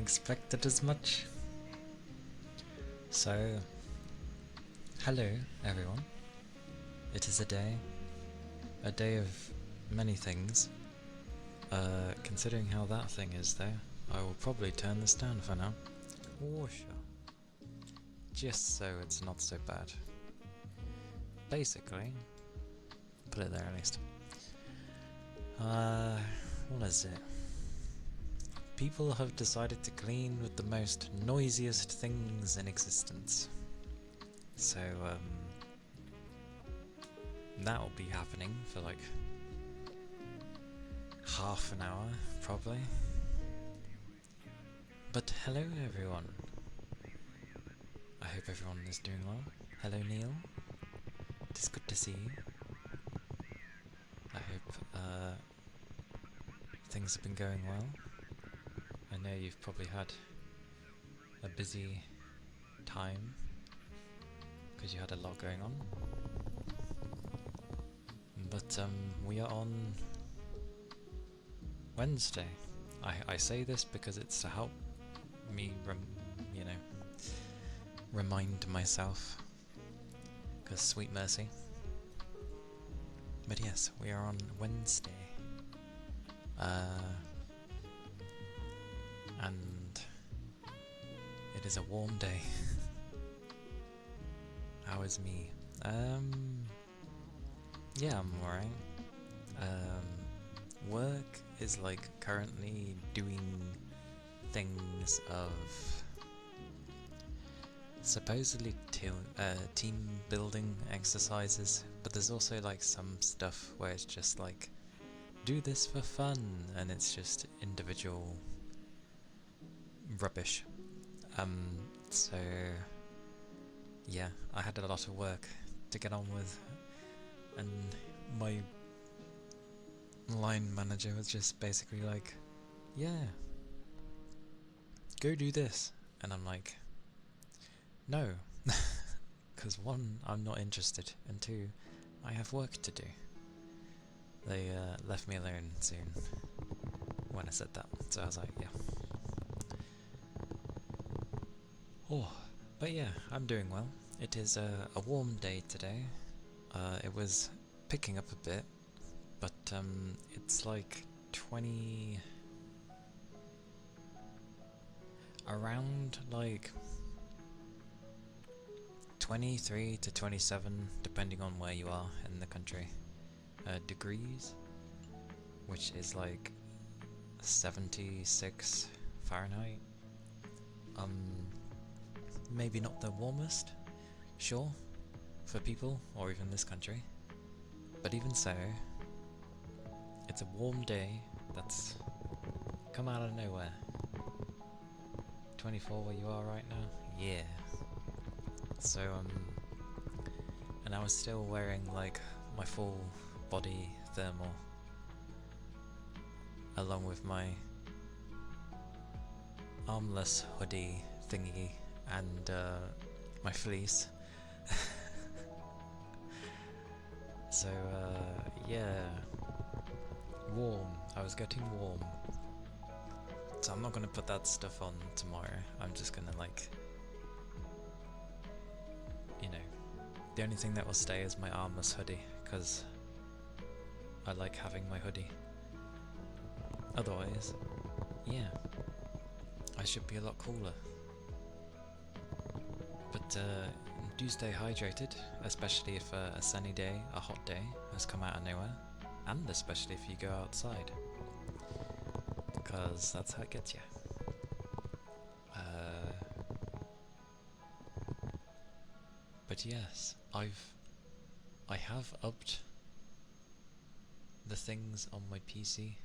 expected as much. So, hello everyone. It is a day of many things. Considering how that thing is though, I will probably turn this down for now. Oh sure. Just so it's not so bad. Basically, put it there at least. What is it? People have decided to clean with the most noisiest things in existence. So, that'll be happening for like half an hour, probably. But hello everyone. I hope everyone is doing well. Hello Neil. It is good to see you. I hope things have been going well. I know you've probably had a busy time because you had a lot going on. But we are on Wednesday. I say this because it's to help me, remind myself. Because sweet mercy. But yes, we are on Wednesday. And it is a warm day. How is me? Yeah, I'm alright. Work is like currently doing things of supposedly team building exercises, but there's also like some stuff where it's just like do this for fun and it's just individual rubbish. So yeah, I had a lot of work to get on with, and my line manager was just basically like, yeah, go do this, and I'm like, no, because one, I'm not interested, and two, I have work to do. They left me alone soon when I said that, so I was like, yeah. Oh, but yeah, I'm doing well. It is a warm day today. It was picking up a bit, but it's like 20... around like 23 to 27, depending on where you are in the country, degrees, which is like 76 Fahrenheit. Maybe not the warmest, sure, for people, or even this country, but even so, it's a warm day that's come out of nowhere. 24 where you are right now? Yeah. So, and I was still wearing like my full body thermal, along with my armless hoodie thingy and my fleece. So yeah, warm. I was getting warm. So I'm not gonna put that stuff on tomorrow. I'm just gonna like, the only thing that will stay is my armless hoodie, because I like having my hoodie. Otherwise, yeah, I should be a lot cooler. But do stay hydrated, especially if a sunny day, a hot day, has come out of nowhere, and especially if you go outside, because that's how it gets you. But yes, I have upped the things on my PC,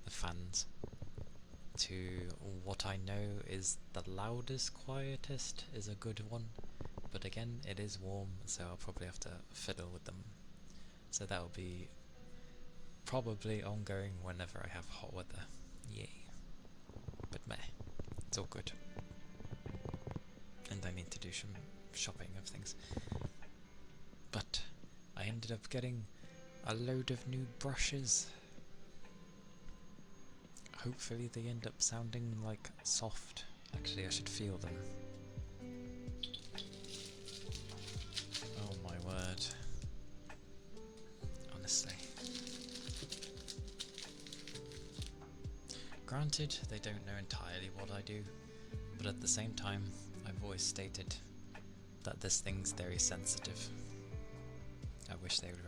the fans, to what I know is the loudest, quietest is a good one, but again, it is warm, so I'll probably have to fiddle with them. So that'll be probably ongoing whenever I have hot weather. Yay. But meh, it's all good. And I need to do some shopping of things. But I ended up getting a load of new brushes. hopefully they end up sounding like soft. Actually, I should feel them. Oh my word. Honestly. Granted, they don't know entirely what I do, but at the same time, I've always stated that this thing's very sensitive. I wish they would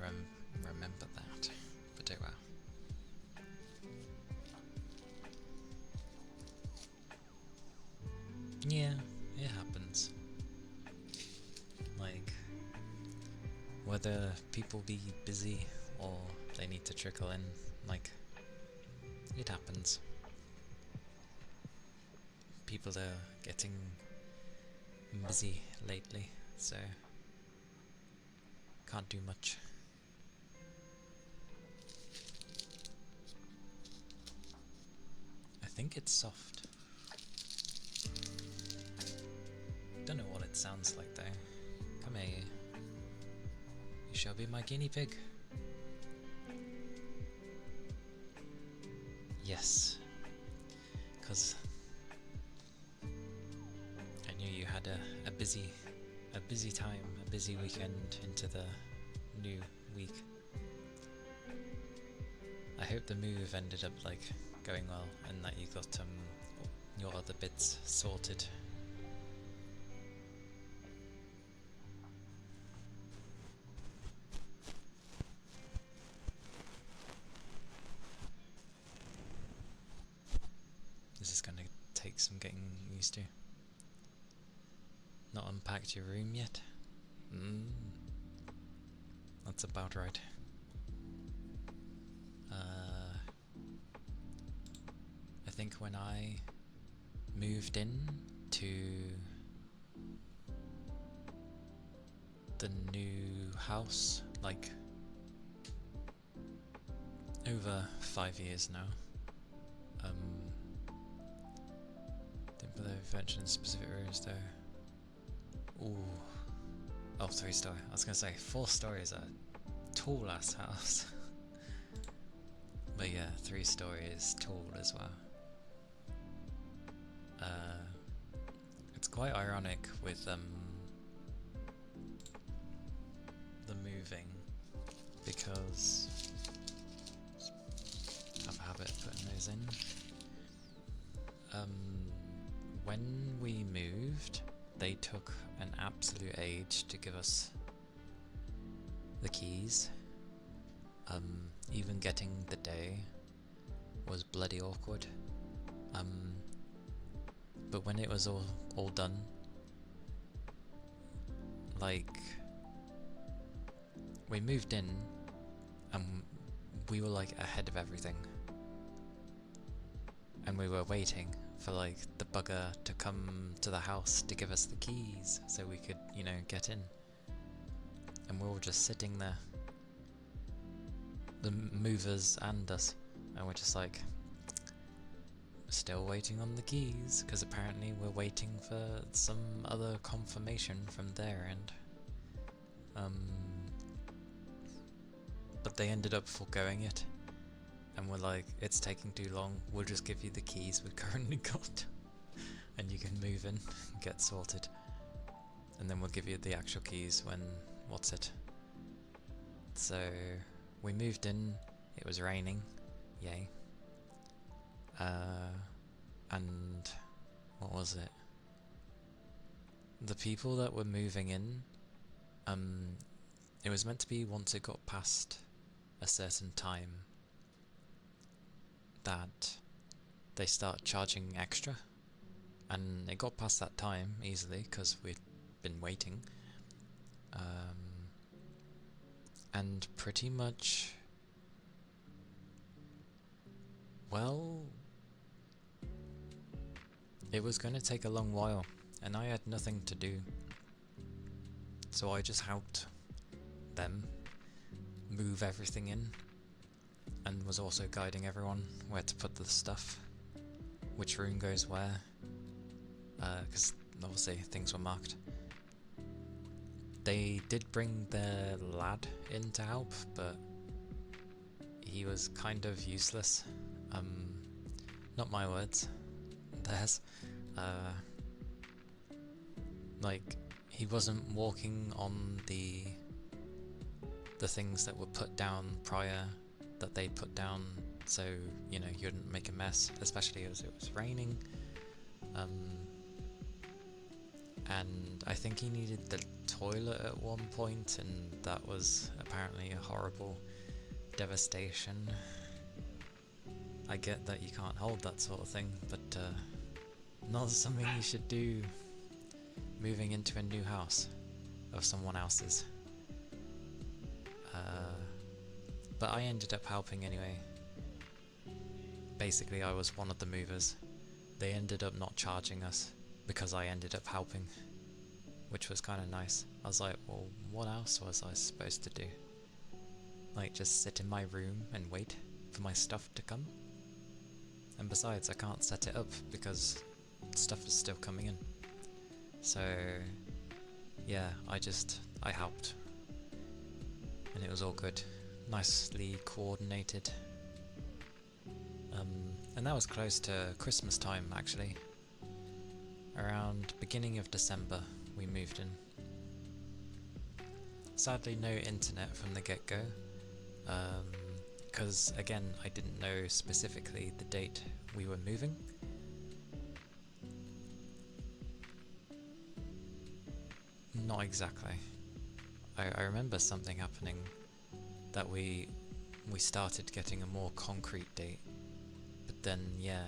remember that, but oh well. Yeah, it happens. Like, whether people be busy or they need to trickle in, like, it happens. People are getting busy lately, so can't do much. I think it's soft. Don't know what it sounds like though. Come here. You shall be my guinea pig. Yes. 'Cause I knew you had a busy time, a busy weekend into the new week. I hope the move ended up like going well and that you got your other bits sorted. This is gonna take some getting used to. Not unpacked your room yet? That's about right. I think when I moved in to the new house, like over 5 years now, didn't bother mentioning specific rooms though. Ooh. Oh, 3-story. I was gonna say 4 stories, a tall ass house. But yeah, 3-story is tall as well. It's quite ironic with the moving, because I have a habit of putting those in. When we moved, they took an absolute age to give us the keys. Even getting the day was bloody awkward. But when it was all done, like, we moved in and we were like ahead of everything, and we were waiting for like the bugger to come to the house to give us the keys so we could, you know, get in. And we're all just sitting there, the movers and us, and we're just like still waiting on the keys, because apparently we're waiting for some other confirmation from their end. But they ended up foregoing it, and we're like, it's taking too long, we'll just give you the keys we've currently got and you can move in and get sorted, and then we'll give you the actual keys when so we moved in, it was raining, yay. And what was it? The people that were moving in, it was meant to be once it got past a certain time that they start charging extra, and it got past that time easily because we'd been waiting, and pretty much, well, it was going to take a long while, and I had nothing to do, so I just helped them move everything in, and was also guiding everyone where to put the stuff, which room goes where, because obviously things were marked. They did bring their lad in to help, but he was kind of useless. Not my words. Theirs. Like, he wasn't walking on the things that were put down prior, that they put down, so, you know, you wouldn't make a mess, especially as it was raining. And I think he needed the toilet at one point, and that was apparently a horrible devastation. I get that you can't hold that sort of thing, but not something you should do moving into a new house of someone else's. But I ended up helping anyway. Basically, I was one of the movers. They ended up not charging us because I ended up helping, which was kind of nice. I was like, well, what else was I supposed to do? Like, just sit in my room and wait for my stuff to come? And besides, I can't set it up because stuff is still coming in. So, yeah, I helped. And it was all good. Nicely coordinated. And that was close to Christmas time, actually. Around beginning of December, we moved in. Sadly, no internet from the get-go. Because, again, I didn't know specifically the date we were moving. Not exactly. I remember something happening that we started getting a more concrete date, but then, yeah,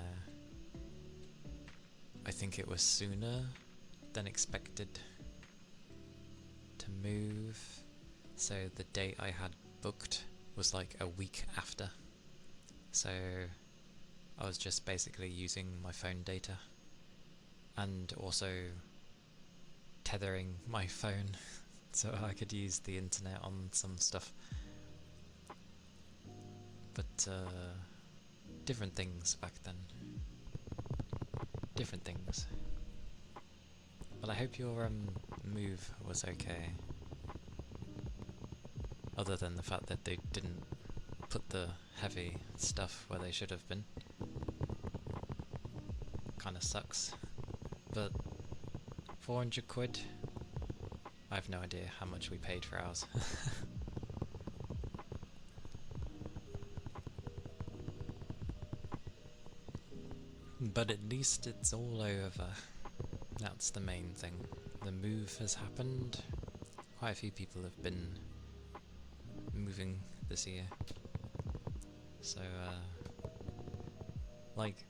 I think it was sooner than expected to move, so the date I had booked was like a week after, so I was just basically using my phone data and also tethering my phone so I could use the internet on some stuff. But different things back then. Different things. But I hope your move was okay. Other than the fact that they didn't put the heavy stuff where they should have been. Kinda sucks. But 400 quid? I have no idea how much we paid for ours. But at least it's all over. That's the main thing. The move has happened. Quite a few people have been moving this year. So, like,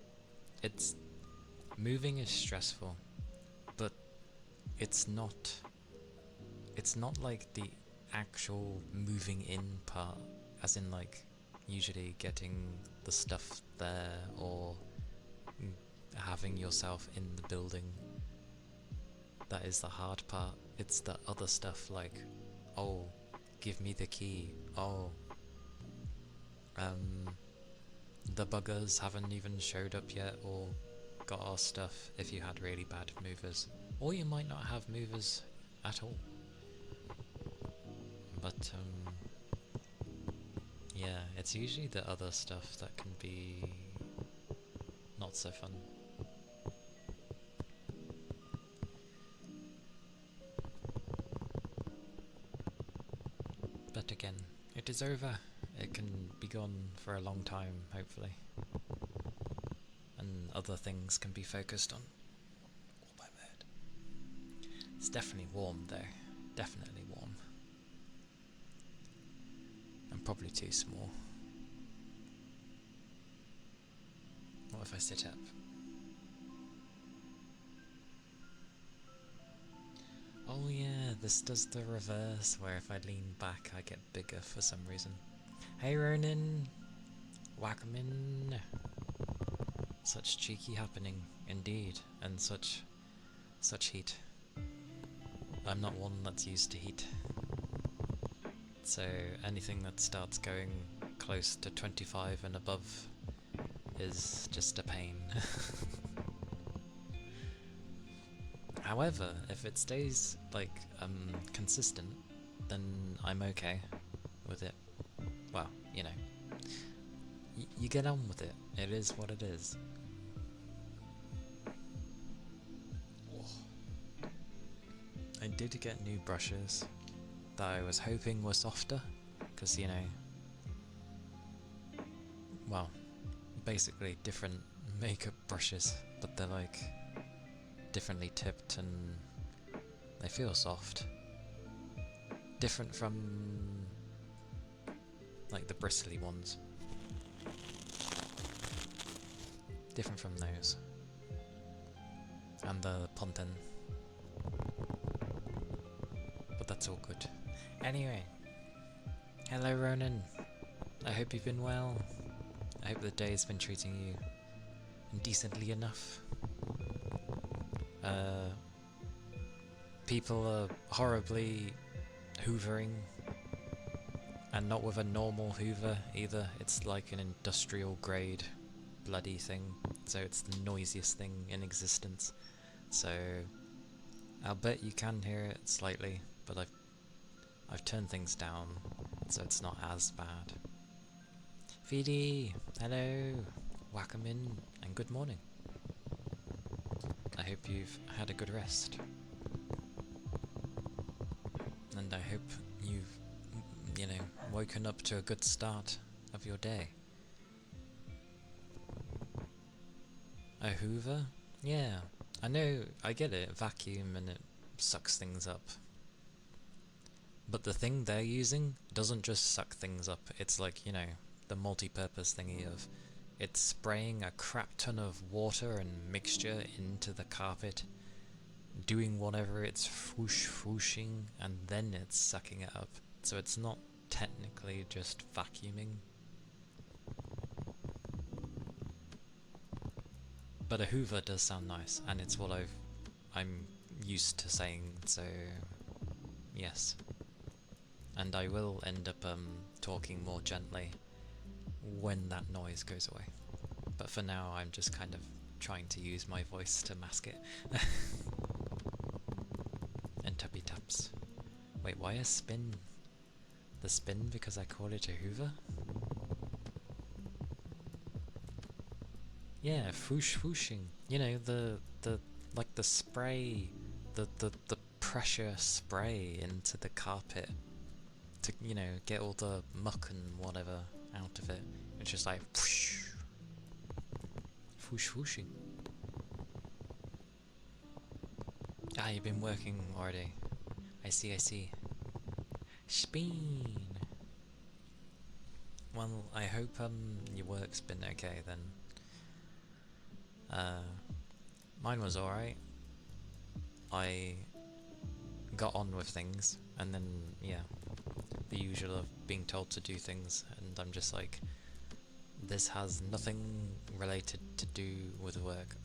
moving is stressful, but it's not like the actual moving in part, as in like usually getting the stuff there or having yourself in the building. That is the hard part. It's the other stuff like, oh, give me the key, oh, the buggers haven't even showed up yet or got our stuff if you had really bad movers. Or you might not have movers at all. But, yeah, it's usually the other stuff that can be not so fun. But again, it is over. It can be gone for a long time, hopefully. And other things can be focused on. Oh, my word. It's definitely warm though. Definitely warm. And probably too small. What if I sit up? Oh yeah, this does the reverse, where if I lean back I get bigger for some reason. Hey Ronan! Welcome in! Such cheeky happening, indeed, and such heat. I'm not one that's used to heat. So anything that starts going close to 25 and above is just a pain. However, if it stays like consistent, then I'm okay with it. Well, you know, you get on with it. It is what it is. did get new brushes that I was hoping were softer, because, you know, well, basically different makeup brushes, but they're like differently tipped and they feel soft. Different from like the bristly ones. Different from those. And the Ponten. But that's all good. Anyway. Hello Ronan. I hope you've been well. I hope the day's been treating you decently enough. People are horribly hoovering. And not with a normal hoover either. It's like an industrial grade bloody thing. So it's the noisiest thing in existence. So I'll bet you can hear it slightly, but I've turned things down, so it's not as bad. VD, hello, welcome in, and good morning. I hope you've had a good rest, and I hope you've, you know, woken up to a good start of your day. A hoover? Yeah. I know, I get it, vacuum and it sucks things up. But the thing they're using doesn't just suck things up, it's like, you know, the multi-purpose thingy of it's spraying a crap ton of water and mixture into the carpet, doing whatever it's whooshing, and then it's sucking it up. So it's not technically just vacuuming. But a hoover does sound nice, and it's what I'm used to saying, so yes. And I will end up talking more gently when that noise goes away. But for now, I'm just kind of trying to use my voice to mask it. And tuppy taps. Wait, why a spin? The spin because I call it a hoover? Yeah, whooshing. You know, the like the spray, the pressure spray into the carpet to, you know, get all the muck and whatever out of it. It's just like whoosh, whooshing. Ah, you've been working already. I see. Speen. Well, I hope your work's been okay then. Mine was alright. I got on with things, and then, yeah, the usual of being told to do things, and I'm just like, this has nothing related to do with work.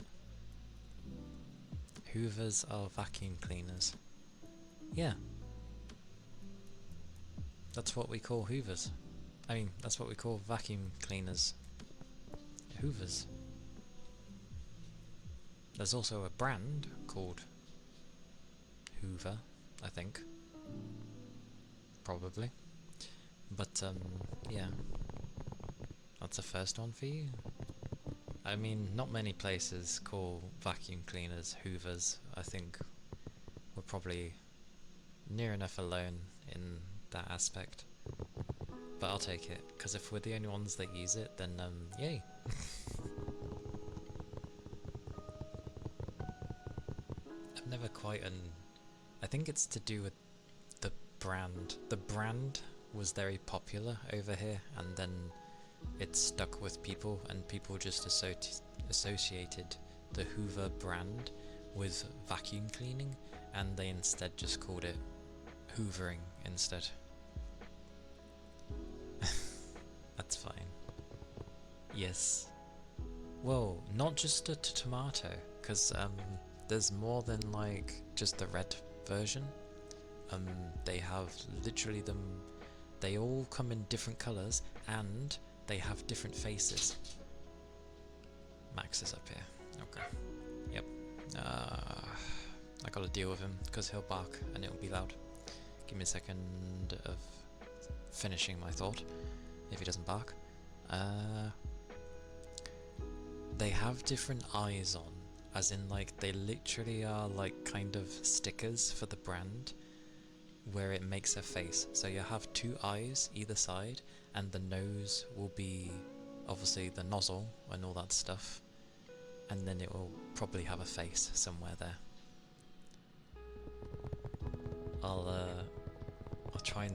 Hoovers are vacuum cleaners. Yeah. That's what we call hoovers. I mean, that's what we call vacuum cleaners. Hoovers. There's also a brand called Hoover, I think. Probably. But, yeah. That's the first one for you. I mean, not many places call vacuum cleaners Hoovers. I think we're probably near enough alone in that aspect. But I'll take it, because if we're the only ones that use it, then, yay. I've never quite, I think it's to do with the brand. The brand was very popular over here, and then it stuck with people, and people just associated the Hoover brand with vacuum cleaning, and they instead just called it hoovering instead. That's fine. Yes. Well, not just a tomato, because there's more than like just the red version. They have literally they all come in different colours, and they have different faces. Max is up here. Okay. Yep. I gotta deal with him, because he'll bark and it'll be loud. Give me a second of finishing my thought, if he doesn't bark. They have different eyes on. as in like they literally are like kind of stickers for the brand where it makes a face. So you have two eyes either side, and the nose will be obviously the nozzle and all that stuff, and then it will probably have a face somewhere there. I'll try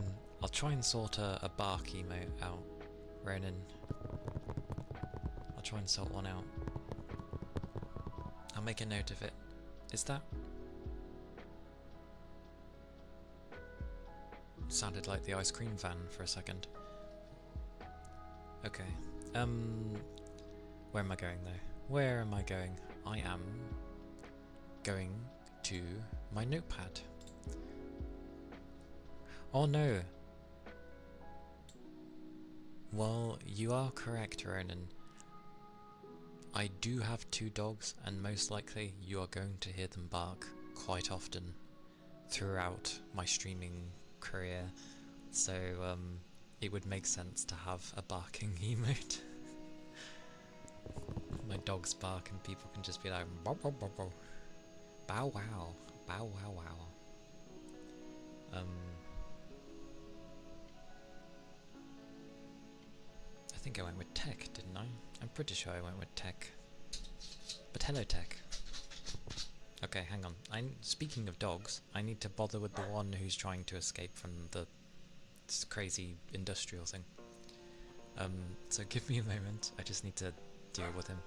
and sort a bark emote out, Ronan. I'll try and sort one out. I'll make a note of it. Is that... Sounded like the ice cream van for a second. Okay. Where am I going though? Where am I going? I am going to my notepad. Oh no! Well, you are correct, Ronan. I do have two dogs, and most likely you are going to hear them bark quite often throughout my streaming career, so it would make sense to have a barking emote. My dogs bark and people can just be like bow bow bow bow, bow wow, bow wow wow. I think I went with tech, didn't I? I'm pretty sure I went with tech. But hello tech. Okay, hang on. Speaking of dogs, I need to bother with the one who's trying to escape from this crazy industrial thing. So give me a moment. I just need to deal with him.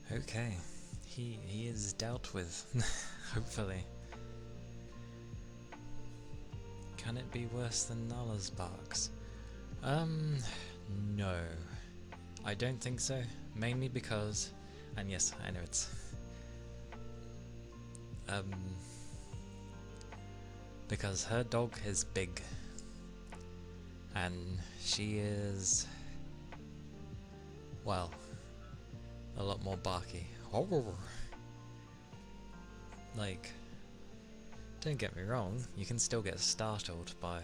Okay, he is dealt with, hopefully. Can it be worse than Nala's barks? No. I don't think so, mainly because, and yes, I know it's, because her dog is big, and she is, well, a lot more barky. Like, don't get me wrong, you can still get startled by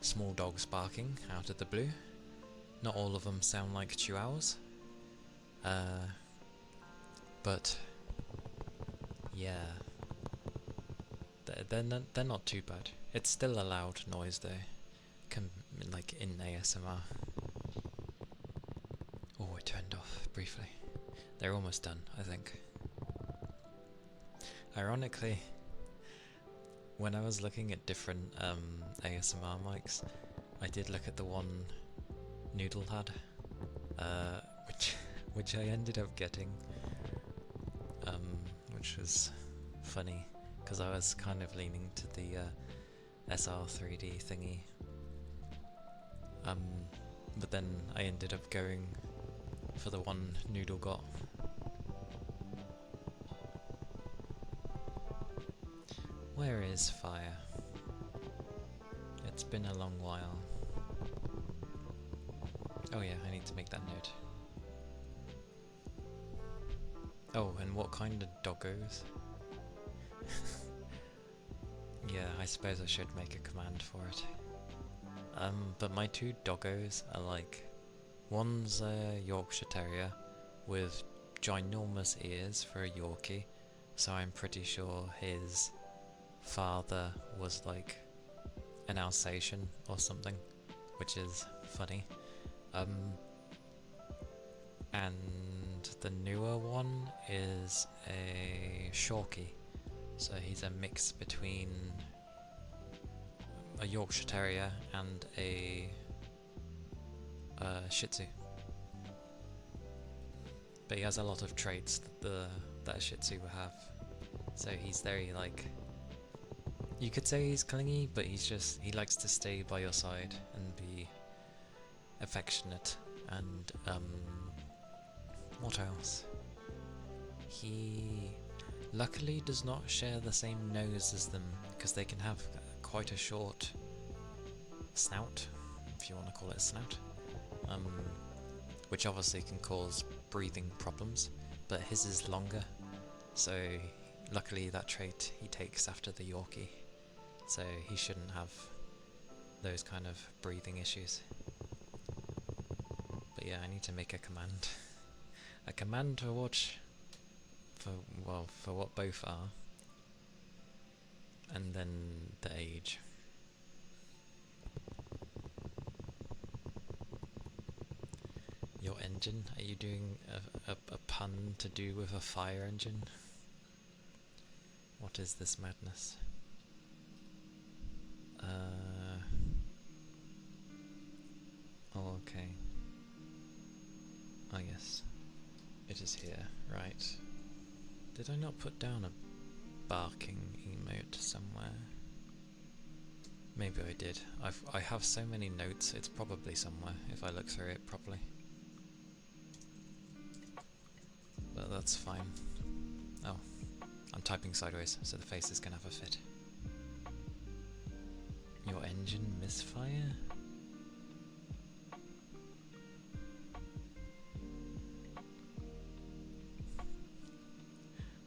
small dogs barking out of the blue. Not all of them sound like chihuahuas. But yeah, they're not too bad. It's still a loud noise though, like in ASMR. Oh, it turned off briefly. They're almost done, I think. Ironically, when I was looking at different ASMR mics, I did look at the one Noodle had, which I ended up getting, which was funny because I was kind of leaning to the SR3D thingy, but then I ended up going for the one Noodle got. Where is fire? It's been a long while. Oh yeah, I need to make that note. Oh, and what kind of doggos? Yeah, I suppose I should make a command for it. But my two doggos are like, one's a Yorkshire Terrier with ginormous ears for a Yorkie, so I'm pretty sure his father was like an Alsatian or something, which is funny. And the newer one is a Shorkie, so he's a mix between a Yorkshire Terrier and a Shih Tzu. But he has a lot of traits that a Shih Tzu would have. So he's very like, you could say he's clingy, but he likes to stay by your side and be affectionate. And what else? He luckily does not share the same nose as them, because they can have quite a short snout, if you want to call it a snout, which obviously can cause breathing problems, but his is longer, so luckily that trait he takes after the Yorkie, so he shouldn't have those kind of breathing issues. But yeah, I need to make a command. A command to watch for what both are, and then the age. Your engine? Are you doing a pun to do with a fire engine? What is this madness? Oh, okay. Oh yes, it is here, right. Did I not put down a barking emote somewhere? Maybe I did. I have so many notes, it's probably somewhere if I look through it properly. But that's fine. Oh, I'm typing sideways, so the face is gonna have a fit. Your engine misfire?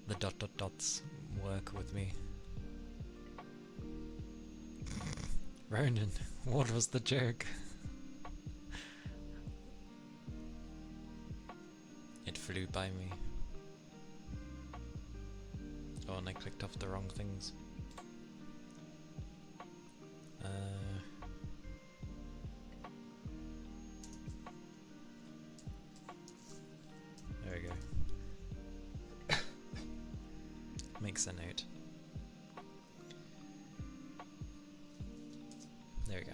The dot dot dots work with me. Ronan, what was the joke? It flew by me. Oh, and I clicked off the wrong things. There we go. Makes a note. There we go.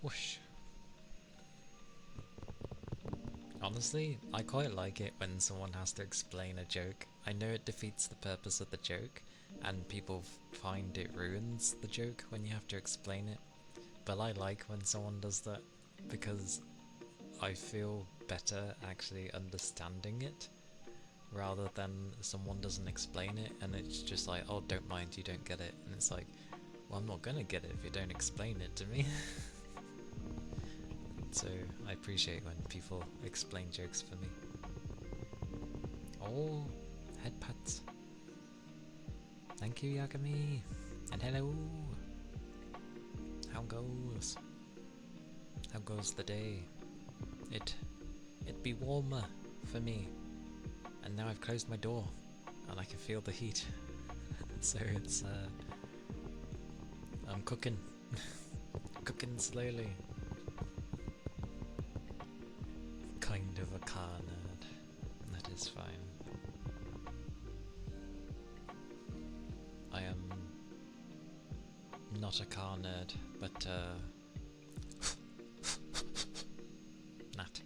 Whoosh. Honestly, I quite like it when someone has to explain a joke. I know it defeats the purpose of the joke, and people find it ruins the joke when you have to explain it. But I like when someone does that, because I feel better actually understanding it, rather than someone doesn't explain it and it's just like, oh, don't mind, you don't get it. And it's like, well, I'm not gonna get it if you don't explain it to me. So I appreciate when people explain jokes for me. Oh, head pats. Thank you, Yagami. And hello. How goes? How goes the day? It'd be warmer for me. And now I've closed my door and I can feel the heat. So it's I'm cooking. Cooking slowly. Kind of a car nerd. That is fine. I am not a car nerd, but Nat.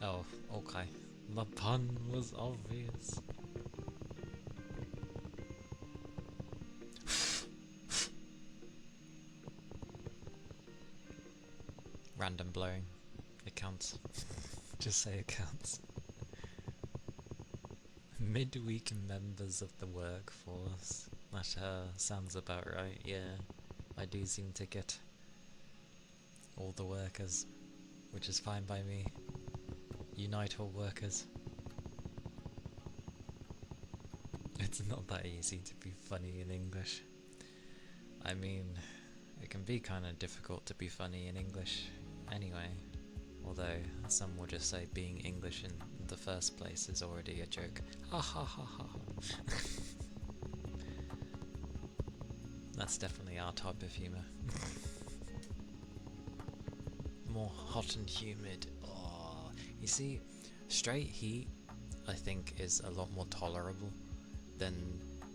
Oh, okay. The pun was obvious. Random blowing. It counts. Just say it counts. Midweek members of the workforce. That sounds about right, yeah. I do seem to get all the workers, which is fine by me. Unite all workers. It's not that easy to be funny in English. I mean, it can be kind of difficult to be funny in English anyway. Although, some will just say being English in the first place is already a joke. Ha ha ha ha. That's definitely our type of humour. More hot and humid. Oh, you see, straight heat, I think, is a lot more tolerable than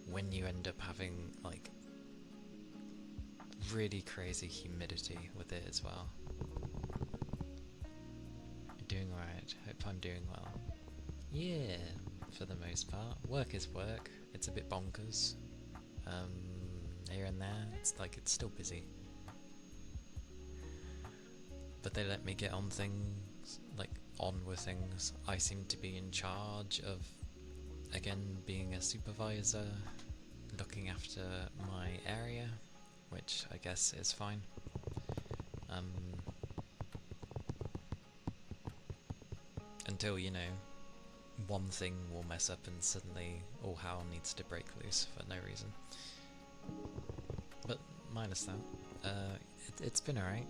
when you end up having, like, really crazy humidity with it as well. Doing alright. Hope I'm doing well. Yeah, for the most part. Work is work. It's a bit bonkers. Here and there, it's still busy. But they let me get on things, on with things. I seem to be in charge of, again, being a supervisor, looking after my area, which I guess is fine. Until, one thing will mess up and suddenly all hell needs to break loose for no reason. But minus that, it's been alright.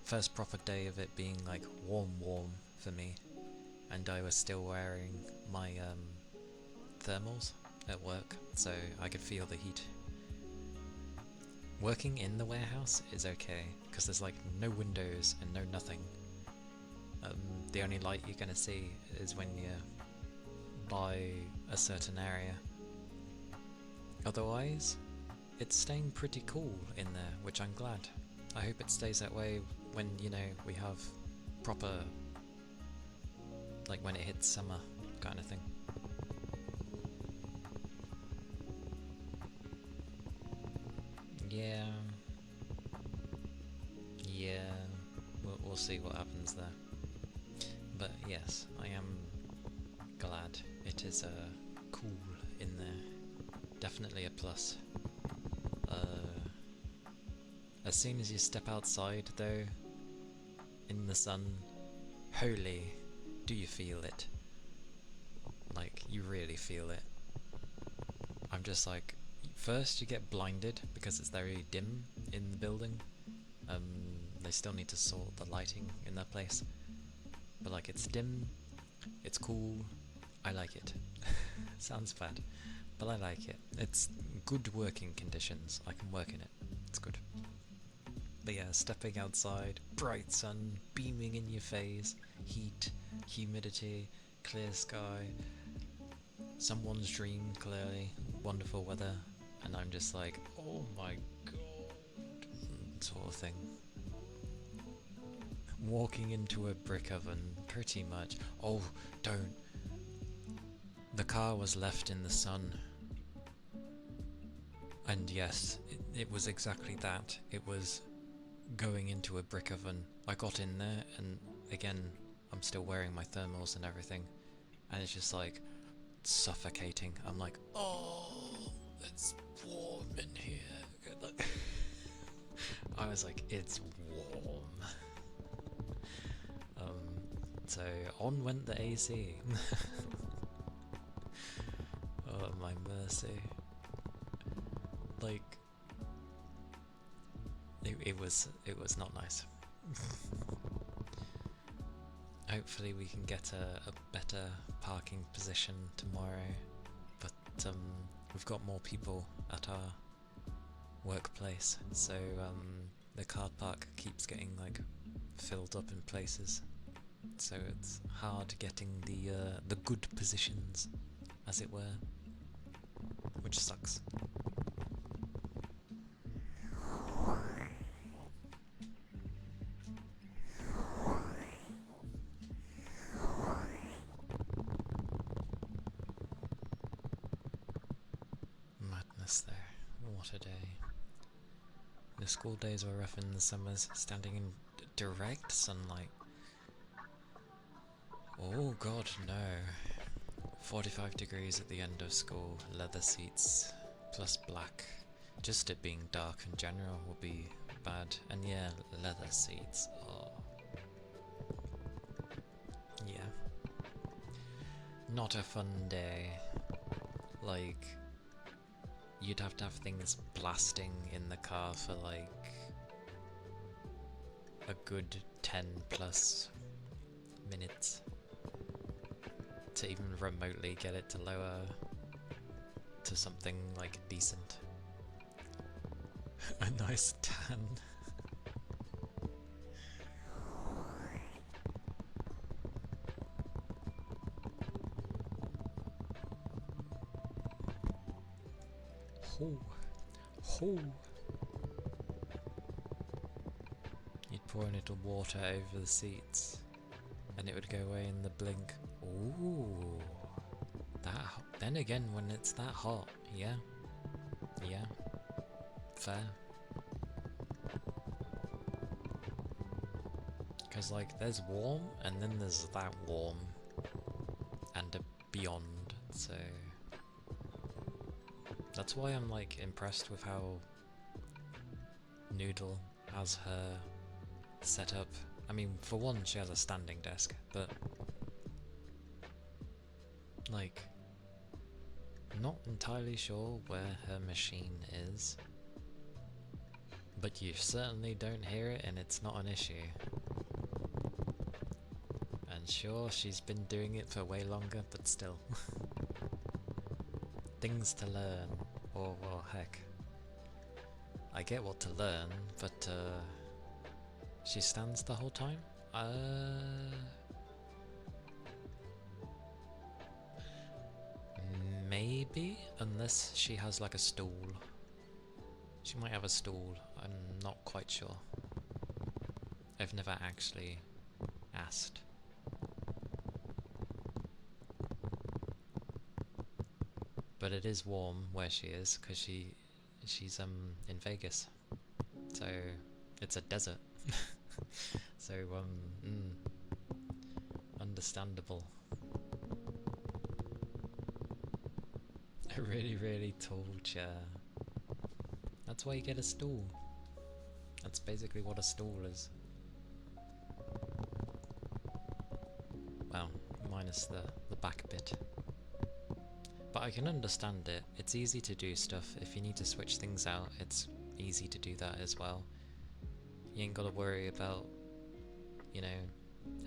First proper day of it being warm for me, and I was still wearing my thermals at work, so I could feel the heat. Working in the warehouse is okay, because there's no windows and no nothing. The only light you're gonna see is when you're by a certain area. Otherwise, it's staying pretty cool in there, which I'm glad. I hope it stays that way when, we have proper, when it hits summer kind of thing. Yeah, we'll see what happens there. But yes, I am glad it is cool in there. Definitely a plus. As soon as you step outside though, in the sun, holy, do you feel it? You really feel it. I'm just first you get blinded because it's very dim in the building. They still need to sort the lighting in that place. But it's dim, it's cool, I like it. Sounds bad, but I like it. It's good working conditions, I can work in it, it's good. But yeah, stepping outside, bright sun, beaming in your face, heat, humidity, clear sky, someone's dream clearly, wonderful weather, and I'm just oh my god, sort of thing. Walking into a brick oven, pretty much. Oh, don't. The car was left in the sun. And yes, it was exactly that. It was going into a brick oven. I got in there, and again, I'm still wearing my thermals and everything. And it's just suffocating. I'm oh, it's warm in here. I was it's warm. So on went the AC. Oh my mercy. It was not nice. Hopefully we can get a better parking position tomorrow, but we've got more people at our workplace, so the car park keeps getting filled up in places. So it's hard getting the good positions, as it were, which sucks. Madness there. What a day. The school days were rough in the summers, standing in direct sunlight. Oh god, no. 45 degrees at the end of school, leather seats, plus black, just it being dark in general would be bad. And yeah, leather seats. Oh. Yeah. Not a fun day. Like, you'd have to have things blasting in the car for like a good 10 plus minutes to even remotely get it to lower to something like decent. A nice tan. Ho, ho. You'd pour a little water over the seats, and it would go away in the blink. Ooh, then again, when it's that hot, yeah, fair. Because like, there's warm, and then there's that warm, and a beyond. So that's why I'm like impressed with how Noodle has her set up. I mean, for one, she has a standing desk, but like, not entirely sure where her machine is, but you certainly don't hear it, and it's not an issue. And sure, she's been doing it for way longer, but still. Things to learn, or well, heck, I get what to learn, but she stands the whole time? Maybe, unless she has like a stool. She might have a stool, I'm not quite sure. I've never actually asked. But it is warm where she is, because she's in Vegas. So it's a desert. So understandable. A really, really tall chair. That's why you get a stool. That's basically what a stool is. Well, minus the back bit. But I can understand it. It's easy to do stuff. If you need to switch things out, it's easy to do that as well. You ain't gotta worry about, you know,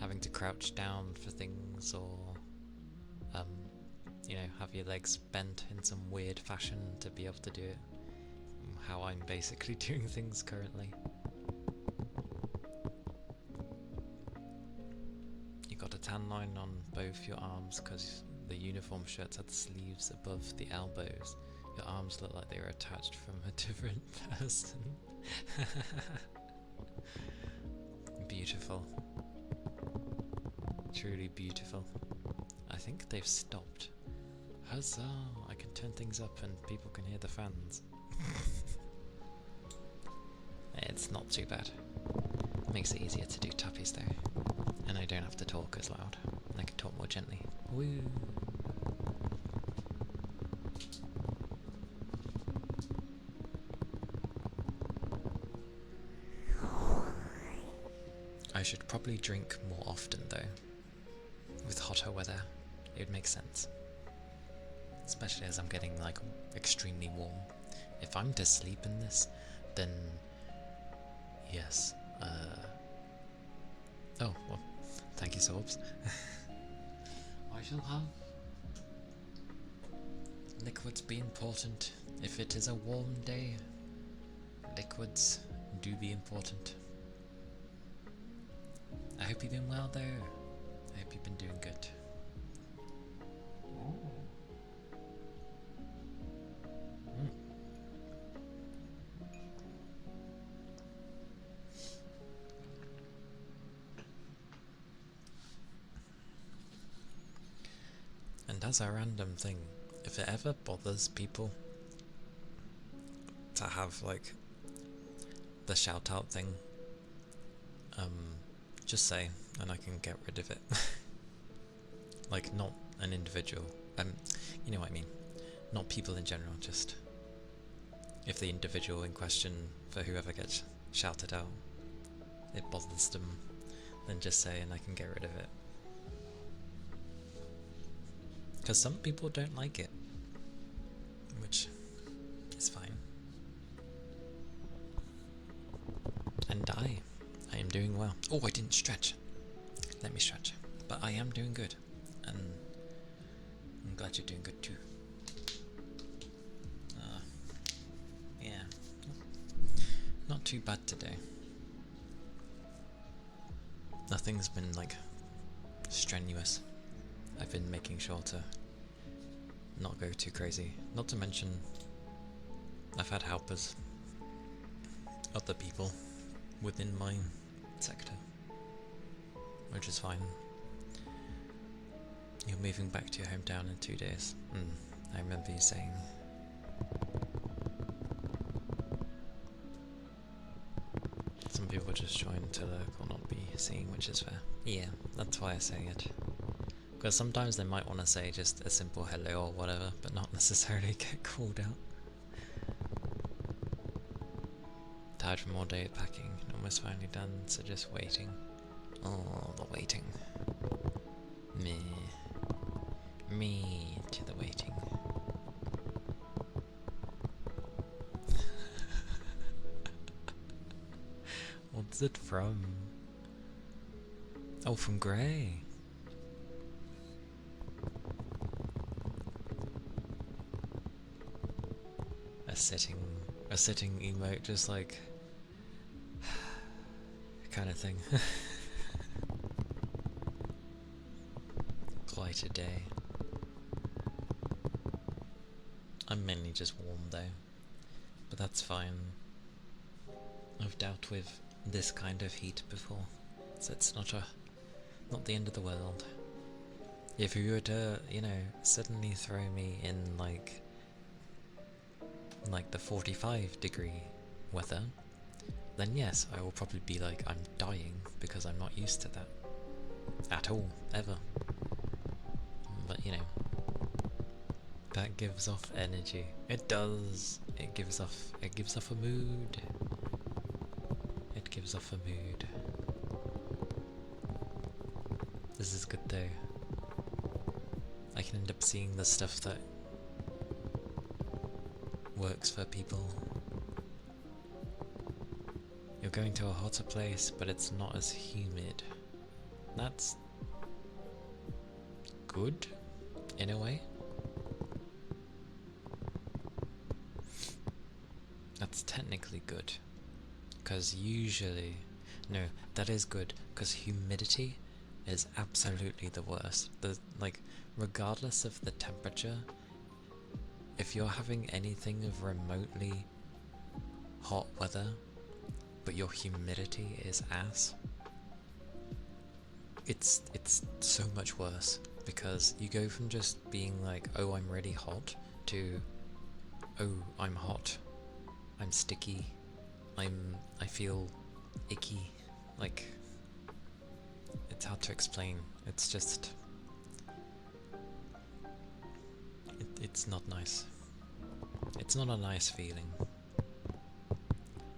having to crouch down for things, or you know, have your legs bent in some weird fashion to be able to do it. How I'm basically doing things currently. You got a tan line on both your arms because the uniform shirts had sleeves above the elbows. Your arms look like they were attached from a different person. Beautiful. Truly beautiful. I think they've stopped. Huzzah! I can turn things up and people can hear the fans. It's not too bad. Makes it easier to do tappies though. And I don't have to talk as loud. I can talk more gently. Woo! I should probably drink more often though. With hotter weather, it would make sense. Especially as I'm getting like extremely warm. If I'm to sleep in this, then yes. Oh, well, thank you, Sorbs. I shall have liquids be important. If it is a warm day, liquids do be important. I hope you've been well though. I hope you've been doing good. And as a random thing, if it ever bothers people to have like the shout out thing, just say and I can get rid of it. Like, not an individual, you know what I mean, not people in general, just if the individual in question, for whoever gets shouted out, it bothers them, then just say and I can get rid of it. Because some people don't like it, which is fine. And I am doing well. Oh, I didn't stretch. Let me stretch. But I am doing good, and I'm glad you're doing good too. Yeah, not too bad today. Nothing's been like strenuous. I've been making sure to not go too crazy. Not to mention, I've had helpers, other people within my sector, which is fine. You're moving back to your hometown in 2 days. I remember you saying. Some people just join to lurk or not be seen, which is fair. Yeah, that's why I say it. Because sometimes they might want to say just a simple hello or whatever, but not necessarily get called out. Tired from all day packing, almost finally done, so just waiting. Oh, the waiting. Me to the waiting. What's it from? Oh, from Grey. A sitting emote, just like kind of thing. Quite a day. I'm mainly just warm though, but that's fine. I've dealt with this kind of heat before, so it's not the end of the world. If you were to, suddenly throw me in like the 45-degree weather, then yes, I will probably be like, I'm dying because I'm not used to that at all, ever. But that gives off energy. It does. It gives off a mood. It gives off a mood. This is good though. I can end up seeing the stuff that works for people. You're going to a hotter place, but it's not as humid. That's good, in a way. That's technically good, because usually, no, that is good, because humidity is absolutely the worst. Regardless of the temperature, if you're having anything of remotely hot weather, but your humidity is ass, it's so much worse, because you go from just being like, oh, I'm really hot, to, oh, I'm hot, I'm sticky, I feel icky. Like, it's hard to explain. It's just, it's not nice. It's not a nice feeling.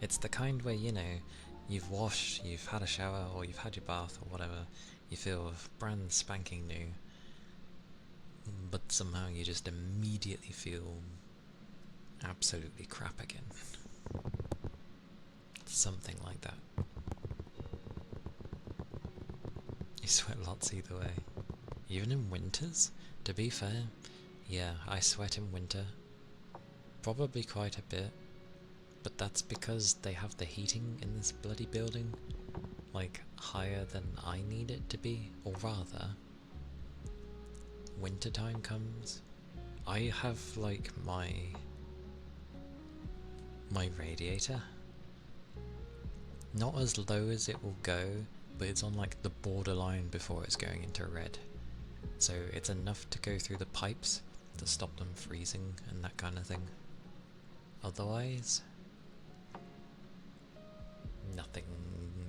It's the kind where, you've washed, you've had a shower, or you've had your bath, or whatever, you feel brand spanking new, but somehow you just immediately feel absolutely crap again. Something like that. You sweat lots either way. Even in winters, to be fair. Yeah, I sweat in winter. Probably quite a bit. But that's because they have the heating in this bloody building, like, higher than I need it to be. Or rather, wintertime comes, I have, like, my radiator not as low as it will go, but it's on like the borderline before it's going into red. So it's enough to go through the pipes to stop them freezing and that kind of thing. Otherwise, nothing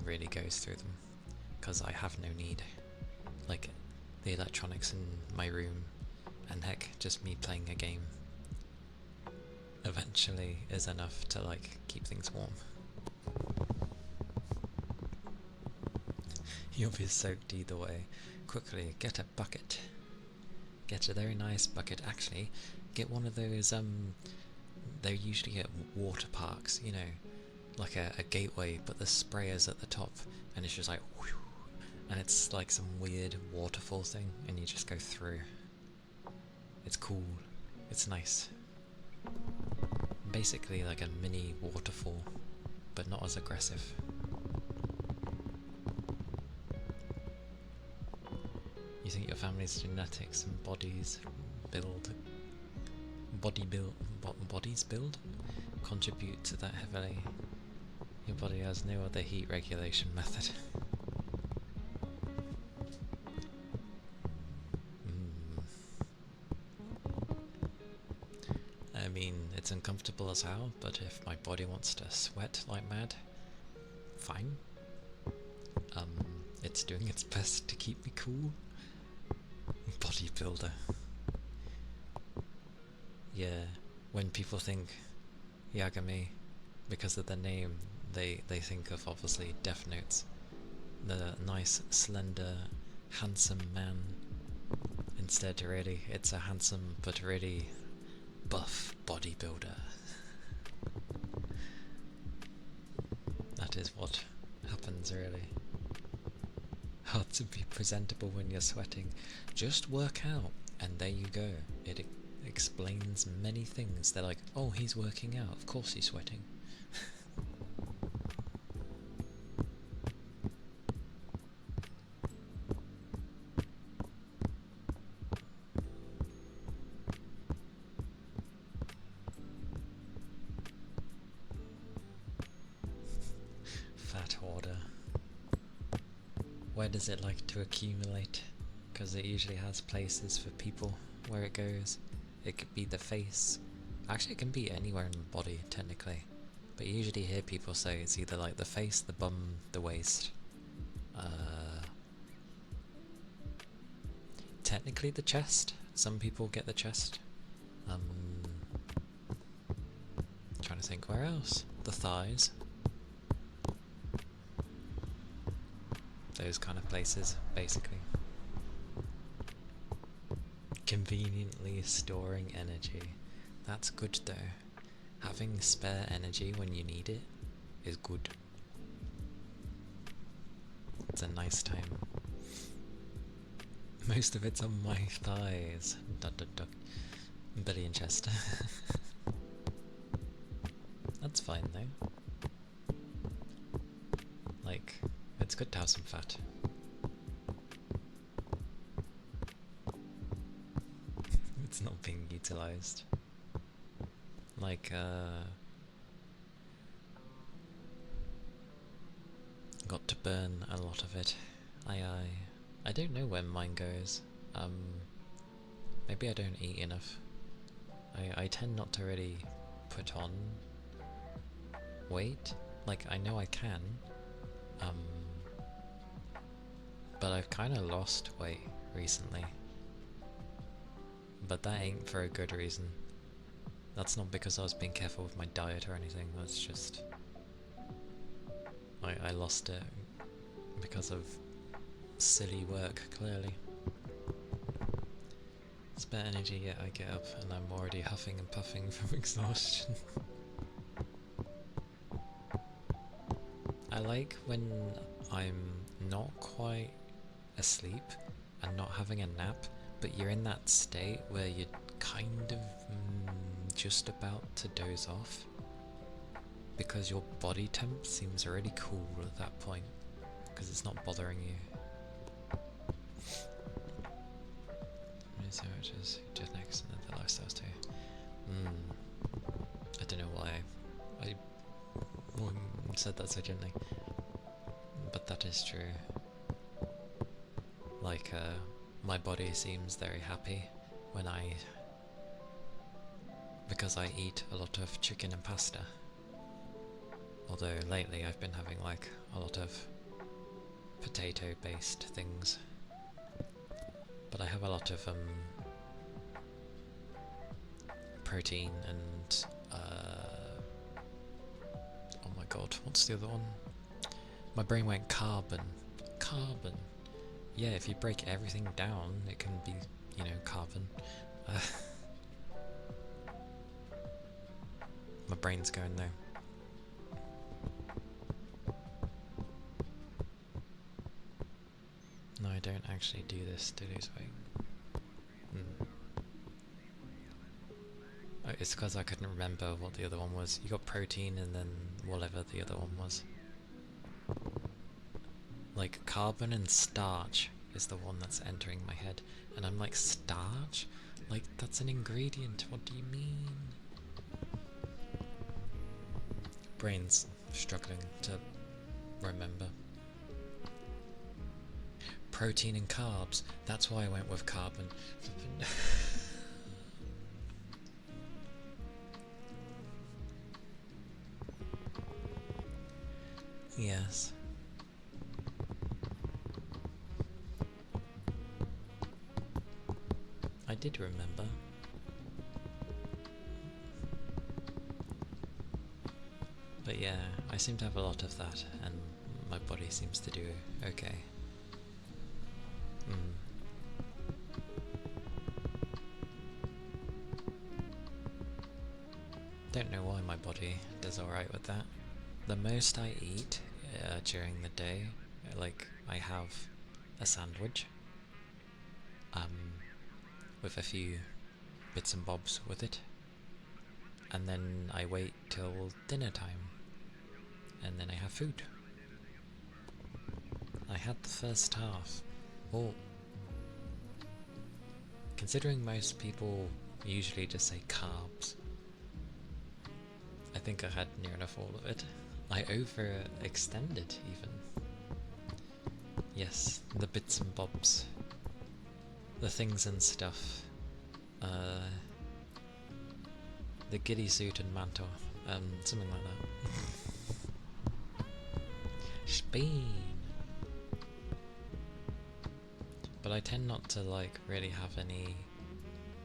really goes through them, because I have no need. Like, the electronics in my room, and heck, just me playing a game, eventually is enough to like keep things warm. You'll be soaked either way. Quickly, get a bucket. Get a very nice bucket. Actually, get one of those, they usually at water parks, you know, like a gateway, but the sprayer's at the top, and it's just like, whew, and it's like some weird waterfall thing, and you just go through. It's cool. It's nice. Basically like a mini waterfall, but not as aggressive. You think your family's genetics and bodies build contribute to that heavily? Your body has no other heat regulation method. I mean, it's uncomfortable as hell, but if my body wants to sweat like mad, fine. It's doing its best to keep me cool. Bodybuilder. Yeah, when people think Yagami, because of the name, they think of obviously Death Notes. The nice, slender, handsome man. Instead, really, it's a handsome but really buff bodybuilder. That is what happens, really. Hard to be presentable when you're sweating. Just work out, and there you go. It explains many things. They're like, oh, he's working out, of course he's sweating. Fat hoarder. Where does it like to accumulate? Because it usually has places for people where it goes. It could be the face. Actually, it can be anywhere in the body, technically. But you usually hear people say it's either like the face, the bum, the waist. Technically the chest. Some people get the chest. Trying to think where else. The thighs. Those kind of places, basically. Conveniently storing energy. That's good though. Having spare energy when you need it is good. It's a nice time. Most of it's on my thighs. Belly and chest. That's fine though. Like, it's good to have some fat. It's not being utilized. Like, got to burn a lot of it. I don't know where mine goes. Maybe I don't eat enough. I tend not to really put on weight. Like, I know I can. But I've kind of lost weight recently. But that ain't for a good reason. That's not because I was being careful with my diet or anything, that's just... I lost it because of silly work, clearly. Spare energy, yet I get up and I'm already huffing and puffing from exhaustion. I like when I'm not quite asleep and not having a nap, but you're in that state where you're kind of just about to doze off because your body temp seems really cool at that point because it's not bothering you. So much as genetics and the lifestyles too. I don't know why I said that so gently, but that is true. Like, my body seems very happy when because I eat a lot of chicken and pasta. Although lately I've been having like a lot of potato based things. But I have a lot of protein and Oh my god, what's the other one? My brain went carbon. Carbon. Yeah, if you break everything down, it can be, you know, carbon. My brain's going there. No, I don't actually do this to lose weight. Oh, it's because I couldn't remember what the other one was. You got protein and then whatever the other one was. Like, carbon and starch is the one that's entering my head. And I'm like, starch? Like, that's an ingredient. What do you mean? Brain's struggling to remember. Protein and carbs. That's why I went with carbon. Yes. I did remember. But yeah, I seem to have a lot of that, and my body seems to do okay. Don't know why my body does alright with that. The most I eat during the day, like, I have a sandwich with a few bits and bobs with it, and then I wait till dinner time, and then I have food. I had the first half. Well, considering most people usually just say carbs, I think I had near enough all of it. I overextended even. Yes, the bits and bobs. The things and stuff. The giddy suit and mantle. Something like that. Spain! But I tend not to, like, really have any...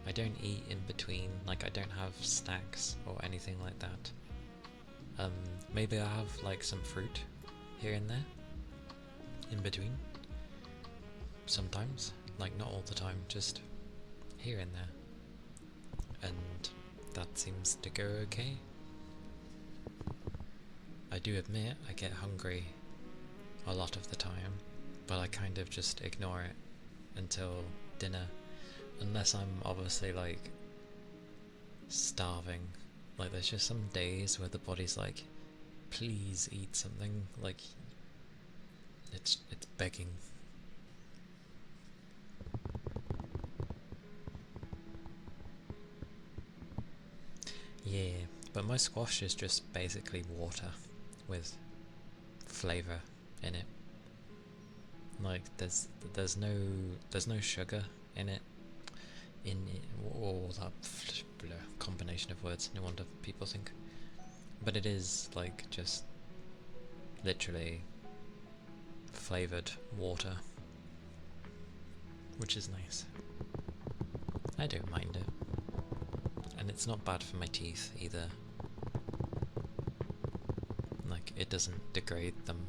I don't eat in between, like, I don't have snacks or anything like that. Maybe I have, like, some fruit here and there, in between. Sometimes, like, not all the time, just here and there. And that seems to go okay. I do admit I get hungry a lot of the time, but I kind of just ignore it until dinner, unless I'm obviously, like, starving. Like, there's just some days where the body's like, please eat something, like, it's begging. Yeah, but my squash is just basically water with flavour in it. Like, there's no sugar in it. All that combination of words, no wonder people think. But it is, like, just literally flavoured water, which is nice. I don't mind it. And it's not bad for my teeth either. Like, it doesn't degrade them.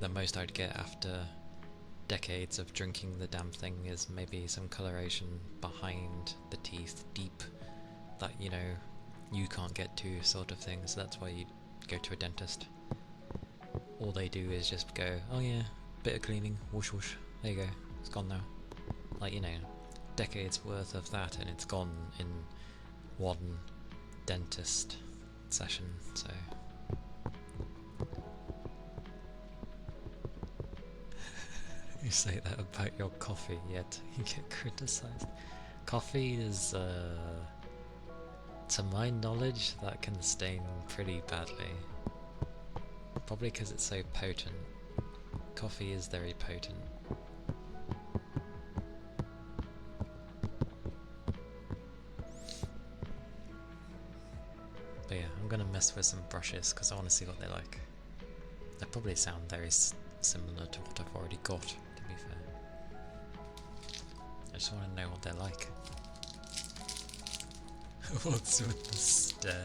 The most I'd get after decades of drinking the damn thing is maybe some coloration behind the teeth, deep, that, you know, you can't get to, sort of thing. So that's why you go to a dentist. All they do is just go, oh yeah, bit of cleaning, whoosh whoosh, there you go, it's gone now. Like, you know, decades worth of that, and it's gone in one dentist session, so... You say that about your coffee, yet you get criticised. Coffee is, to my knowledge, that can stain pretty badly. Probably because it's so potent. Coffee is very potent. But yeah, I'm gonna mess with some brushes because I want to see what they're like. They probably sound very similar to what I've already got, to be fair. I just want to know what they're like. What's with the stare?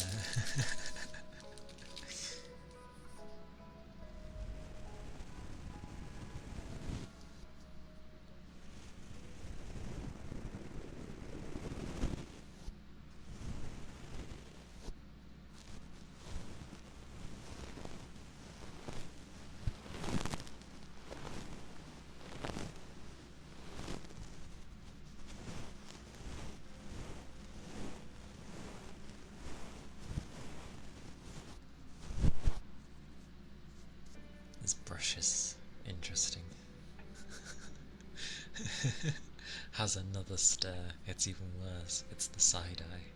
This brush is interesting. Has another stare. It's even worse. It's the side eye.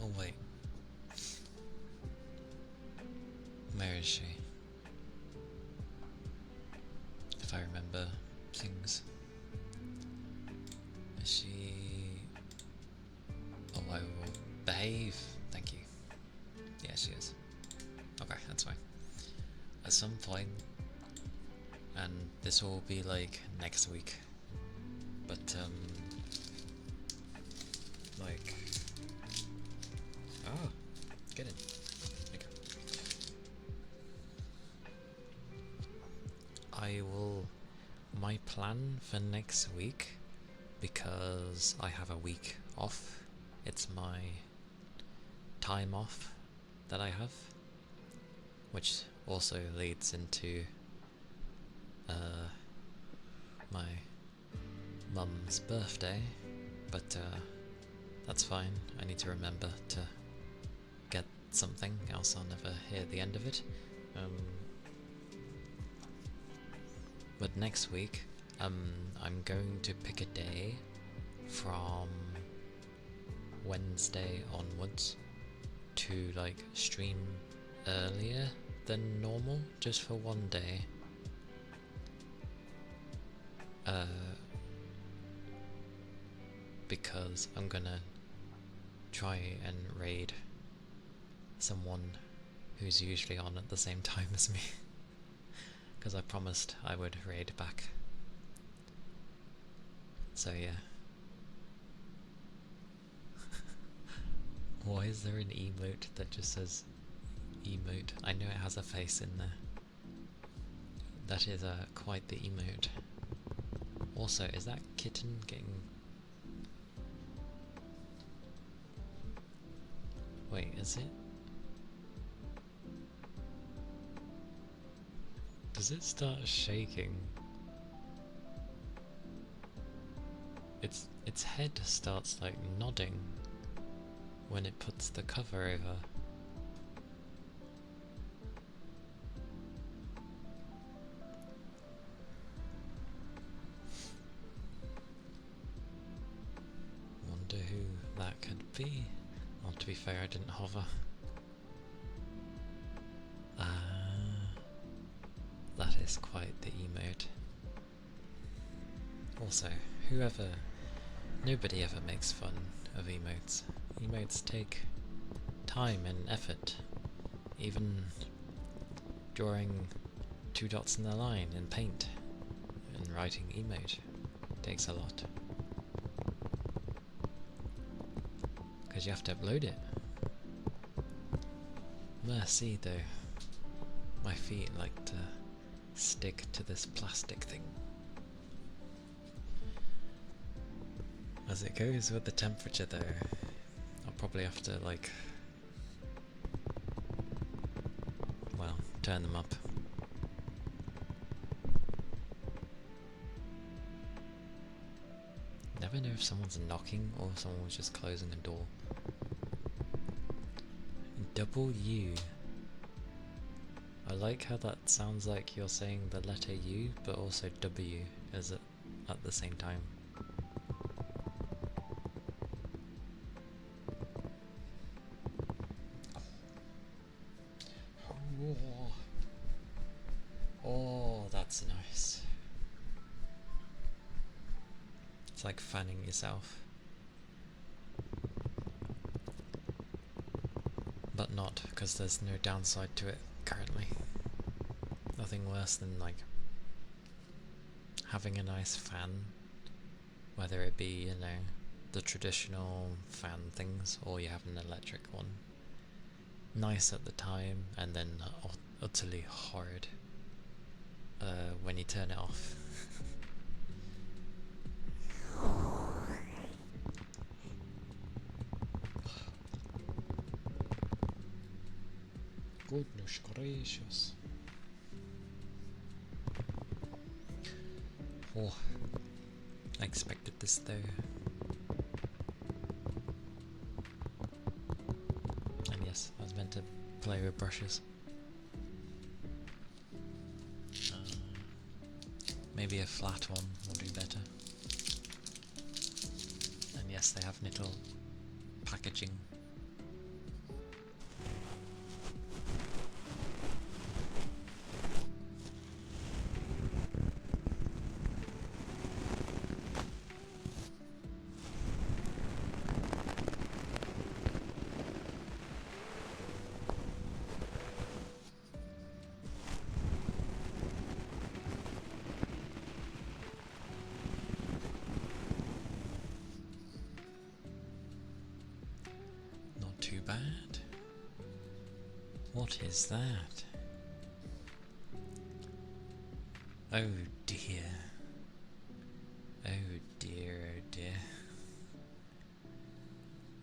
Oh wait. Where is she? If I remember things. Is she... Oh, I will behave. Thank you. Yeah, she is. Okay, that's fine. At some point, and this will be like next week, but like... Oh, get in. Okay. I will... My plan for next week, because I have a week off, it's my time off that I have, which also leads into my mum's birthday, but that's fine. I need to remember to get something, else I'll never hear the end of it. But next week, I'm going to pick a day from Wednesday onwards to like stream earlier than normal, just for one day. Because I'm gonna try and raid someone who's usually on at the same time as me. Because I promised I would raid back. So yeah. Why is there an emote that just says emote? I know it has a face in there. That is quite the emote. Also, is that kitten getting... Wait, is it? Does it start shaking? Its head starts like nodding when it puts the cover over. Wonder who that could be. Well, to be fair, I didn't hover. That is quite the emote. Also, nobody ever makes fun of emotes. Emotes take time and effort. Even drawing 2 dots in a line in paint and writing emote takes a lot. Because you have to upload it. Mercy though. My feet like to stick to this plastic thing. As it goes with the temperature though, I'll probably have to like, well, turn them up. Never know if someone's knocking or if someone was just closing a door. Double U. I like how that sounds like you're saying the letter U, but also W is at the same time. Oh, that's nice. It's like fanning yourself. But not, because there's no downside to it currently. Nothing worse than like having a nice fan, whether it be, you know, the traditional fan things or you have an electric one. Nice at the time and then utterly horrid when you turn it off. Goodness gracious. Oh, I expected this though. And yes, I was meant to play with brushes. Maybe a flat one will do better. And yes, they have little packaging. Not too bad. What is that? Oh dear. Oh dear, oh dear.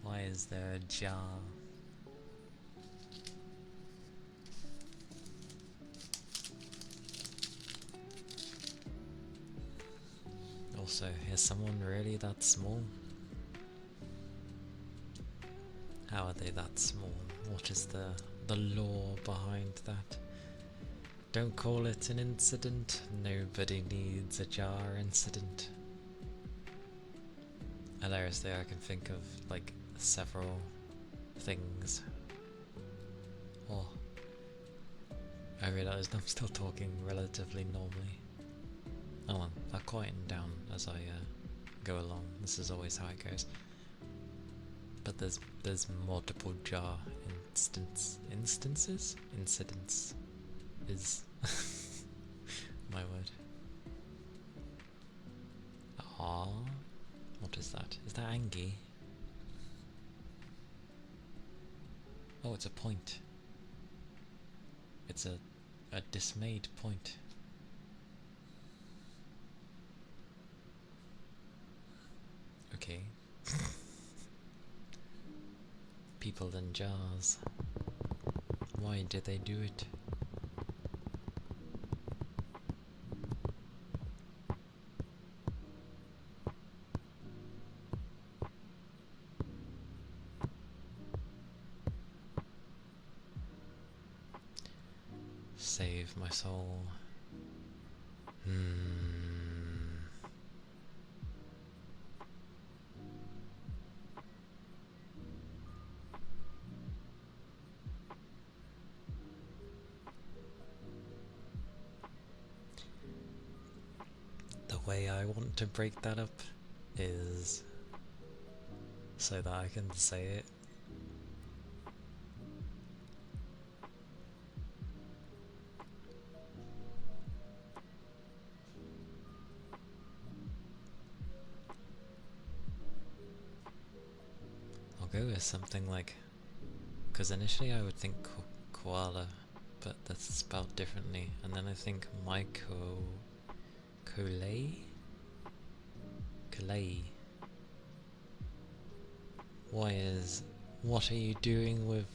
Why is there a jar? Also, is someone really that small? How are they that small? What is the lore behind that? Don't call it an incident. Nobody needs a jar incident. Hilariously, I can think of like several things. Oh, I realised I'm still talking relatively normally. Oh well, I'll quieten down as I go along. This is always how it goes. But there's multiple jar incidents is my word. Ah, what is that? Is that Angie? Oh, it's a point. It's a dismayed point. Okay. People in jars. Why did they do it? Save my soul. The way I want to break that up is so that I can say it. I'll go with something like, because initially I would think koala, but that's spelled differently, and then I think Kalei? What are you doing with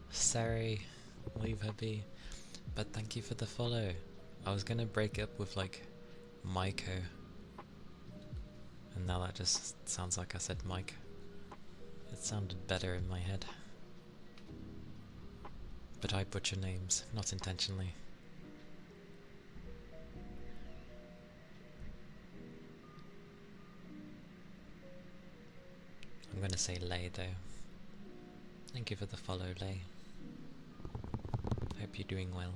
Sari? Leave her be. But thank you for the follow. I was gonna break up with like Maiko, and now that just sounds like I said Mike. It sounded better in my head. But I butcher names, not intentionally. I'm gonna say Lay though. Thank you for the follow, Lay. Hope you're doing well.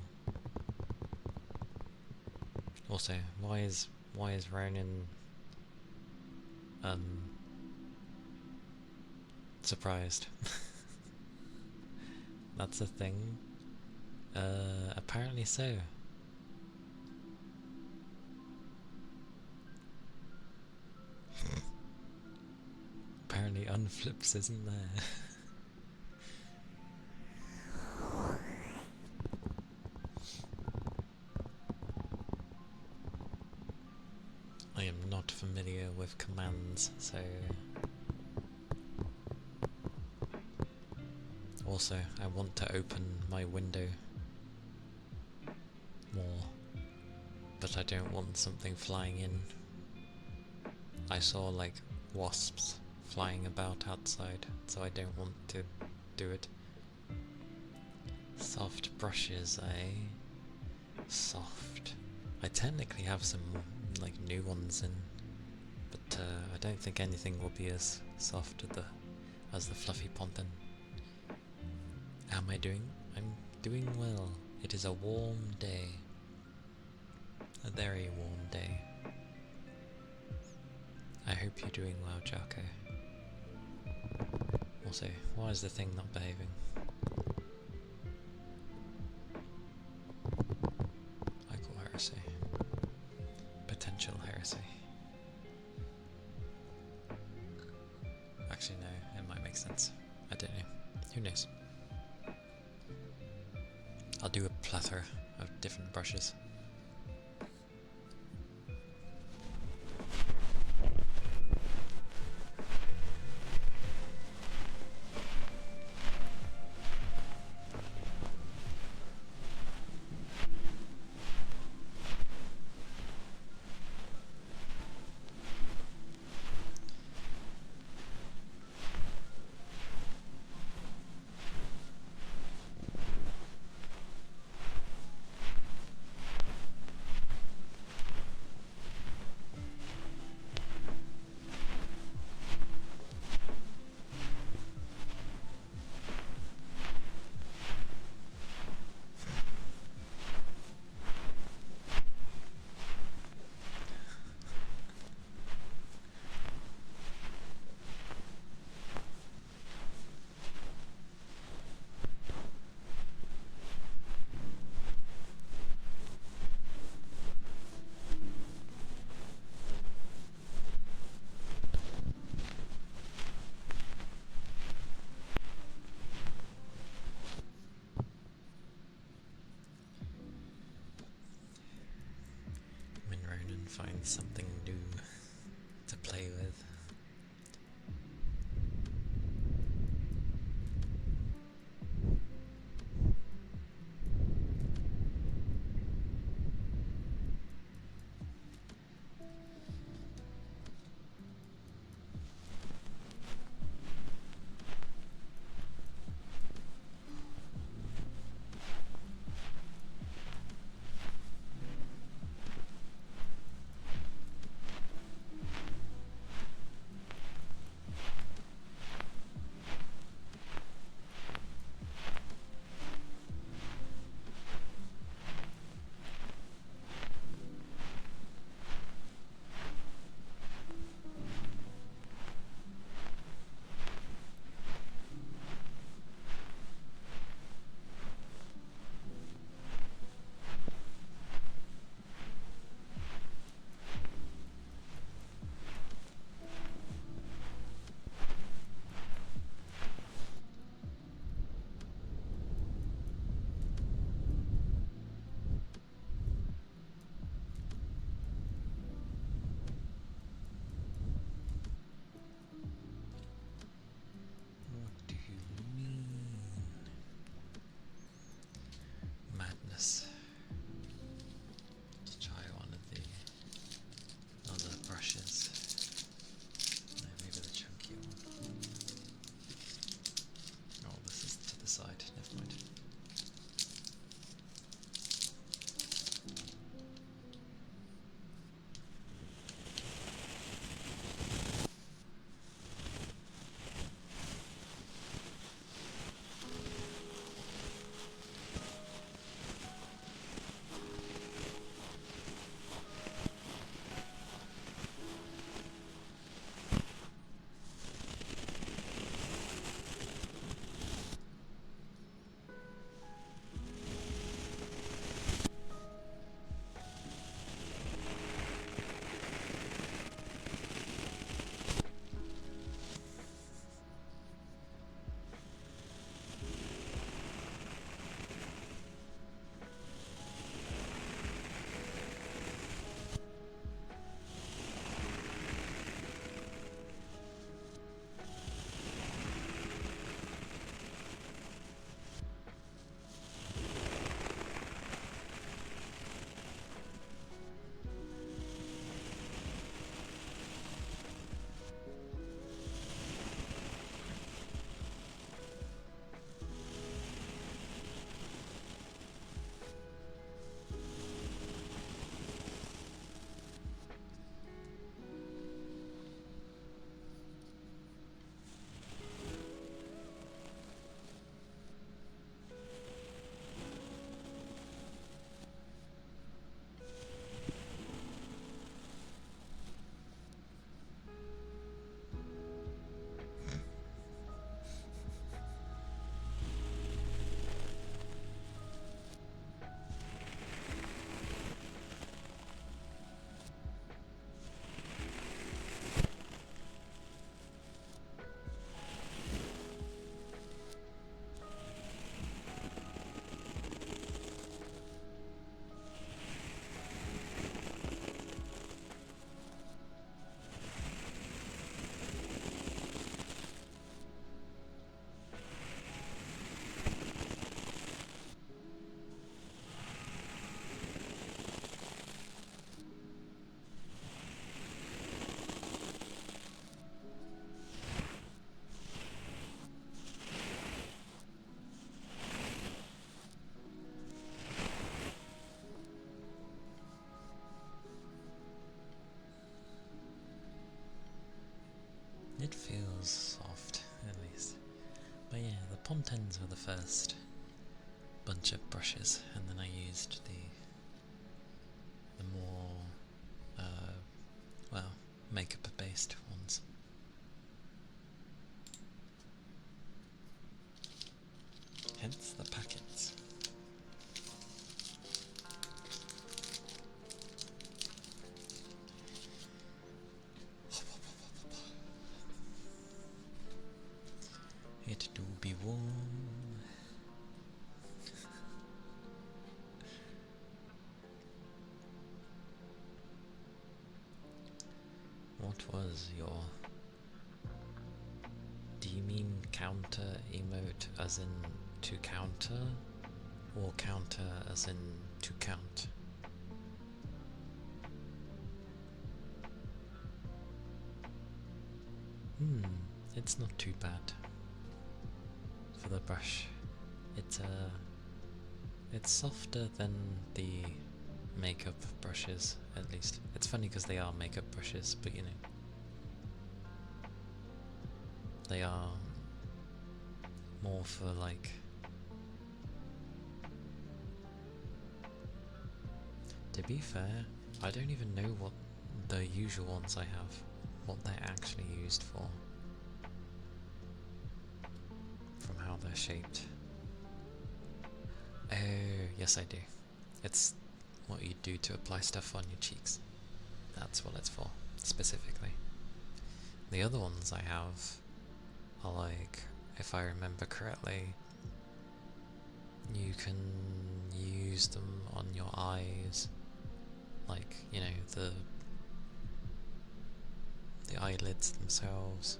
Also, why is Ronan surprised? That's a thing. Apparently so. Apparently unflips isn't there. I am not familiar with commands, so... Also, I want to open my window more, but I don't want something flying in. I saw like wasps flying about outside, so I don't want to do it. Soft brushes, eh? Soft. I technically have some like new ones in, but I don't think anything will be as soft as the fluffy ponton. How am I doing? I'm doing well. It is a warm day. A very warm day. I hope you're doing well, Jocko. Also, why is the thing not behaving? I call heresy. Potential heresy. Actually, no, it might make sense. I don't know. Who knows? I'll do a plethora of different brushes. Find something new to play with. It feels soft, at least. But yeah, the Pontens were the first bunch of brushes, and then I used the more, well, makeup-based ones. Hence the packets. It do be warm. What was your... Do you mean counter emote as in to counter? Or counter as in to count? It's not too bad for the brush. It's softer than the makeup brushes, at least. It's funny because they are makeup brushes, but you know, they are more for like... To be fair, I don't even know what the usual ones I have, what they're actually used for, from how they're shaped. Oh, yes I do. It's what you do to apply stuff on your cheeks. That's what it's for, specifically. The other ones I have are like, if I remember correctly, you can use them on your eyes, like, you know, the eyelids themselves,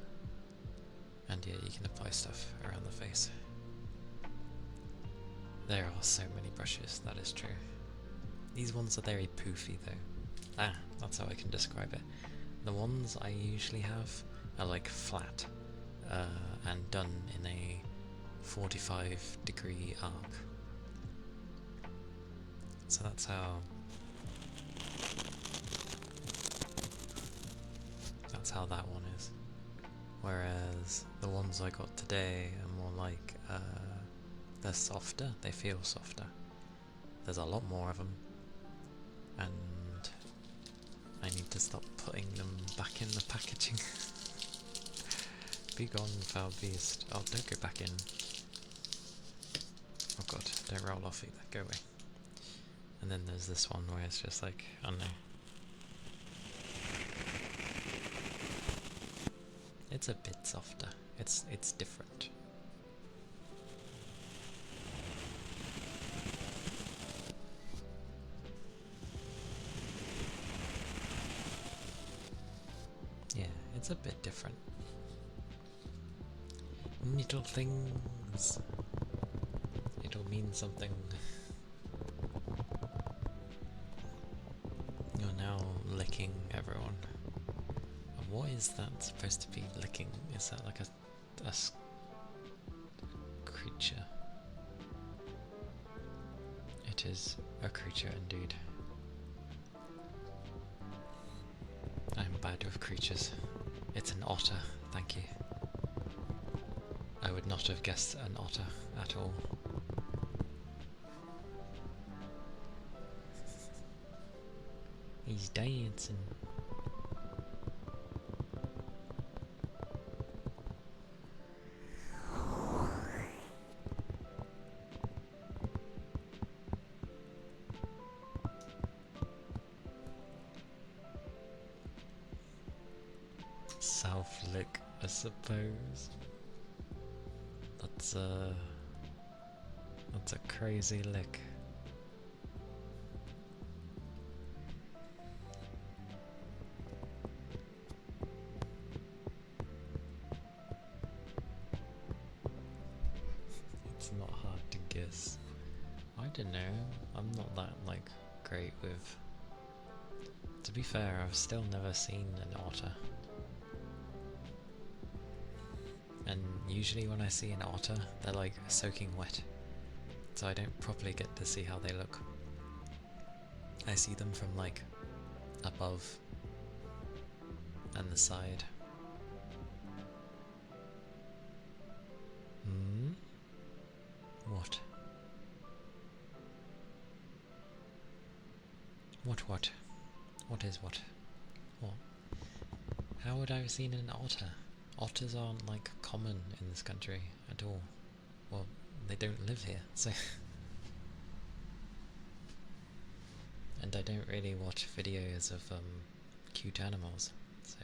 and yeah, you can apply stuff around the face. There are so many brushes, that is true. These ones are very poofy though. That's how I can describe it. The ones I usually have are like flat, and done in a 45-degree arc. So that's how that one is. Whereas the ones I got today are more like, they're softer, they feel softer. There's a lot more of them, and I need to stop putting them back in the packaging. Be gone, foul beast. Oh, don't go back in. Oh god, don't roll off either, go away. And then there's this one where it's just like, oh no. It's a bit softer. It's different. Yeah, it's a bit different. Little things. It'll mean something. You're now licking everyone. What is that supposed to be licking? Is that like a creature? It is a creature indeed. I'm bad with creatures. It's an otter, thank you. I would not have guessed an otter at all. He's dancing. Self-lick, I suppose. That's a crazy lick. It's not hard to guess. I don't know. I'm not that like great with. To be fair, I've still never seen an otter. And usually when I see an otter, they're like soaking wet, so I don't properly get to see how they look. I see them from like above and the side. What? What is what? What? How would I have seen an otter? Otters aren't, like, common in this country at all. Well, they don't live here, so... And I don't really watch videos of, cute animals, so...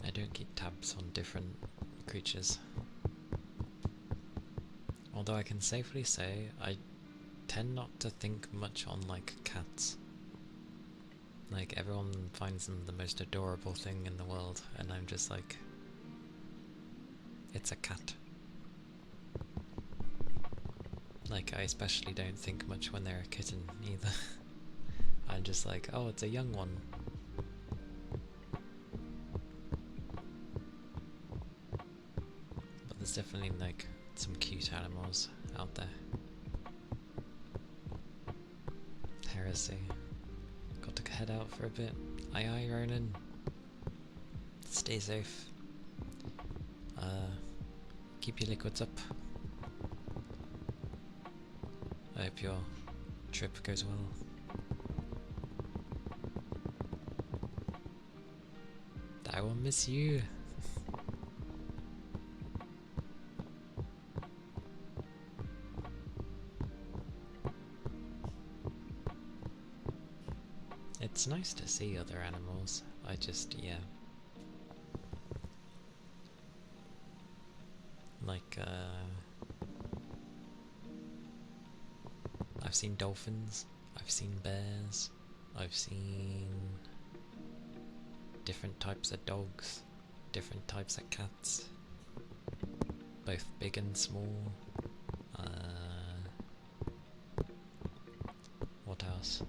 I don't keep tabs on different creatures. Although I can safely say, I tend not to think much on, like, cats. Like, everyone finds them the most adorable thing in the world, and I'm just like... It's a cat. Like, I especially don't think much when they're a kitten, either. I'm just like, oh, it's a young one. But there's definitely, like, some cute animals out there. Heresy. Got to head out for a bit. Aye aye, Ronan. Stay safe. Keep your liquids up. I hope your trip goes well. I will miss you. It's nice to see other animals. I just, yeah. Like, I've seen dolphins, I've seen bears, I've seen different types of dogs, different types of cats, both big and small. What else?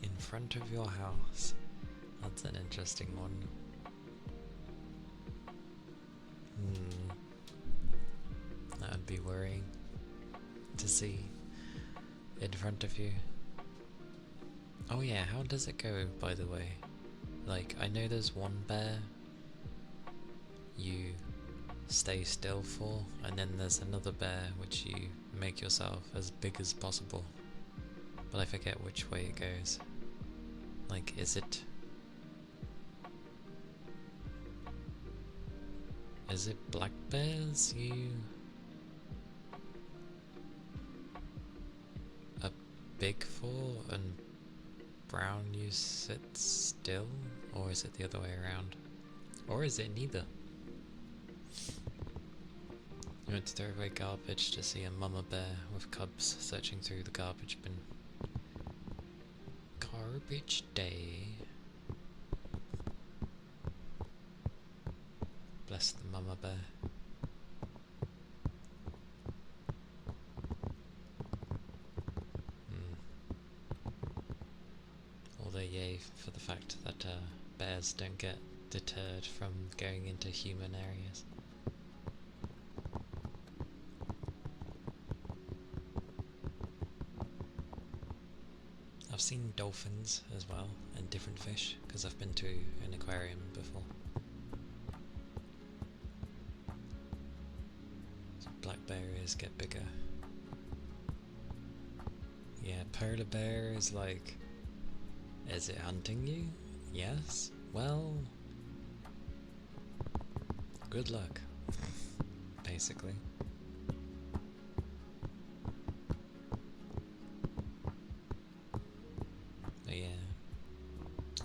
In front of your house. That's an interesting one. That would be worrying to see in front of you. Oh yeah, how does it go, by the way? Like, I know there's one bear you stay still for, and then there's another bear which you make yourself as big as possible. But I forget which way it goes. Like, is it black bears you are big for and brown you sit still? Or is it the other way around? Or is it neither? You went to throw away garbage to see a mama bear with cubs searching through the garbage bin. Garbage day. Bless the mama bear. Although yay for the fact that bears don't get deterred from going into human areas. I've seen dolphins as well, and different fish, because I've been to an aquarium before. Black bears get bigger. Yeah, polar bear is like... Is it hunting you? Yes? Well... Good luck. Basically. But yeah.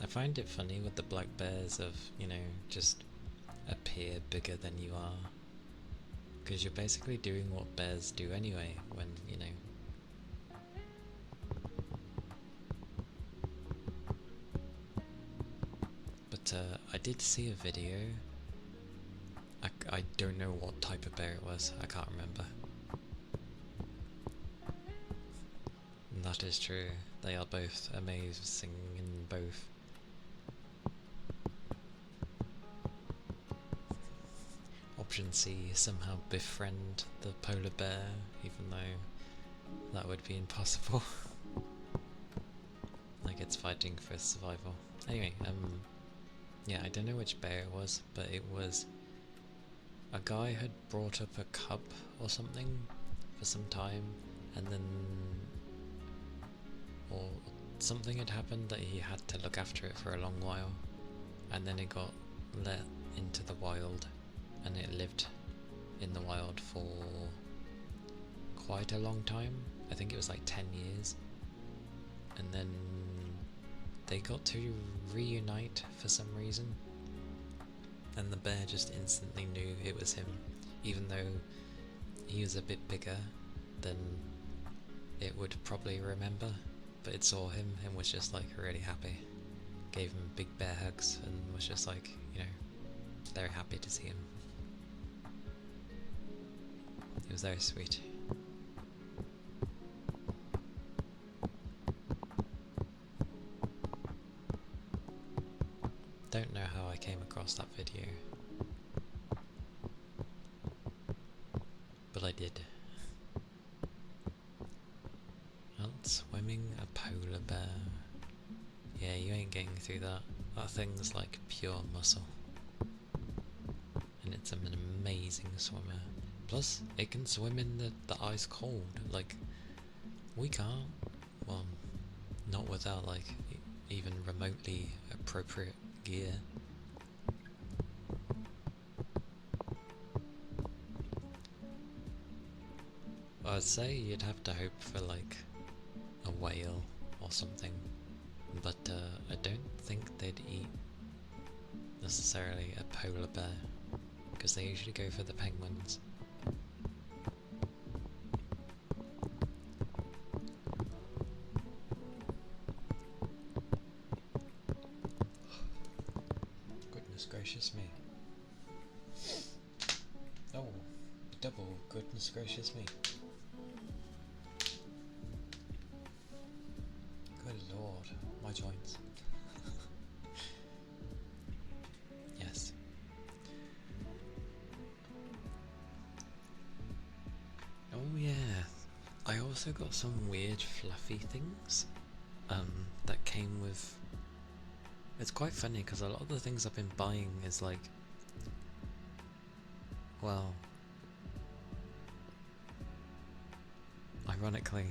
I find it funny with the black bears of, you know, just appear bigger than you are. Because you're basically doing what bears do anyway, when, you know... But I did see a video. I don't know what type of bear it was, I can't remember. And that is true, they are both amazing in both. Option C, somehow befriend the polar bear, even though that would be impossible. like it's fighting for survival. Anyway, yeah, I don't know which bear it was, but it was a guy had brought up a cub or something for some time, and then or something had happened that he had to look after it for a long while, and then it got let into the wild, and it lived in the wild for quite a long time. I think it was like 10 years, and then they got to reunite for some reason, and the bear just instantly knew it was him, even though he was a bit bigger than it would probably remember, but it saw him and was just like really happy, gave him big bear hugs, and was just like, you know, very happy to see him. It was very sweet. Don't know how I came across that video, but I did. Out swimming a polar bear. Yeah, you ain't getting through that. That thing's like pure muscle. And it's an amazing swimmer. Plus, it can swim in the ice cold. Like, we can't. Well, not without like even remotely appropriate gear. I'd say you'd have to hope for like a whale or something, but I don't think they'd eat necessarily a polar bear, because they usually go for the penguins. Goodness gracious me. Oh, double goodness gracious me. Good lord, my joints. Yes. Oh yeah, I also got some weird fluffy things that came with. It's quite funny because a lot of the things I've been buying is like, well, ironically,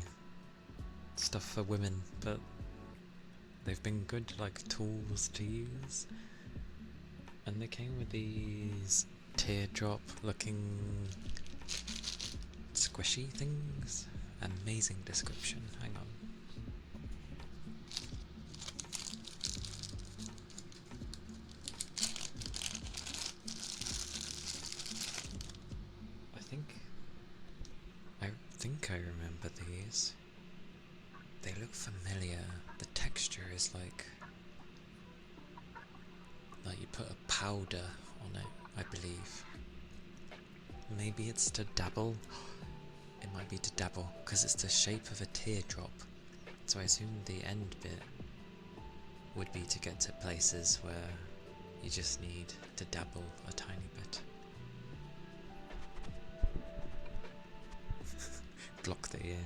stuff for women, but they've been good like tools to use. And they came with these teardrop looking squishy things. Amazing description, hang on. I think I remember these. They look familiar. The texture is like you put a powder on it, I believe. Maybe it's to dabble. It might be to dabble, because it's the shape of a teardrop. So I assume the end bit would be to get to places where you just need to dabble a tiny bit. Block the ear.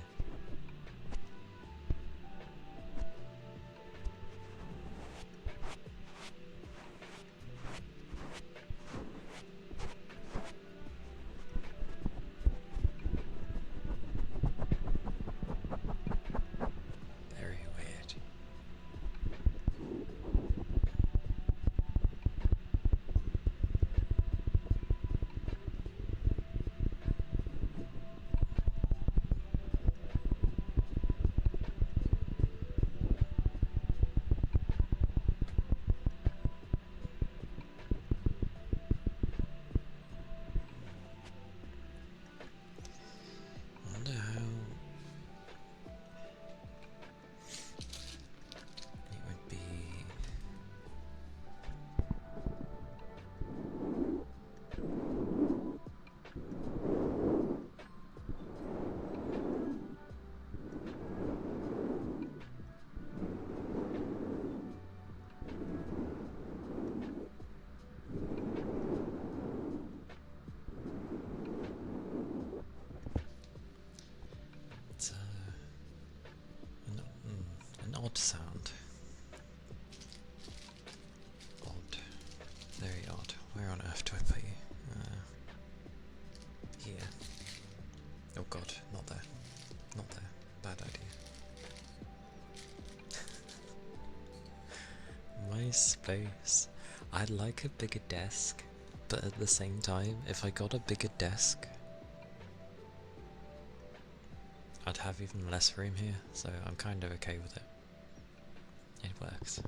Very weird. I wonder how it would be. It's an odd sound. earth do I put you? Here. Oh god, not there. Not there. Bad idea. My space. I'd like a bigger desk, but at the same time, if I got a bigger desk, I'd have even less room here, so I'm kind of okay with it. It works.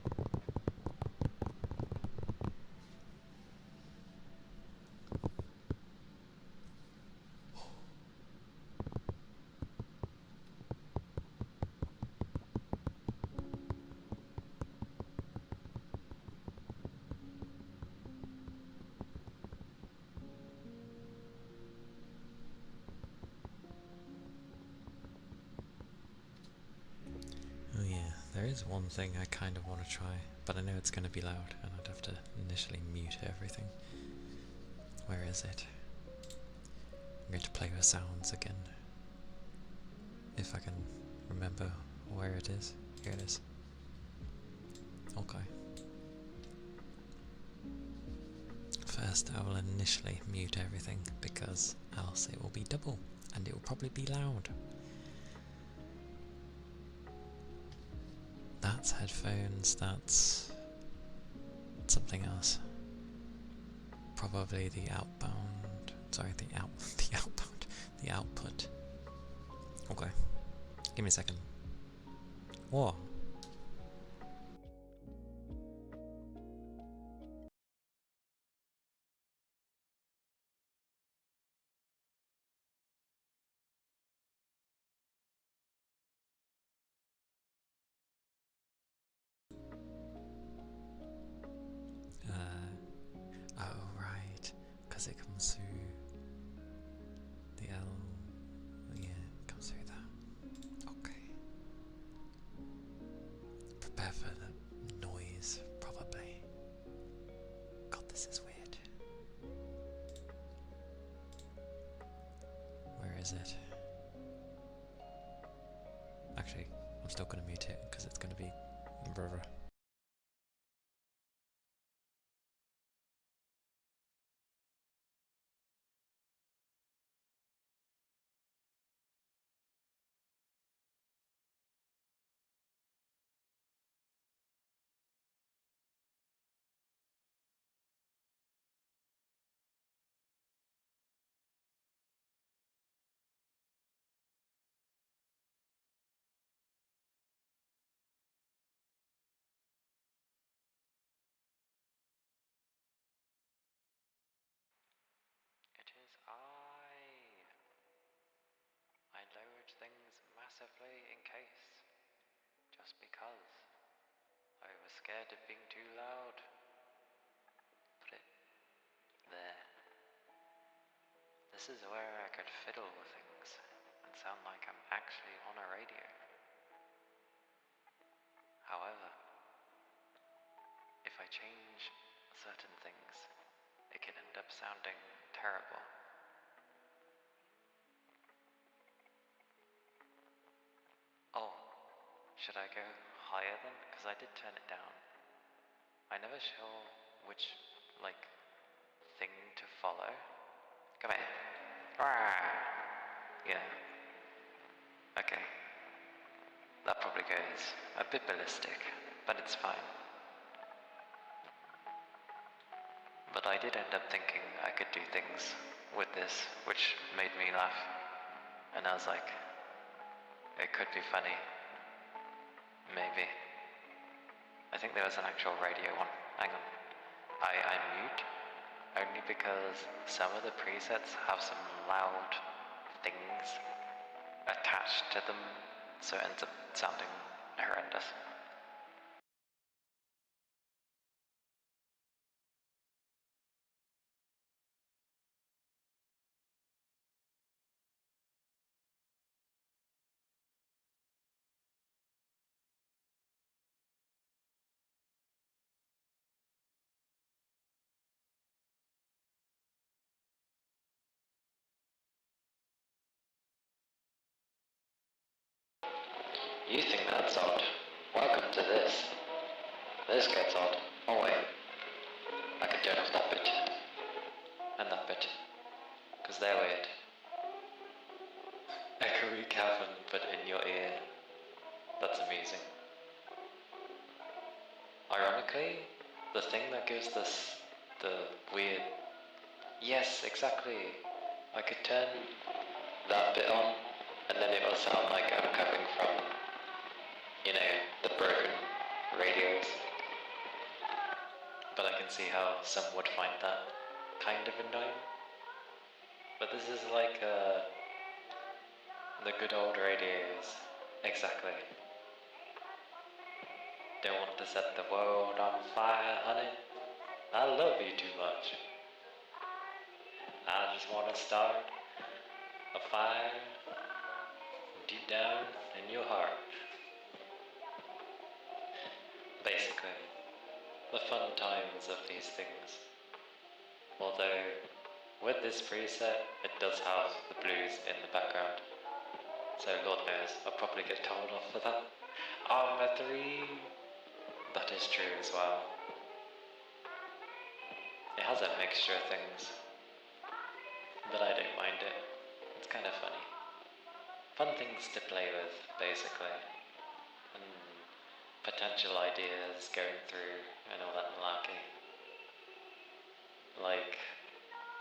Oh yeah, there is one thing I kind of want to try, but I know it's going to be loud and I'd have to initially mute everything. Where is it? I'm going to play with sounds again. If I can remember where it is. Here it is. Okay. First I will initially mute everything because else it will be double and it will probably be loud. That's headphones, that's something else. Probably the outbound, sorry, the outbound, the output. Okay, give me a second. Whoa. Oh right, because it comes through the L, yeah, it comes through that. Okay. Prepare for the noise, probably. God, this is weird. Where is it? Actually, I'm still going to mute it because it's going to be brr. It is I lowered things massively in case, just because I was scared of being too loud. Put it there. This is where I could fiddle with things and sound like I'm actually on a radio. However, if I change certain things, it can end up sounding terrible. Oh, should I go higher then? Because I did turn it down. I'm never sure which, thing to follow. Come here. Yeah. Okay. That probably goes a bit ballistic, but it's fine. But I did end up thinking I could do things with this which made me laugh. And I was like, it could be funny. Maybe. I think there was an actual radio one. Hang on. I mute only because some of the presets have some loud things attached to them, so it ends up sounding horrendous. You think that's odd? Welcome to this. This gets odd. Oh wait, I can turn off that bit. thing that gives this the weird. Yes, exactly. I could turn that bit on, and then it will sound like I'm coming from, the broken radios. But I can see how some would find that kind of annoying. But this is like the good old radios. Exactly. Don't want to set the world on fire, honey. I love you too much. I just want to start a fire deep down in your heart. Basically, the fun times of these things. Although, with this preset, it does have the blues in the background. So Lord knows, I'll probably get told off for that. Armor 3, that is true as well. It has a mixture of things, but I don't mind it. It's kind of funny. Fun things to play with, basically. And potential ideas going through and all that malarkey. Like,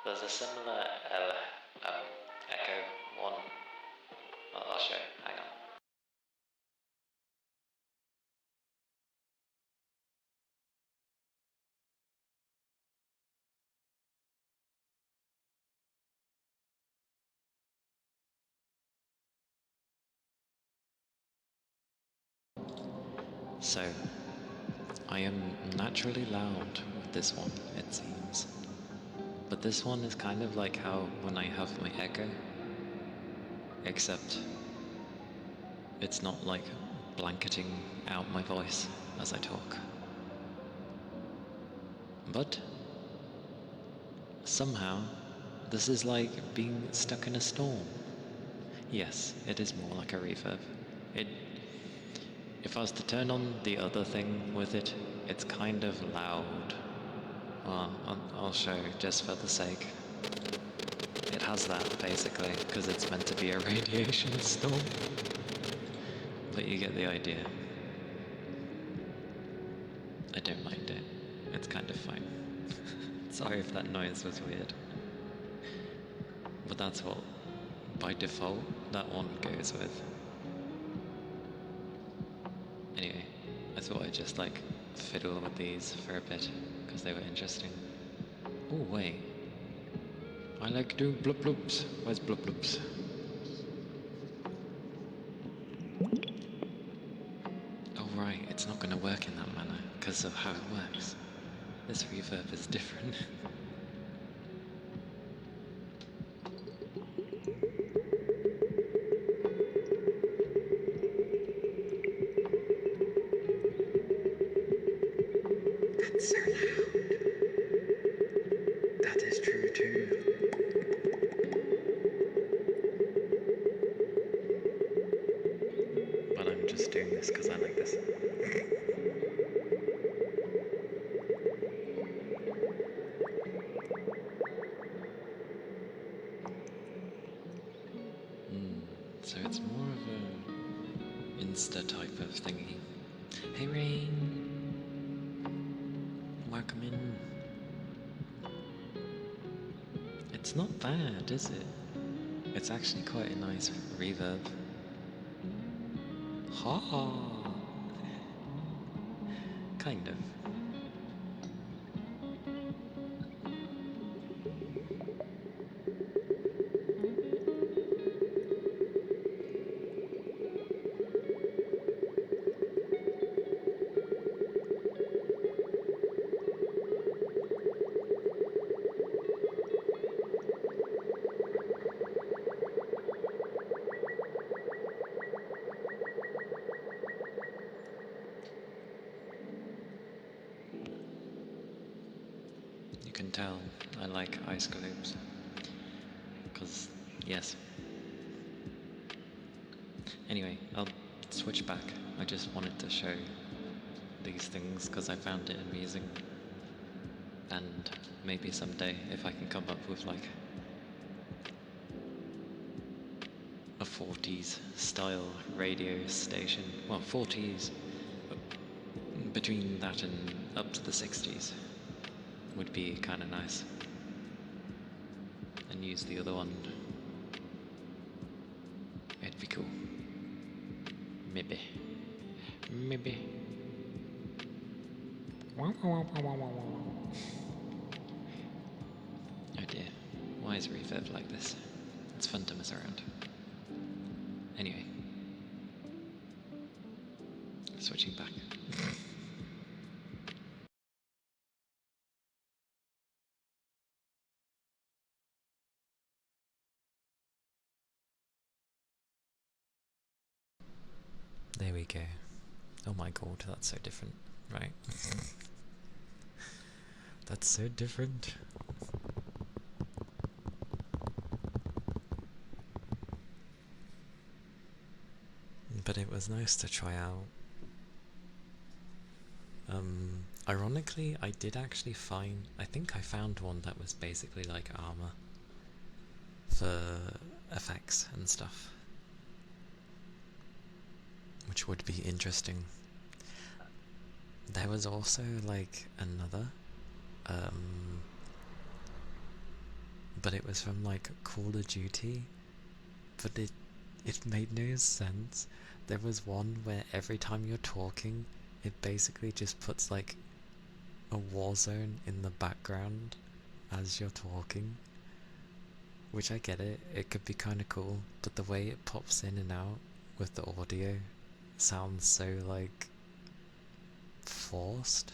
there's a similar Echo one. I'll show you, hang on. So, I am naturally loud with this one, it seems. But this one is kind of like how when I have my Echo, except it's not like blanketing out my voice as I talk. But somehow, this is like being stuck in a storm. Yes, it is more like a reverb. If I was to turn on the other thing with it, it's kind of loud. Well, I'll show just for the sake. It has that, basically, because it's meant to be a radiation storm. But you get the idea. I don't mind it. It's kind of fine. Sorry if that noise was weird. But that's what, by default, that one goes with. Anyway, I thought I'd just fiddle with these for a bit, because they were interesting. Oh wait, I like doing blub blubs. Where's blub blubs? Oh right, it's not going to work in that manner, because of how it works. This reverb is different. That's so loud. That is true too. But I'm just doing this because I like this. So it's more of a Insta type of thingy. Hey Rain! Welcome in. It's not bad, is it? It's actually quite a nice reverb. Ha! Kind of. You can tell I like ice globes. Because, yes. Anyway, I'll switch back. I just wanted to show these things because I found it amusing. And maybe someday, if I can come up with a 40s style radio station. Well, 40s between that and up to the 60s would be kind of nice. And use the other one. It'd be cool. Maybe. Maybe. Oh dear. Why is reverb like this? It's fun to mess around. Anyway. Switching back. There we go. Oh my god, that's so different, right? That's so different. But it was nice to try out. Ironically, I did actually find, I think I found one that was basically like armor for effects and stuff, which would be interesting. There was also like another, but it was from like Call of Duty, but it made no sense. There was one where every time you're talking, it basically just puts like a war zone in the background as you're talking. Which I get it, it could be kinda cool, but the way it pops in and out with the audio sounds so like forced.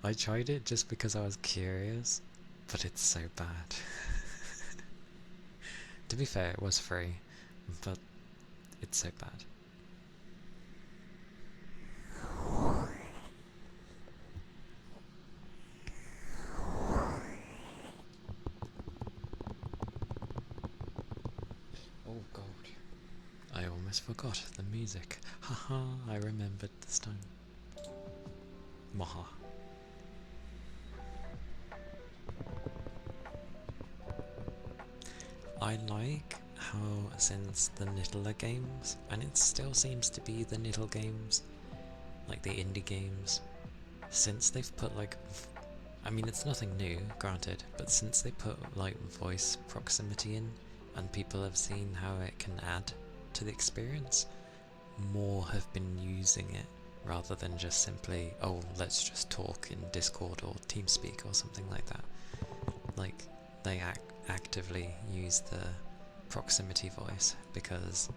I tried it just because I was curious, but it's so bad. To be fair, it was free, but it's so bad. Oh god. I almost forgot the music. Haha, I remembered this time. Maha. I like how since the Nittler games, and it still seems to be the Nittler games, like the indie games, since they've put like, I mean it's nothing new, granted, but since they put like voice proximity in, and people have seen how it can add to the experience, more have been using it, rather than just simply, oh let's just talk in Discord or TeamSpeak or something like that. Like, they actively use the proximity voice because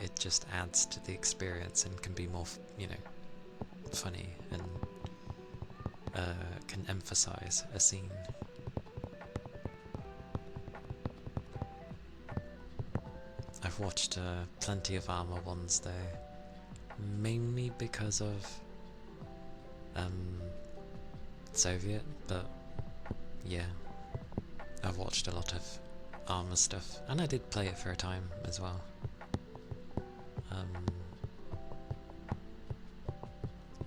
it just adds to the experience and can be more, you know, funny and can emphasize a scene. I've watched plenty of Armor ones though, mainly because of Soviet, but yeah, I've watched a lot of Armor stuff, and I did play it for a time as well.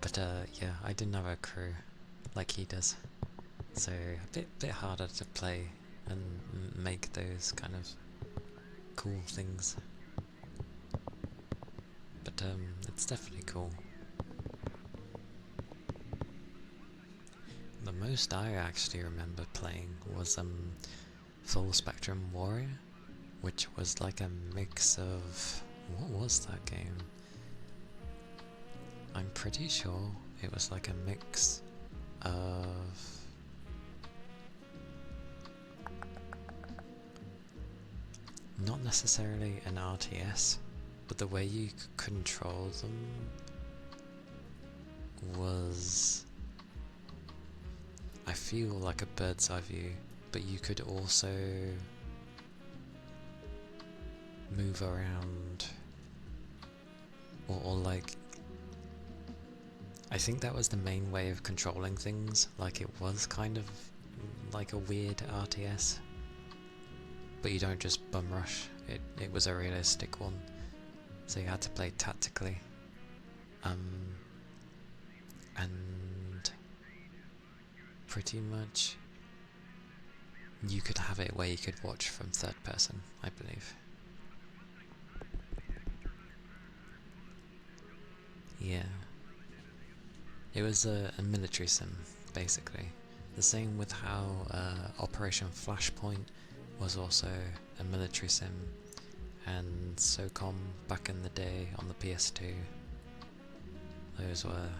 But yeah, I didn't have a crew like he does, so a bit harder to play and make those kind of cool things. But it's definitely cool. The most I actually remember playing was Full Spectrum Warrior, which was like a mix of, what was that game? I'm pretty sure it was like a mix of not necessarily an RTS, but the way you could control them was, I feel like a bird's eye view, but you could also move around, or like, I think that was the main way of controlling things. Like, it was kind of like a weird RTS, but you don't just bum rush, it was a realistic one, so you had to play tactically. And pretty much you could have it where you could watch from third person, I believe. Yeah. It was a military sim, basically. The same with how Operation Flashpoint was also a military sim, and SOCOM back in the day on the PS2. Those were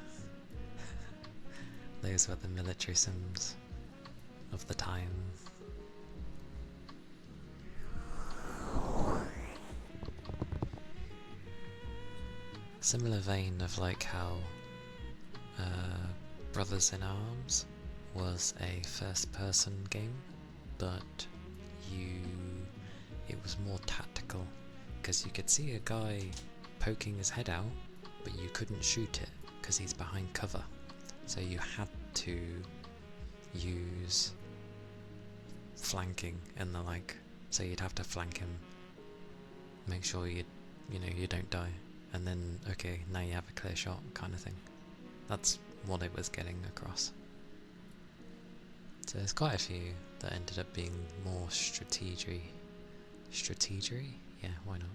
the military sims of the time. Similar vein of like how Brothers in Arms was a first-person game, but it was more tactical, because you could see a guy poking his head out, but you couldn't shoot it because he's behind cover. So you had to use flanking and the like. So you'd have to flank him, make sure you don't die, and then okay, now you have a clear shot kind of thing. That's what it was getting across. So there's quite a few that ended up being more strategy. Strategery? Yeah, why not?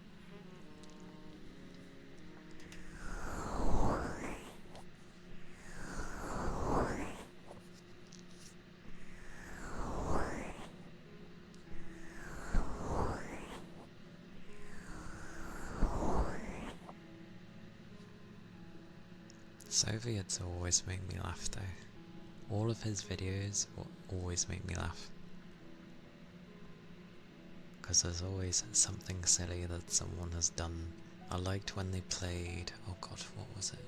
Soviets always make me laugh though. All of his videos always make me laugh. Because there's always something silly that someone has done. I liked when they played, oh god, what was it?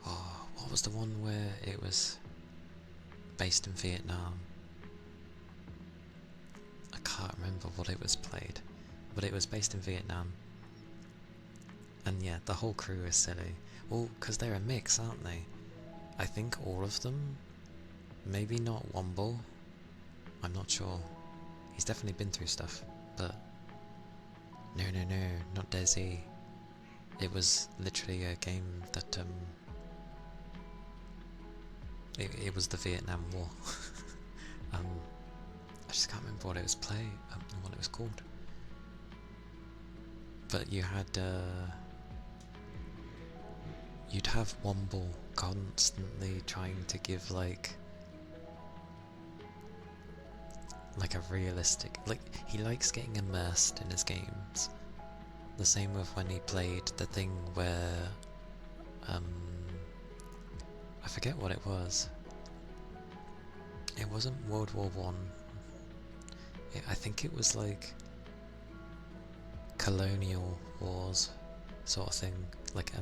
Oh, what was the one where it was based in Vietnam? I can't remember what it was played, but it was based in Vietnam. And yeah, the whole crew is silly. Well, because they're a mix, aren't they? I think all of them. Maybe not Womble. I'm not sure. He's definitely been through stuff, but no, not Desi. It was literally a game that it was the Vietnam War. I just can't remember what it was what it was called. But you had you'd have Womble constantly trying to give like a realistic, like, he likes getting immersed in his games. The same with when he played the thing where I forget what it was. It wasn't World War One. I think it was like colonial wars sort of thing, like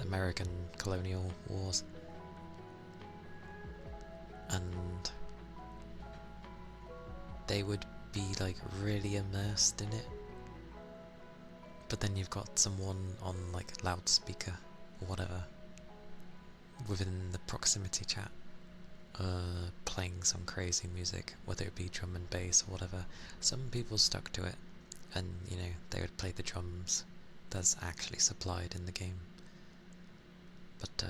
American colonial wars. And they would be like really immersed in it, but then you've got someone on like loudspeaker or whatever within the proximity chat playing some crazy music, whether it be drum and bass or whatever. Some people stuck to it, and they would play the drums that's actually supplied in the game. But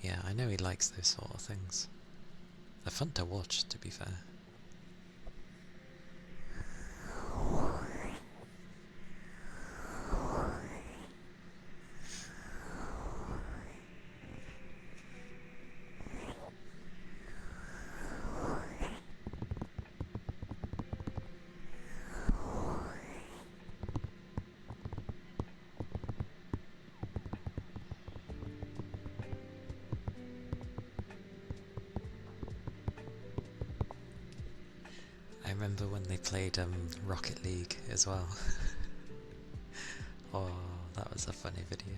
yeah, I know he likes those sort of things. They're fun to watch, to be fair. I remember when they played Rocket League as well. Oh, that was a funny video.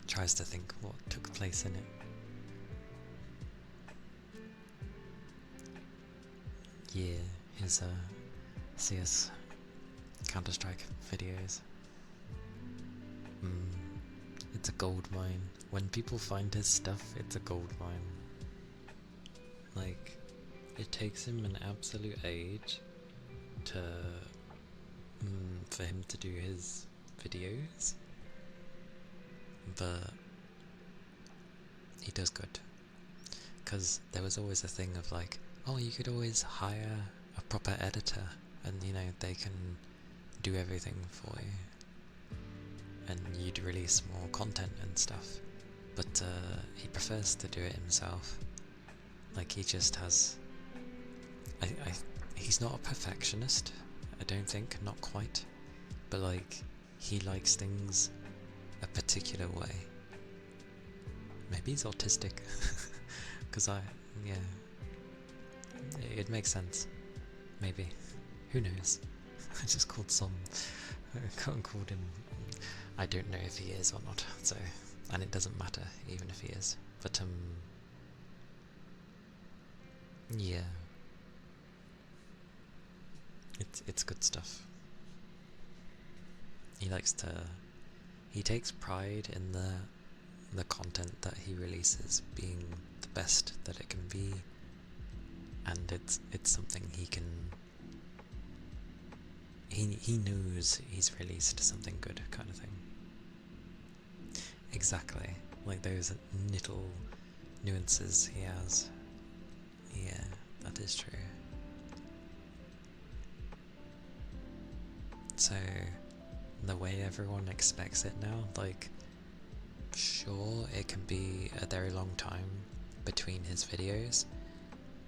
Tries to think what took place in it. Yeah, his CS Counter-Strike videos. It's a gold mine. When people find his stuff, it's a gold mine. Like, it takes him an absolute age for him to do his videos, but he does good. Because there was always a thing of like, oh, you could always hire a proper editor and they can do everything for you. and you'd release more content and stuff. But he prefers to do it himself. Like, he just has... he's not a perfectionist, I don't think, not quite. But like, he likes things a particular way. Maybe he's autistic. Because yeah. It makes sense. Maybe. Who knows? I just called called him... I don't know if he is or not, so... And it doesn't matter, even if he is. But, yeah. It's good stuff. He likes to... He takes pride in the content that he releases being the best that it can be, and it's something he can... He knows he's released something good, kind of thing. Exactly, like those little nuances he has. Yeah, that is true. So, the way everyone expects it now, like, sure, it can be a very long time between his videos.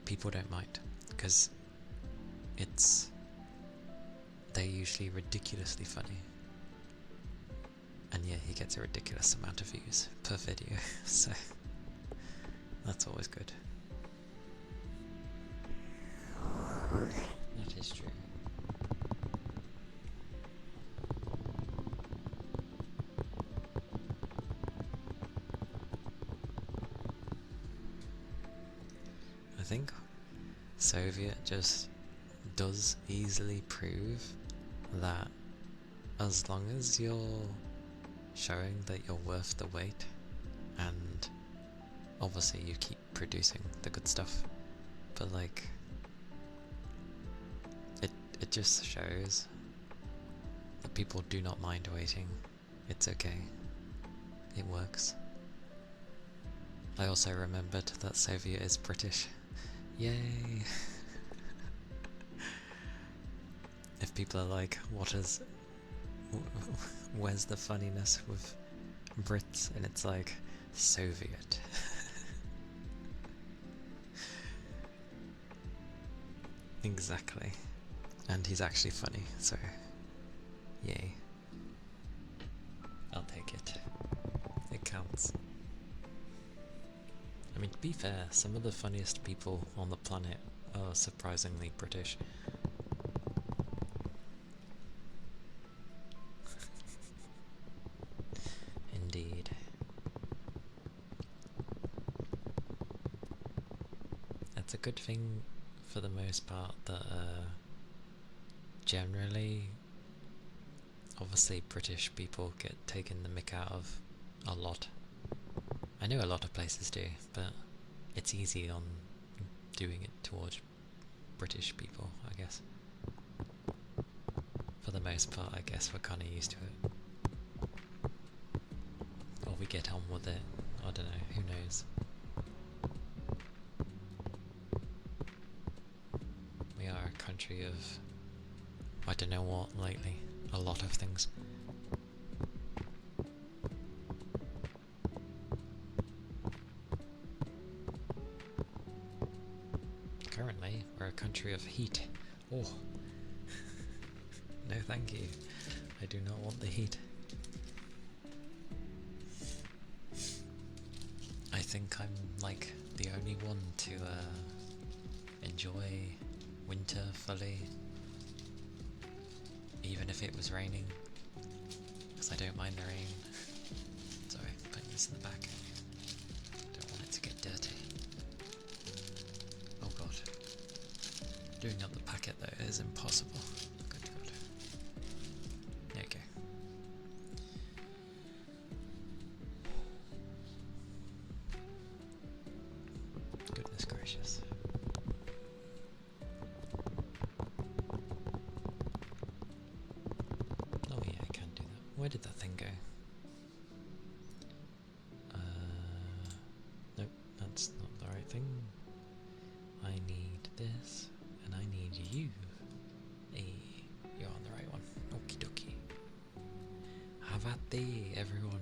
People don't mind, because they're usually ridiculously funny. And yeah, he gets a ridiculous amount of views per video, so that's always good. That is true. I think Soviet just does easily prove that as long as you're showing that you're worth the wait, and obviously you keep producing the good stuff, but like, it just shows that people do not mind waiting. It's okay. It works. I also remembered that Soviet is British. Yay! If people are like, where's the funniness with Brits? And it's like, Soviet. Exactly. And he's actually funny, so yay. I'll take it. It counts. I mean, to be fair, some of the funniest people on the planet are surprisingly British. Indeed. It's a good thing for the most part that generally, obviously British people get taken the mick out of a lot. I know a lot of places do, but it's easy on doing it towards British people, I guess. For the most part, I guess we're kind of used to it. Or we get on with it. I don't know, who knows. We are a country of... I don't know what lately. A lot of things. Currently, we're a country of heat. Oh. No thank you. I do not want the heat. I think I'm like the only one to enjoy winter fully, even if it was raining, because I don't mind the rain. Sorry, putting this in the back. Don't want it to get dirty. Oh god. Doing up the packet though is impossible. Good god. There you go. Goodness gracious. Oh yeah, I can do that. Where did that thing go? Nope, that's not the right thing. I need this, and I need you. Hey, you're on the right one. Okie dokie. Have at thee, everyone.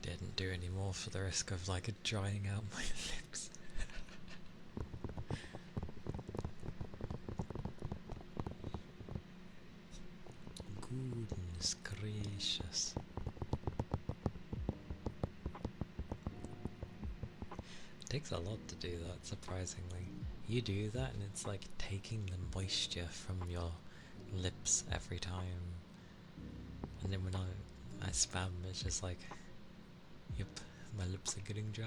Didn't do any more for the risk of like drying out my lips. Goodness gracious. It takes a lot to do that, surprisingly. You do that and it's like taking the moisture from your lips every time. And then when I spam, it's just like, yep, my lips are getting dry.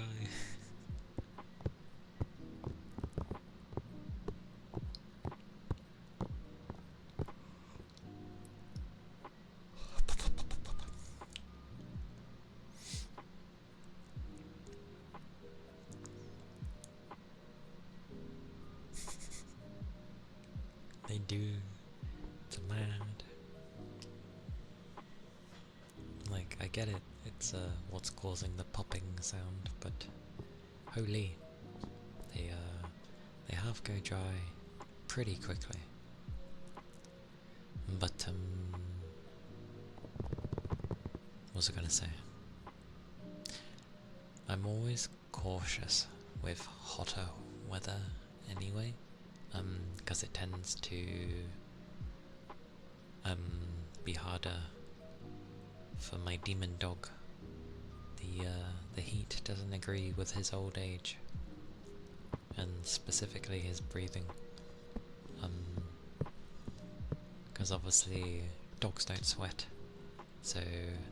They do. It's mad. Like, I get it. It's what's causing the popping sound, but holy, they half go dry pretty quickly. But what was I gonna say? I'm always cautious with hotter weather anyway, because it tends to be harder for my demon dog. The heat doesn't agree with his old age, and specifically his breathing. Because obviously dogs don't sweat, so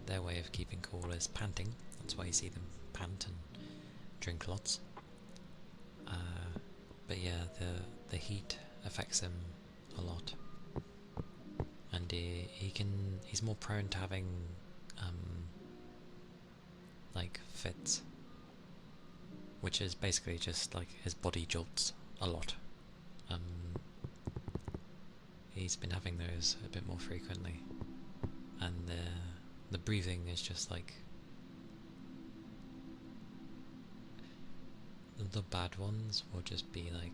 their way of keeping cool is panting. That's why you see them pant and drink lots. But yeah, the heat affects him a lot, and he's more prone to having like fits, which is basically just like his body jolts a lot. He's been having those a bit more frequently, and the breathing is just like the bad ones will just be like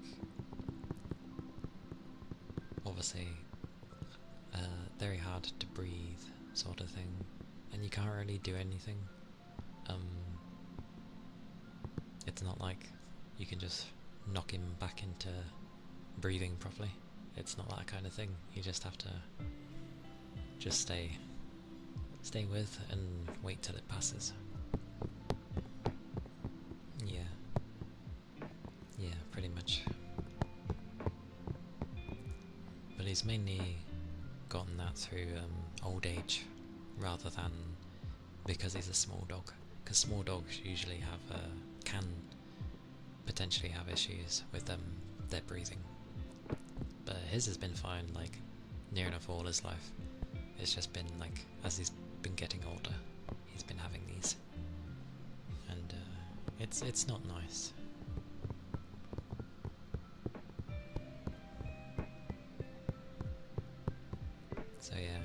obviously very hard to breathe sort of thing, and you can't really do anything. It's not like you can just knock him back into breathing properly. It's not that kind of thing. You just have to just stay with and wait till it passes. Yeah, pretty much. But he's mainly gotten that through old age rather than because he's a small dog. Because small dogs usually can potentially have issues with their breathing. But his has been fine, like, near enough all his life. It's just been, like, as he's been getting older, he's been having these. And, it's not nice. So yeah,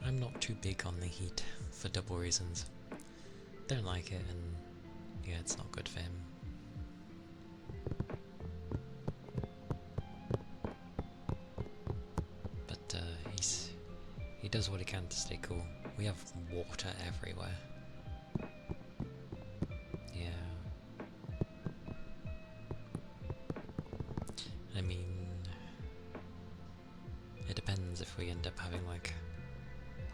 I'm not too big on the heat, for double reasons. Don't like it, and, yeah, it's not good for him. He does what he can to stay cool. We have water everywhere. Yeah. I mean, it depends. If we end up having like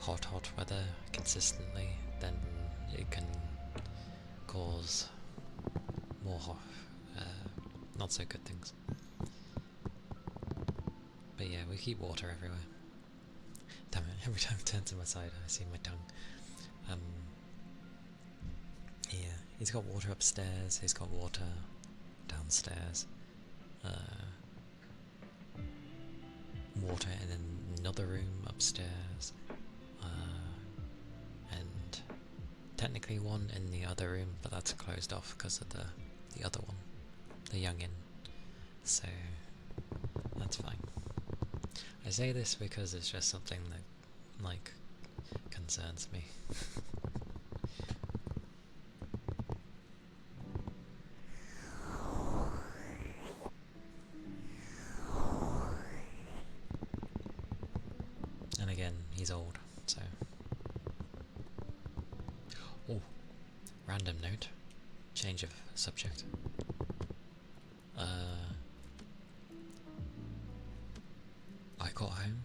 hot weather consistently, then it can cause more not so good things. But yeah, we keep water everywhere. Damn it, every time I turn to my side I see my tongue. Yeah, he's got water upstairs, he's got water downstairs. Water in another room upstairs. And technically one in the other room, but that's closed off because of the other one, the youngin. So that's fine. I say this because it's just something that, like, concerns me. And again, he's old, so... Oh, random note. Change of subject. I got home.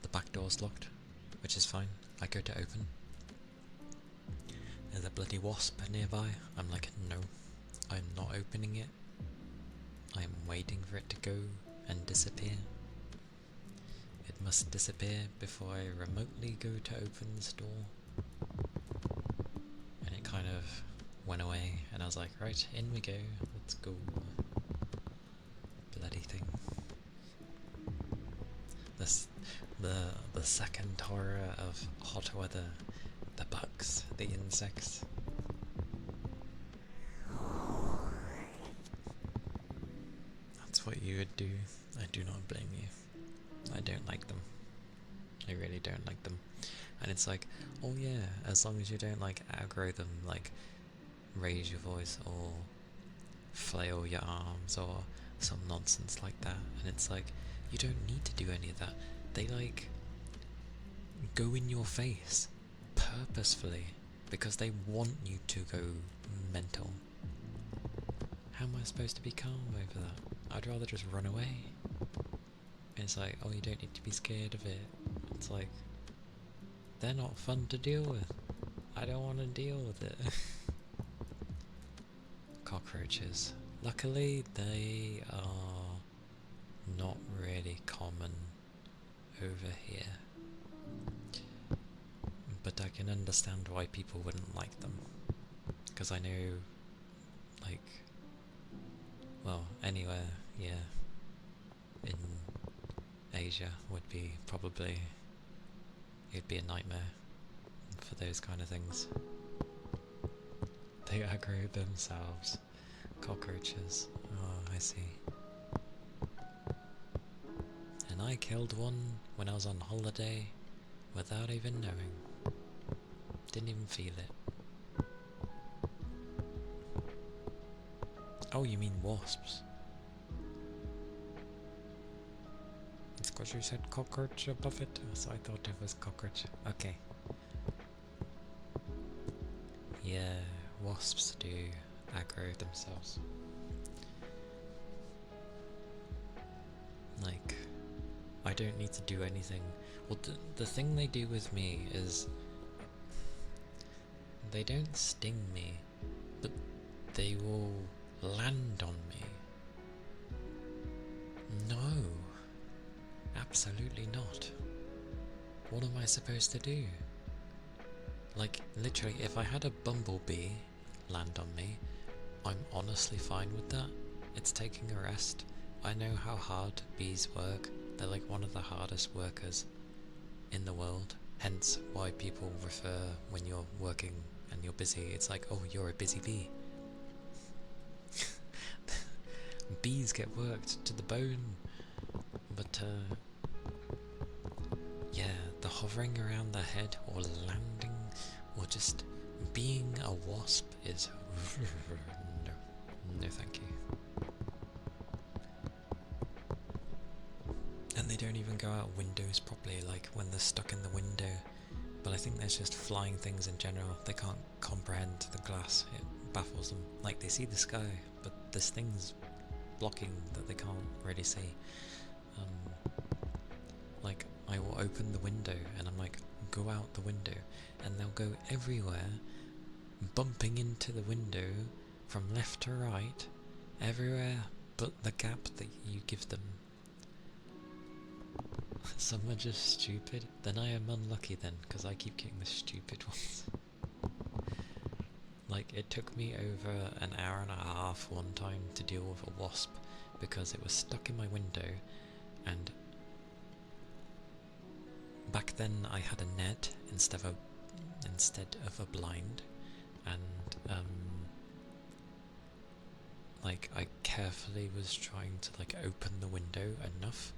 The back door's locked, which is fine. I go to open. There's a bloody wasp nearby. I'm like, no, I'm not opening it. I'm waiting for it to go and disappear. It must disappear before I remotely go to open this door. And it kind of went away, and I was like, right, in we go, let's go. Bloody thing. The second horror of hot weather, the bugs, the insects. That's what you would do. I do not blame you. I don't like them. I really don't like them. And it's like, oh yeah, as long as you don't like aggro them, like raise your voice or flail your arms or some nonsense like that. And it's like, you don't need to do any of that. They like go in your face purposefully because they want you to go mental. How am I supposed to be calm over that? I'd rather just run away. And it's like, oh, you don't need to be scared of it. It's like, they're not fun to deal with. I don't want to deal with it. Cockroaches. Luckily, they are not really common over here. But I can understand why people wouldn't like them. Because I know, like, well, anywhere, yeah, in Asia would be probably, it'd be a nightmare for those kind of things. They aggro themselves. Cockroaches. Oh, I see. And I killed one when I was on holiday without even knowing. Didn't even feel it. Oh, you mean wasps? It's because you said cockroach above it, so I thought it was cockroach. Okay. Yeah, wasps do aggro themselves. Like, I don't need to do anything. Well, the thing they do with me is they don't sting me, but they will land on me. No, absolutely not. What am I supposed to do? Like, literally, if I had a bumblebee land on me, I'm honestly fine with that. It's taking a rest. I know how hard bees work. They're like one of the hardest workers in the world. Hence why people refer when you're working and you're busy, it's like, oh, you're a busy bee. Bees get worked to the bone. But, yeah, the hovering around the head or landing or just being a wasp is no. No thank you. And they don't even go out windows properly, like when they're stuck in the window. But I think that's just flying things in general. They can't comprehend the glass. It baffles them. Like, they see the sky, but there's things blocking that they can't really see. Like, I will open the window and I'm like, go out the window, and they'll go everywhere, bumping into the window from left to right, everywhere but the gap that you give them. Some are just stupid. Then I am unlucky then, because I keep getting the stupid ones. Like, it took me over an hour and a half one time to deal with a wasp because it was stuck in my window, and back then I had a net instead of a blind, and like I carefully was trying to like open the window enough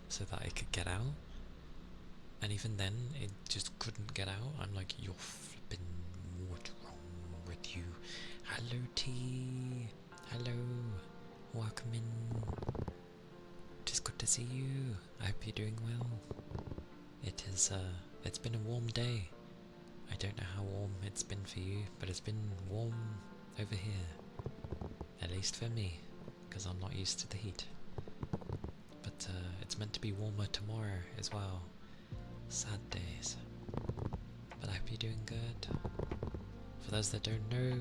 so that I could get out, and even then it just couldn't get out. I'm like, you're flipping, what's wrong with you? Hello T, hello, welcome in. Just good to see you. I hope you're doing well. It's been a warm day. I don't know how warm it's been for you, but it's been warm over here. At least for me, because I'm not used to the heat. But it's meant to be warmer tomorrow as well. Sad days. But I hope you're doing good. For those that don't know,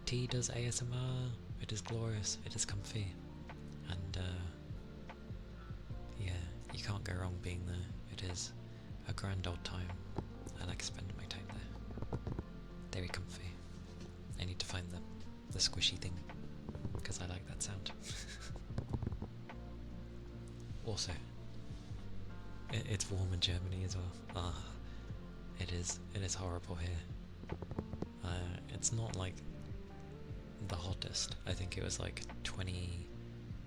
T does ASMR. It is glorious. It is comfy. And yeah, you can't go wrong being there. It is a grand old time. I like spending my time there. Very comfy. I need to find the squishy thing, because I like that sound. Also, it's warm in Germany as well. Ah, it is horrible here. It's not like the hottest. I think it was like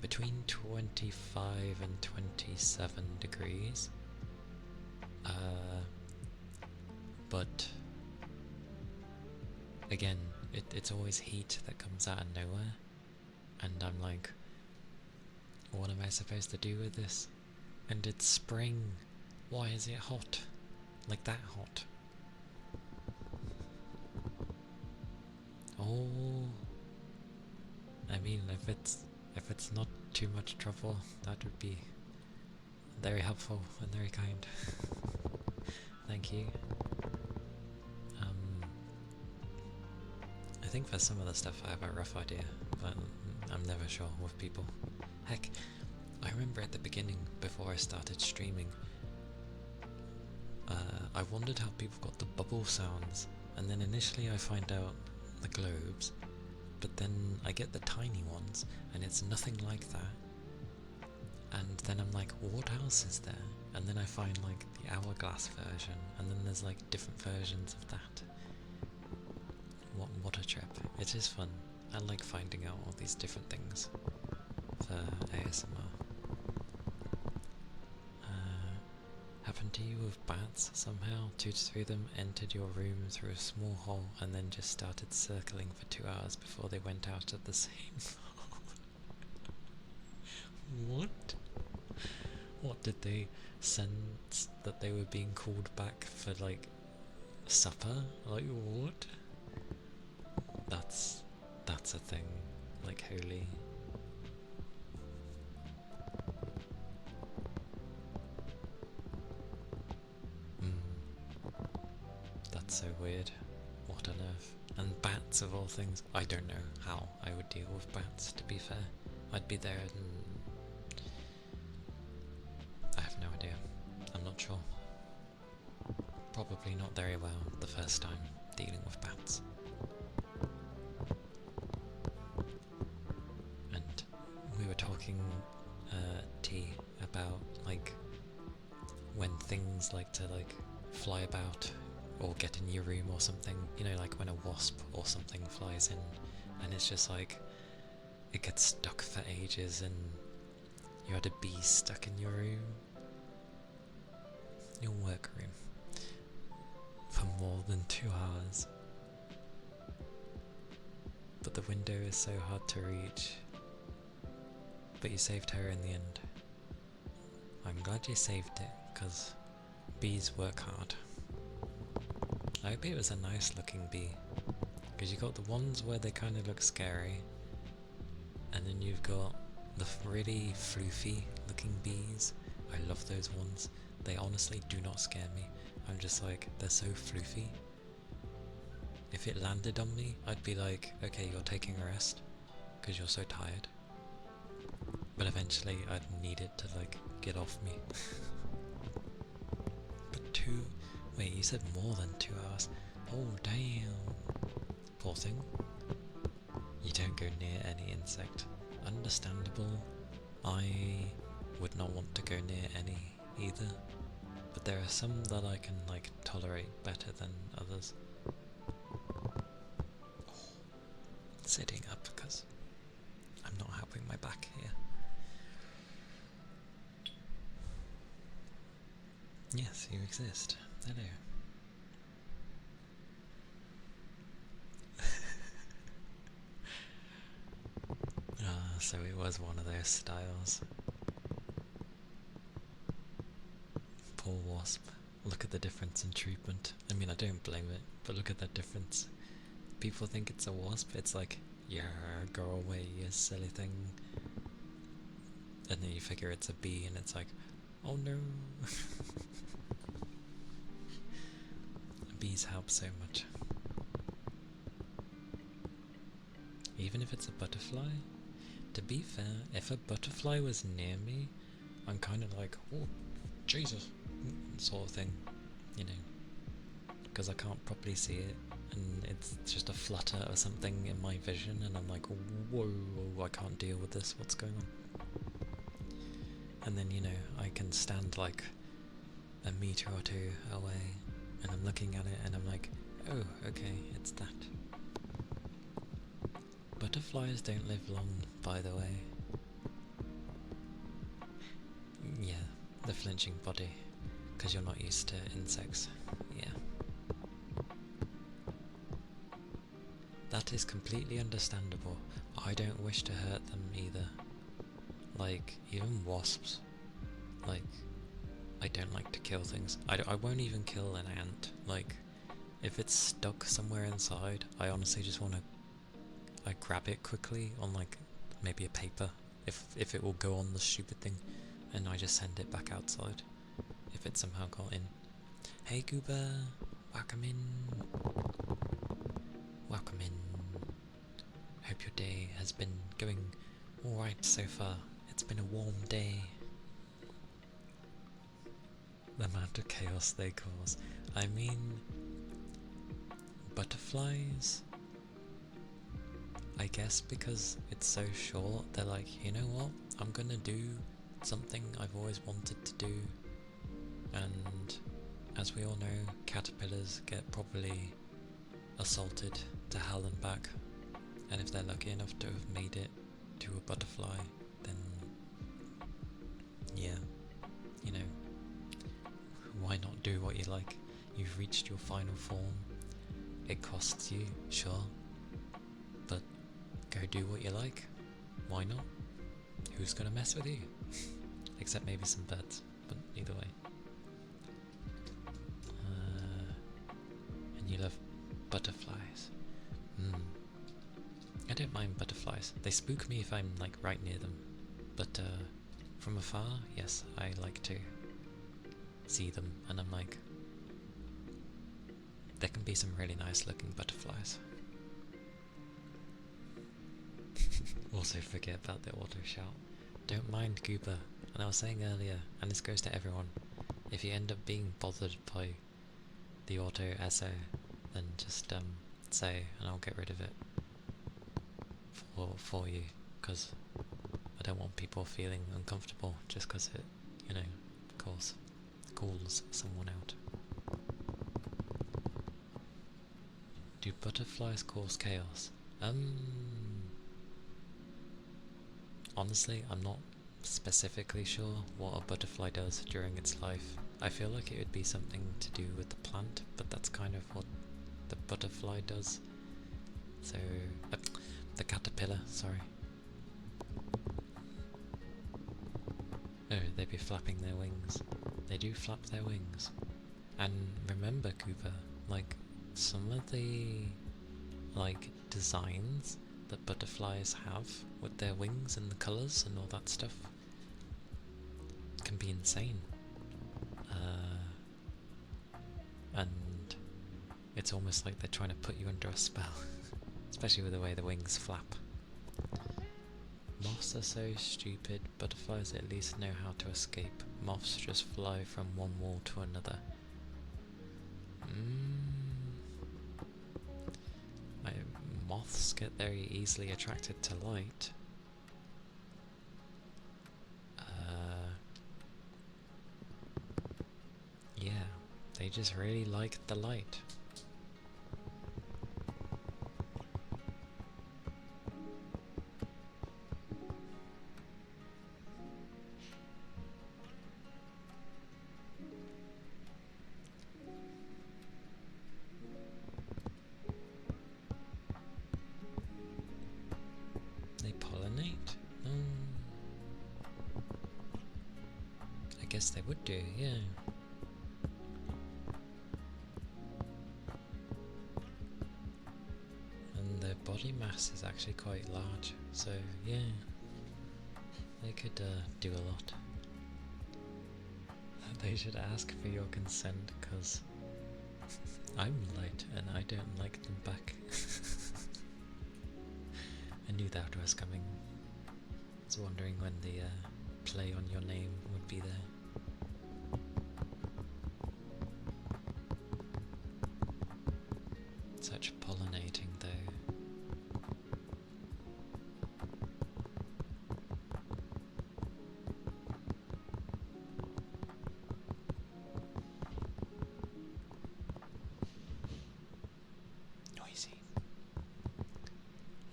between 25 and 27 degrees. But again, it's always heat that comes out of nowhere, and I'm like, what am I supposed to do with this? And it's spring. Why is it hot? Like that hot? Oh, I mean, if it's not too much trouble, that would be very helpful and very kind. Thank you. I think for some of the stuff I have a rough idea, but I'm never sure with people. Heck, I remember at the beginning, before I started streaming, I wondered how people got the bubble sounds, and then initially I find out the globes, but then I get the tiny ones, and it's nothing like that. And then I'm like, what else is there? And then I find like the hourglass version, and then there's like different versions of that. What a trip. It is fun. I like finding out all these different things for ASMR. Happened to you with bats somehow? 2 to 3 of them entered your room through a small hole and then just started circling for 2 hours before they went out at the same hole. What? What, did they sense that they were being called back for like supper? Like what? That's a thing. Like holy. That's so weird. What on earth? And bats of all things. I don't know how I would deal with bats, to be fair. I'd be there and I have no idea. I'm not sure. Probably not very well the first time dealing with bats. And we were talking, T, about like when things like to like fly about or get in your room or something, you know, like when a wasp or something flies in and it's just like it gets stuck for ages and you had a bee stuck in your room, your work room, for more than 2 hours. But the window is so hard to reach. But you saved her in the end. I'm glad you saved it, because bees work hard. I hope it was a nice looking bee, because you got the ones where they kind of look scary, and then you've got the really floofy looking bees. I love those ones. They honestly do not scare me. I'm just like, they're so floofy. If it landed on me, I'd be like, okay, you're taking a rest, because you're so tired. But eventually I'd need it to like get off me. But wait, you said more than 2 hours. Oh damn. Poor thing. You don't go near any insect. Understandable. I would not want to go near any either. But there are some that I can like tolerate better than others. Sitting up because I'm not helping my back here. Yes, you exist. Hello. So it was one of those styles. Poor wasp. Look at the difference in treatment. I mean, I don't blame it, but look at that difference. People think it's a wasp, it's like, yeah, go away, you silly thing. And then you figure it's a bee, and it's like, oh no. Bees help so much. Even if it's a butterfly. To be fair, if a butterfly was near me, I'm kind of like, oh, Jesus, sort of thing, you know, because I can't properly see it, and it's just a flutter or something in my vision, and I'm like, whoa, I can't deal with this, what's going on? And then, you know, I can stand like a meter or two away, and I'm looking at it, and I'm like, oh, okay, it's that. Butterflies don't live long, by the way. Yeah, the flinching body, because you're not used to insects. Yeah. That is completely understandable. I don't wish to hurt them either. Like, even wasps. Like, I don't like to kill things. I won't even kill an ant. Like, if it's stuck somewhere inside, I honestly just want to grab it quickly on like maybe a paper if it will go on the stupid thing, and I just send it back outside if it somehow got in. Hey Goober, welcome in. Welcome in. Hope your day has been going alright so far. It's been a warm day. The amount of chaos they cause. I mean, butterflies, I guess because it's so short, they're like, you know what, I'm gonna do something I've always wanted to do. And as we all know, caterpillars get properly assaulted to hell and back. And if they're lucky enough to have made it to a butterfly, then yeah, you know, why not do what you like? You've reached your final form. It costs you, sure, but go do what you like. Why not? Who's gonna mess with you? Except maybe some birds, but either way. And you love butterflies. I don't mind butterflies. They spook me if I'm like right near them, but from afar, yes, I like to see them, and I'm like, there can be some really nice looking butterflies. Also forget about the auto shout. Don't mind Goober. And I was saying earlier, and this goes to everyone, if you end up being bothered by the auto SO, then just say, and I'll get rid of it for you, because I don't want people feeling uncomfortable just because it, you know, of course, calls someone out. Do butterflies cause chaos? Honestly, I'm not specifically sure what a butterfly does during its life. I feel like it would be something to do with the plant, but that's kind of what the butterfly does. So, the caterpillar, sorry. Oh, they'd be flapping their wings. They do flap their wings. And remember, Cooper, like, some of the, like, designs that butterflies have with their wings and the colours and all that stuff can be insane. And it's almost like they're trying to put you under a spell, especially with the way the wings flap. Moths are so stupid, butterflies at least know how to escape. Moths just fly from one wall to another. Moths get very easily attracted to light. Yeah, they just really like the light. They pollinate? I guess they would do, yeah. And their body mass is actually quite large, so yeah, they could do a lot. They should ask for your consent, because I'm light and I don't like them back. I knew that was coming. I was wondering when the play on your name would be there. Such pollinating though. Noisy.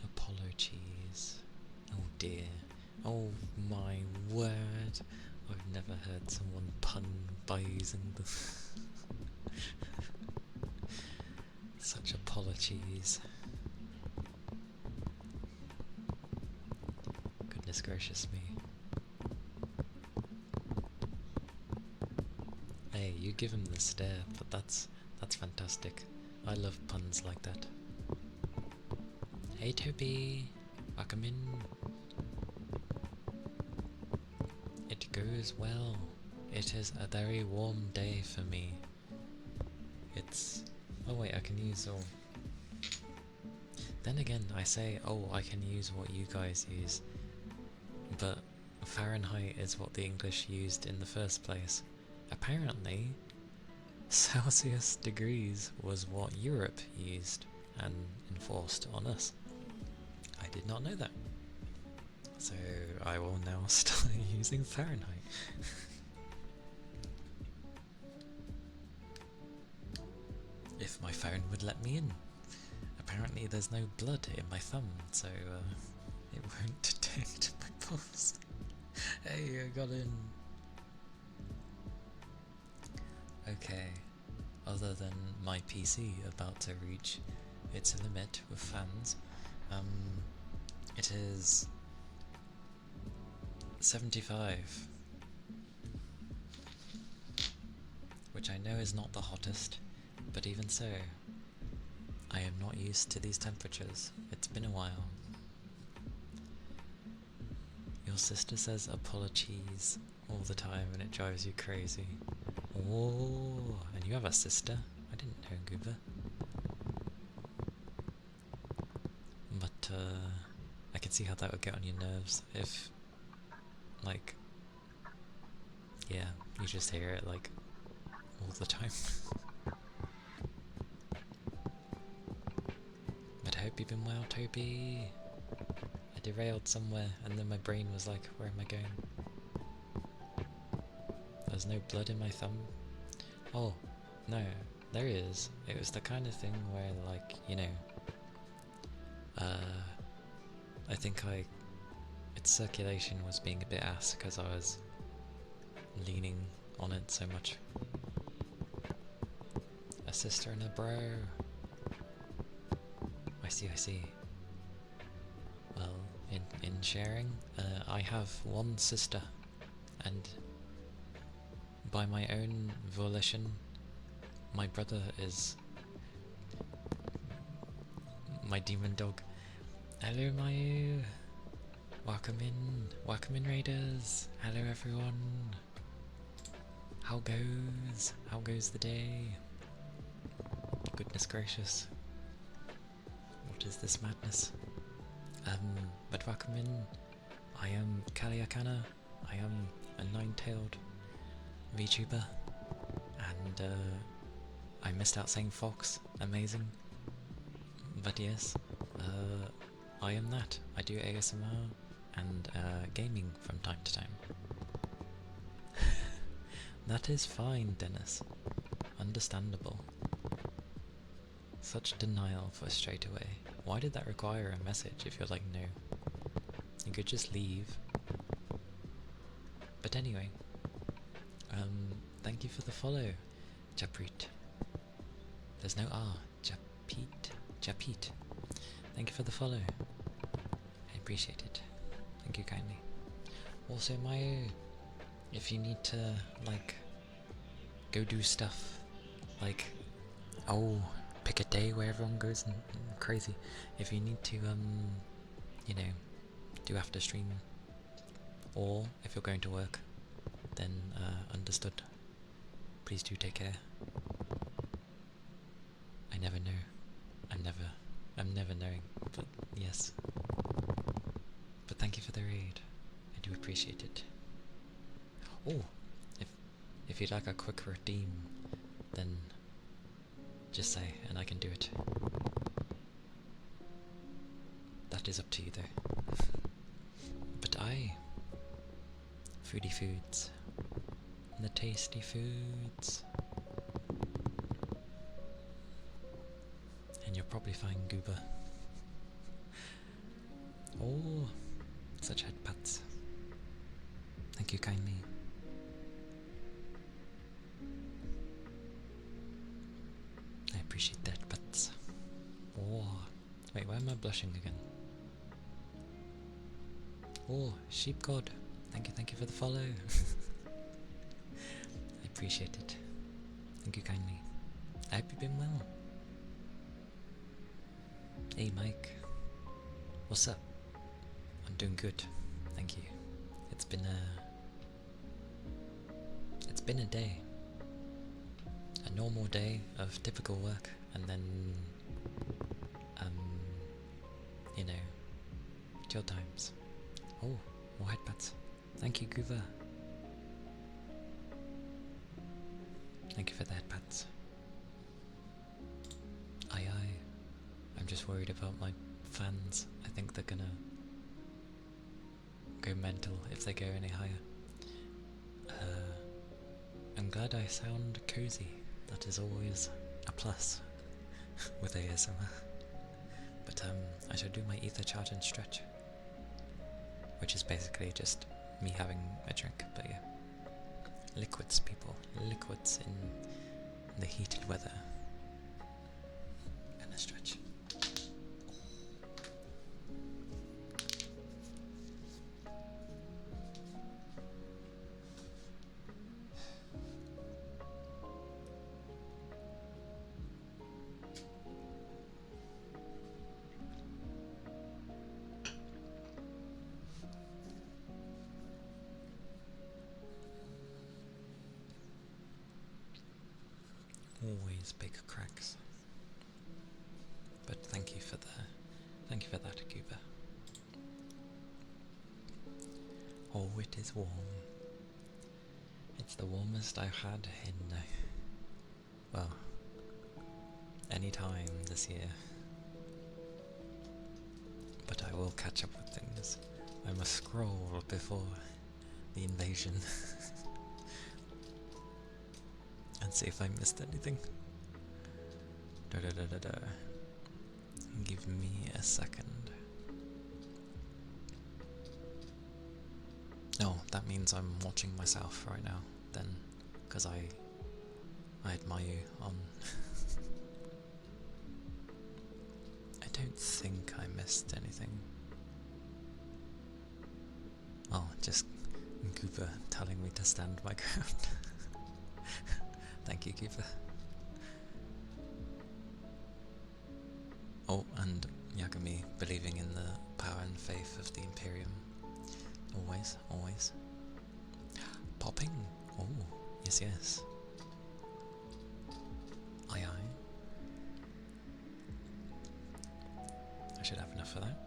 Apollo cheese. Oh dear. Oh my word. I've never heard someone pun by using the such apologies. Goodness gracious me. Hey, you give him the stare, but that's fantastic. I love puns like that. Hey Toby, welcome in. It goes well. It is a very warm day for me. It's... oh wait, I can use all... Then again, I say, oh, I can use what you guys use. But Fahrenheit is what the English used in the first place. Apparently, Celsius degrees was what Europe used and enforced on us. I did not know that. So I will now start using Fahrenheit. If my phone would let me in. Apparently there's no blood in my thumb, so it won't detect my pulse. Hey, I got in. Okay, other than my PC about to reach its limit with fans, it is 75, which I know is not the hottest, but even so, I am not used to these temperatures. It's been a while. Your sister says apologies all the time and it drives you crazy. Oh, and you have a sister? I didn't know, Goober. But I can see how that would get on your nerves if, like, yeah, you just hear it like all the time. But I hope you've been well, Toby. I derailed somewhere and then my brain was like, where am I going? There's no blood in my thumb. Oh, no, there is. It was the kind of thing where, like, you know, I think its circulation was being a bit ass because I was leaning on it so much. A sister and a bro. I see. Well, in sharing, I have one sister, and by my own volition, my brother is my demon dog. Hello, Mayu. Welcome in, Raiders. Hello, everyone. How goes the day? Goodness gracious. What is this madness? But welcome in. I am Calia Kana. I am a nine-tailed VTuber, and I missed out saying fox. Amazing. But yes, I am that. I do ASMR and gaming from time to time. That is fine, Dennis. Understandable. Such denial for straight away. Why did that require a message if you're like, no? You could just leave. But anyway, thank you for the follow, Japrit. There's no R. Japit. Thank you for the follow. I appreciate it. Thank you kindly. Also, Mayo, if you need to, like, go do stuff, like, pick a day where everyone goes and crazy. If you need to, you know, do after stream, or if you're going to work, then understood. Please do take care. I never know. I'm never knowing, but yes. But thank you for the raid. I do appreciate it. Oh, if you'd like a quick redeem, then just say and I can do it. That is up to you though. But foodie foods, the tasty foods. And you'll probably find Goober. Oh, such headpats. Thank you kindly. I appreciate that, but wait, why am I blushing again? Oh, sheep god. Thank you for the follow. I appreciate it. Thank you kindly. I hope you've been well. Hey Mike, what's up? I'm doing good, thank you. It's been a day. A normal day of typical work, and then you know, chill times. Oh, more headpads. Thank you, Goover. Thank you for the headpads. Aye. I'm just worried about my fans. I think they're gonna go mental if they go any higher. I'm glad I sound cozy. That is always a plus with ASMR. But I shall do my ether charge and stretch, which is basically just me having a drink. But yeah, liquids, people, liquids in the heated weather, and a stretch. Always big cracks. But thank you for that, Cuba. Oh, it is warm. It's the warmest I've had in well, any time this year. But I will catch up with things. I must scroll before the invasion. And see if I missed anything. Give me a second. No, that means I'm watching myself right now, then, because I admire you on... I don't think I missed anything. Oh, just Gooper telling me to stand my ground. Thank you, Gooper. Oh, and Yagami believing in the power and faith of the Imperium. Always, always. Popping! Oh, yes. Aye. I should have enough for that.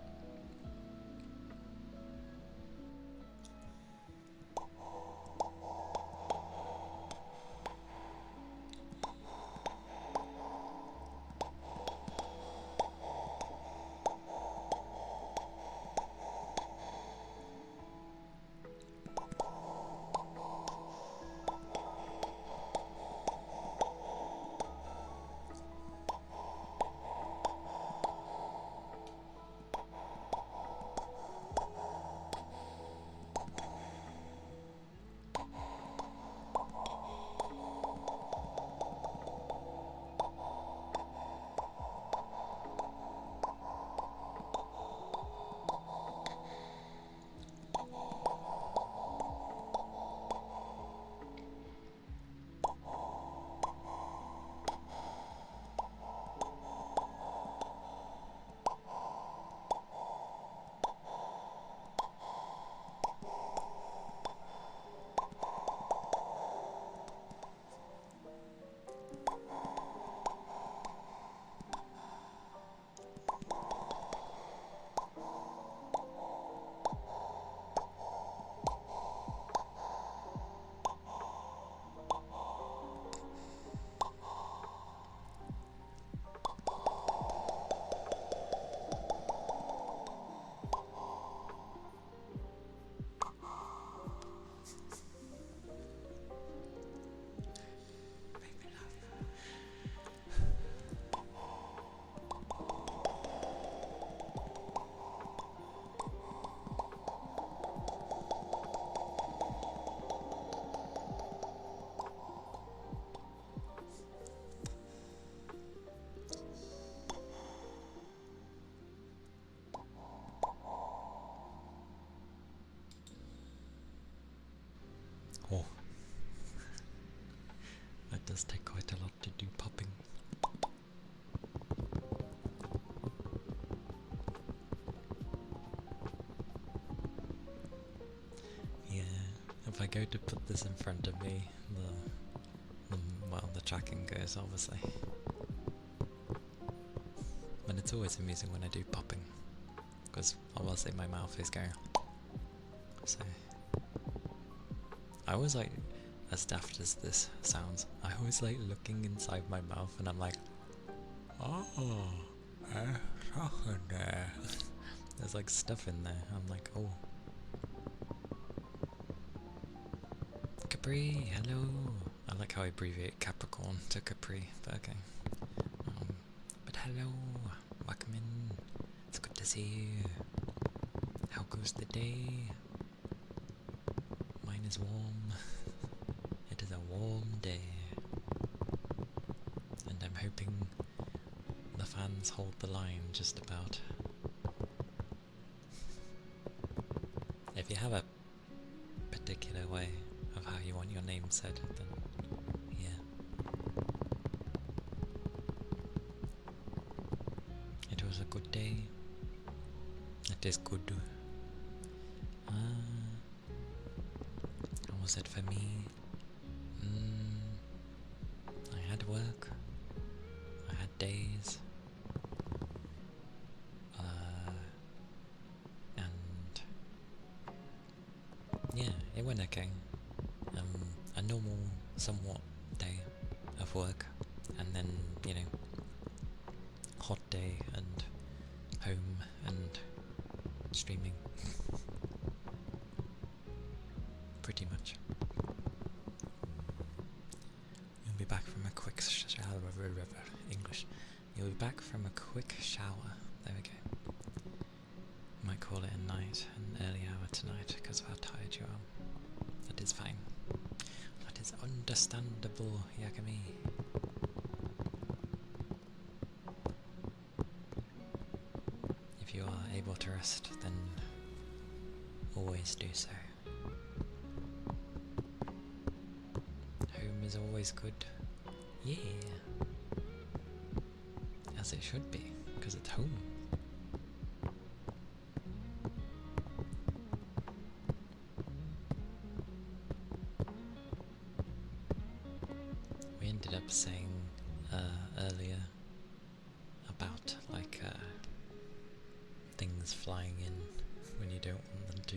does take quite a lot to do popping. Yeah, if I go to put this in front of me, the tracking goes, obviously. But it's always amusing when I do popping, because obviously my mouth is going. So I always like, as daft as this sounds, I always like looking inside my mouth and I'm like, oh, there's stuff in there. There's like stuff in there. I'm like, oh. Capri, hello. I like how I abbreviate Capricorn to Capri, but okay. But hello, welcome in. It's good to see you. How goes the day? Mine is warm. It is a warm day. And I'm hoping the fans hold the line just about. If you have a particular way of how you want your name said, then yeah. It was a good day. It is good. How was it for me? I had work. I had days. And yeah, it went okay. A normal, somewhat day of work, and then, you know, hot day and home and streaming. Pretty much. You'll be back from a quick shower. English. You'll be back from a quick shower. There we go. Might call it a night, an early hour tonight, because of how tired you are. That is fine. That is understandable, Yakami. If you are able to rest, then always do so. Home is always good. Yeah. As it should be, because it's home. We ended up saying earlier about like things flying in when you don't want them to.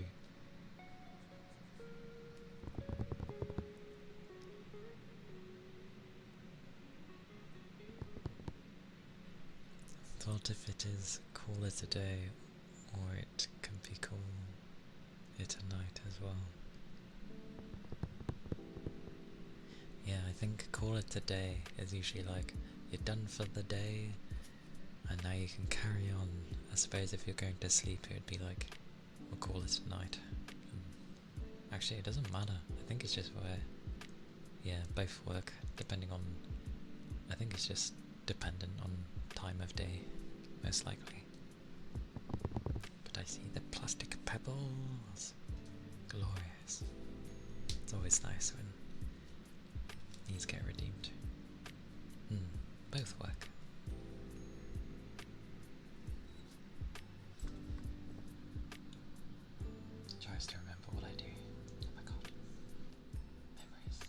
Thought if it is, call it a day, or it can be call it a night as well. Yeah, I think call it a day is usually like, you're done for the day, and now you can carry on. I suppose if you're going to sleep, it would be like, we'll call it a night. Actually, it doesn't matter. I think it's just where, yeah, both work, depending on, I think it's just dependent on time of day, most likely. But I see the plastic pebbles. Glorious. It's always nice when these get redeemed. Both work. Tries to remember what I do. Oh my god. Memories.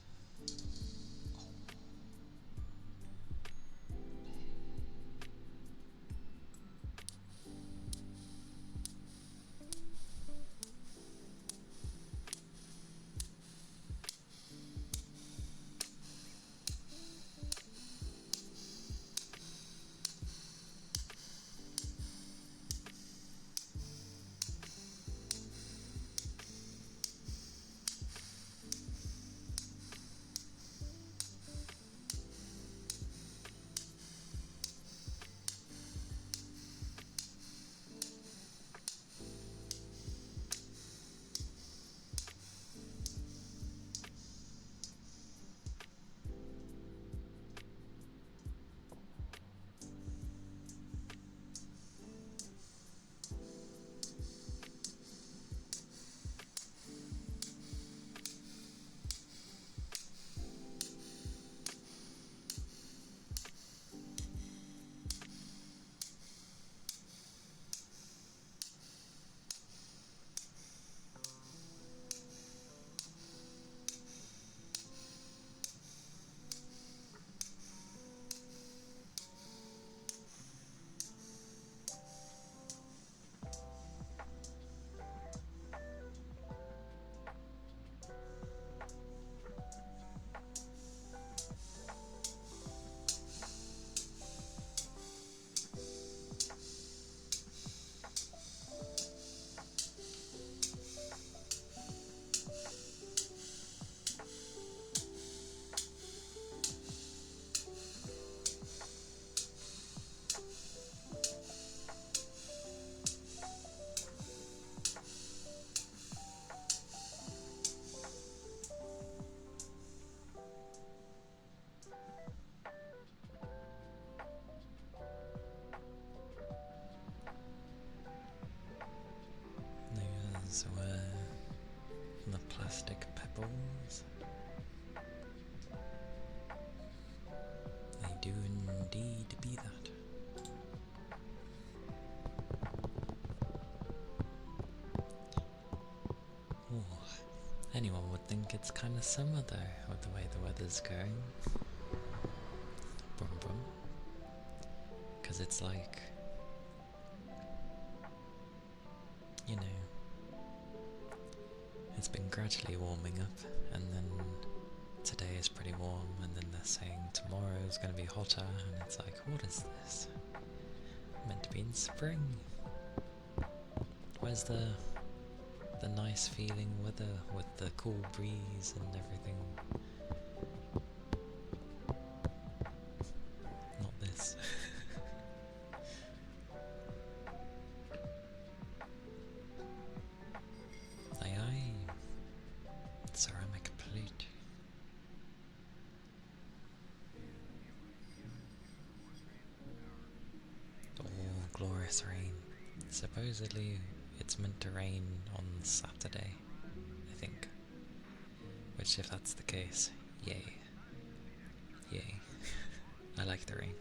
plastic pebbles. They do indeed be that. Ooh. Anyone would think it's kind of summer though, with the way the weather's going. Brum brum. Because it's like, you know, it's been gradually warming up, and then today is pretty warm, and then they're saying tomorrow is going to be hotter, and it's like, what is this? Meant to be in spring. Where's the nice feeling weather with the cool breeze and everything? Not this. Aye aye. Ceramic plate. Oh, glorious rain. Supposedly it's meant to rain on Saturday, I think. Which, if that's the case, yay. Yay. I like the rain.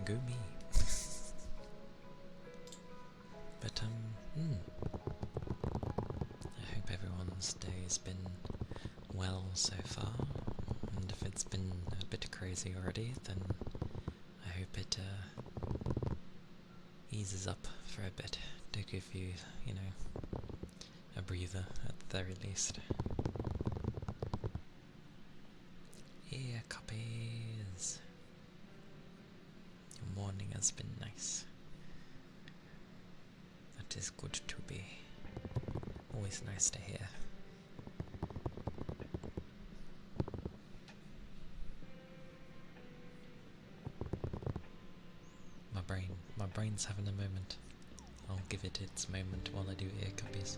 Go me. But I hope everyone's day's been well so far, and if it's been a bit crazy already, then I hope it eases up for a bit to give you, you know, a breather at the very least. Yeah, copies. Your morning has been nice. That is good to be. Always nice to hear. My brain's having a moment. I'll give it its moment while I do ear copies.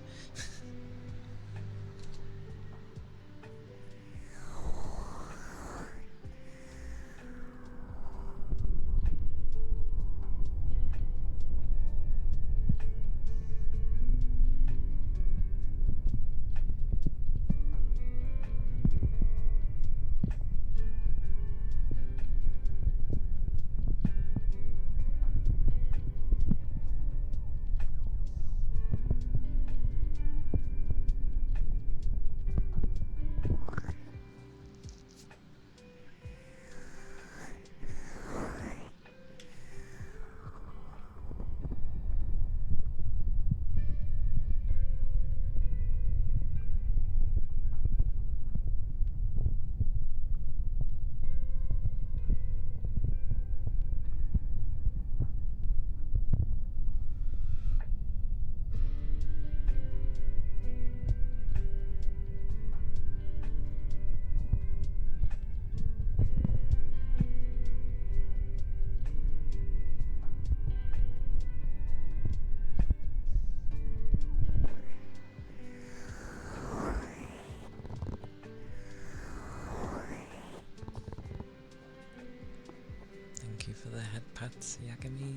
Thank you for the head pats, Yakami.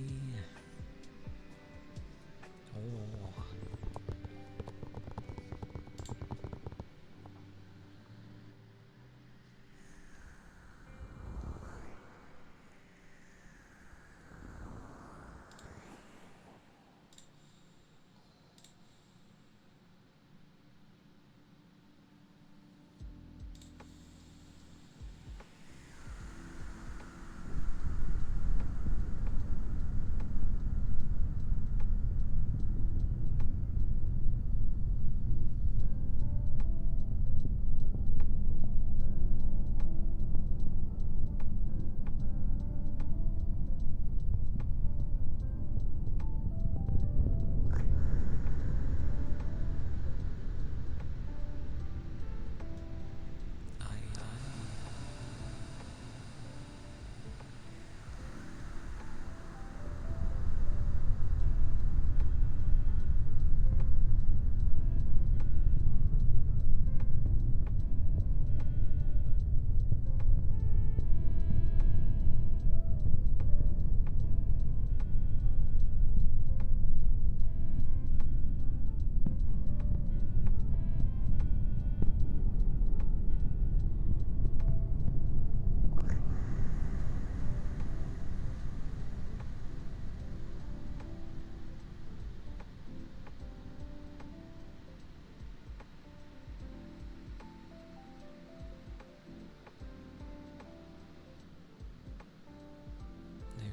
Oh.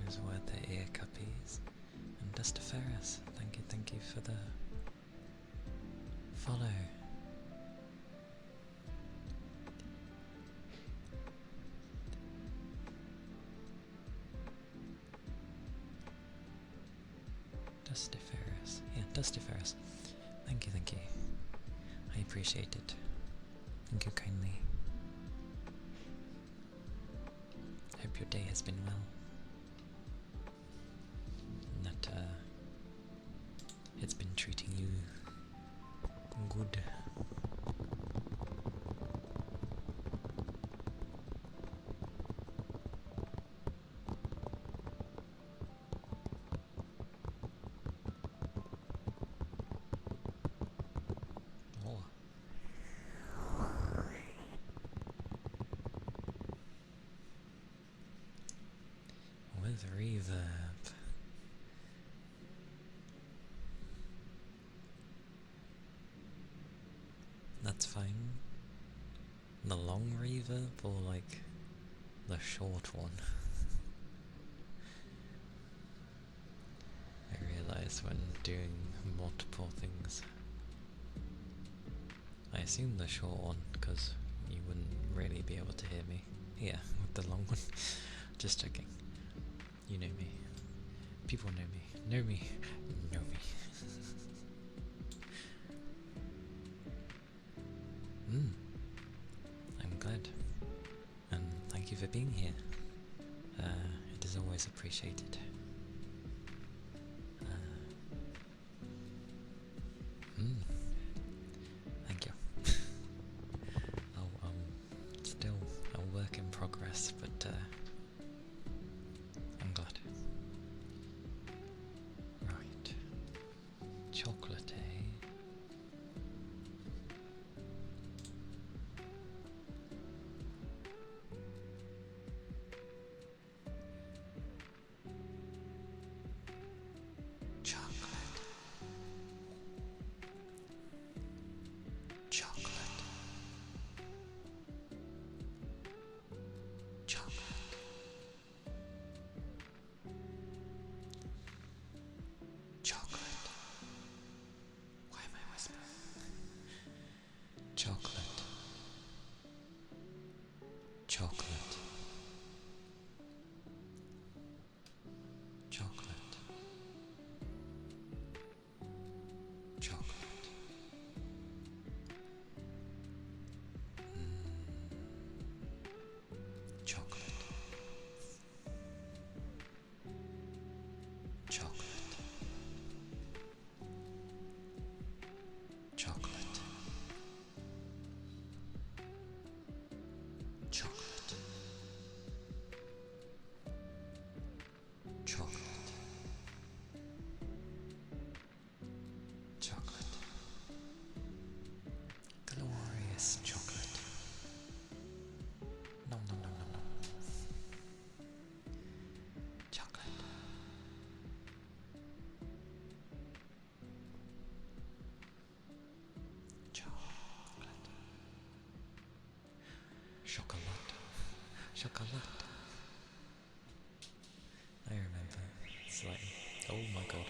Those were the ear cuppies. And Dustaferus, thank you for the follow. Dustiferus. Yeah, Dustiferus. Thank you. I appreciate it. Thank you kindly. Hope your day has been well. And that it's been treating you good. Oh. with reverb. That's fine. The long reverb or like the short one? I realise when doing multiple things. I assume the short one because you wouldn't really be able to hear me. Yeah, with the long one. Just checking. You know me. People know me. Know me. Know me. I'm glad. And thank you for being here. It is always appreciated. Thank you. Still a work in progress, but I'm glad. Right. Chocolate, eh? Chocolate. Chocolate. Chocolate. Chocolate. Why am I whispering? Chocolate. Chocolate. Chocolate. Chocolate. Chocolate. Chocolate. Chocolate. Chocolate. Chocolate. Chocolate. Glorious chocolate. Nom nom nom nom nom. Chocolate. Chocolate. Chocolate. Chocolate. I remember. It's like, oh my god.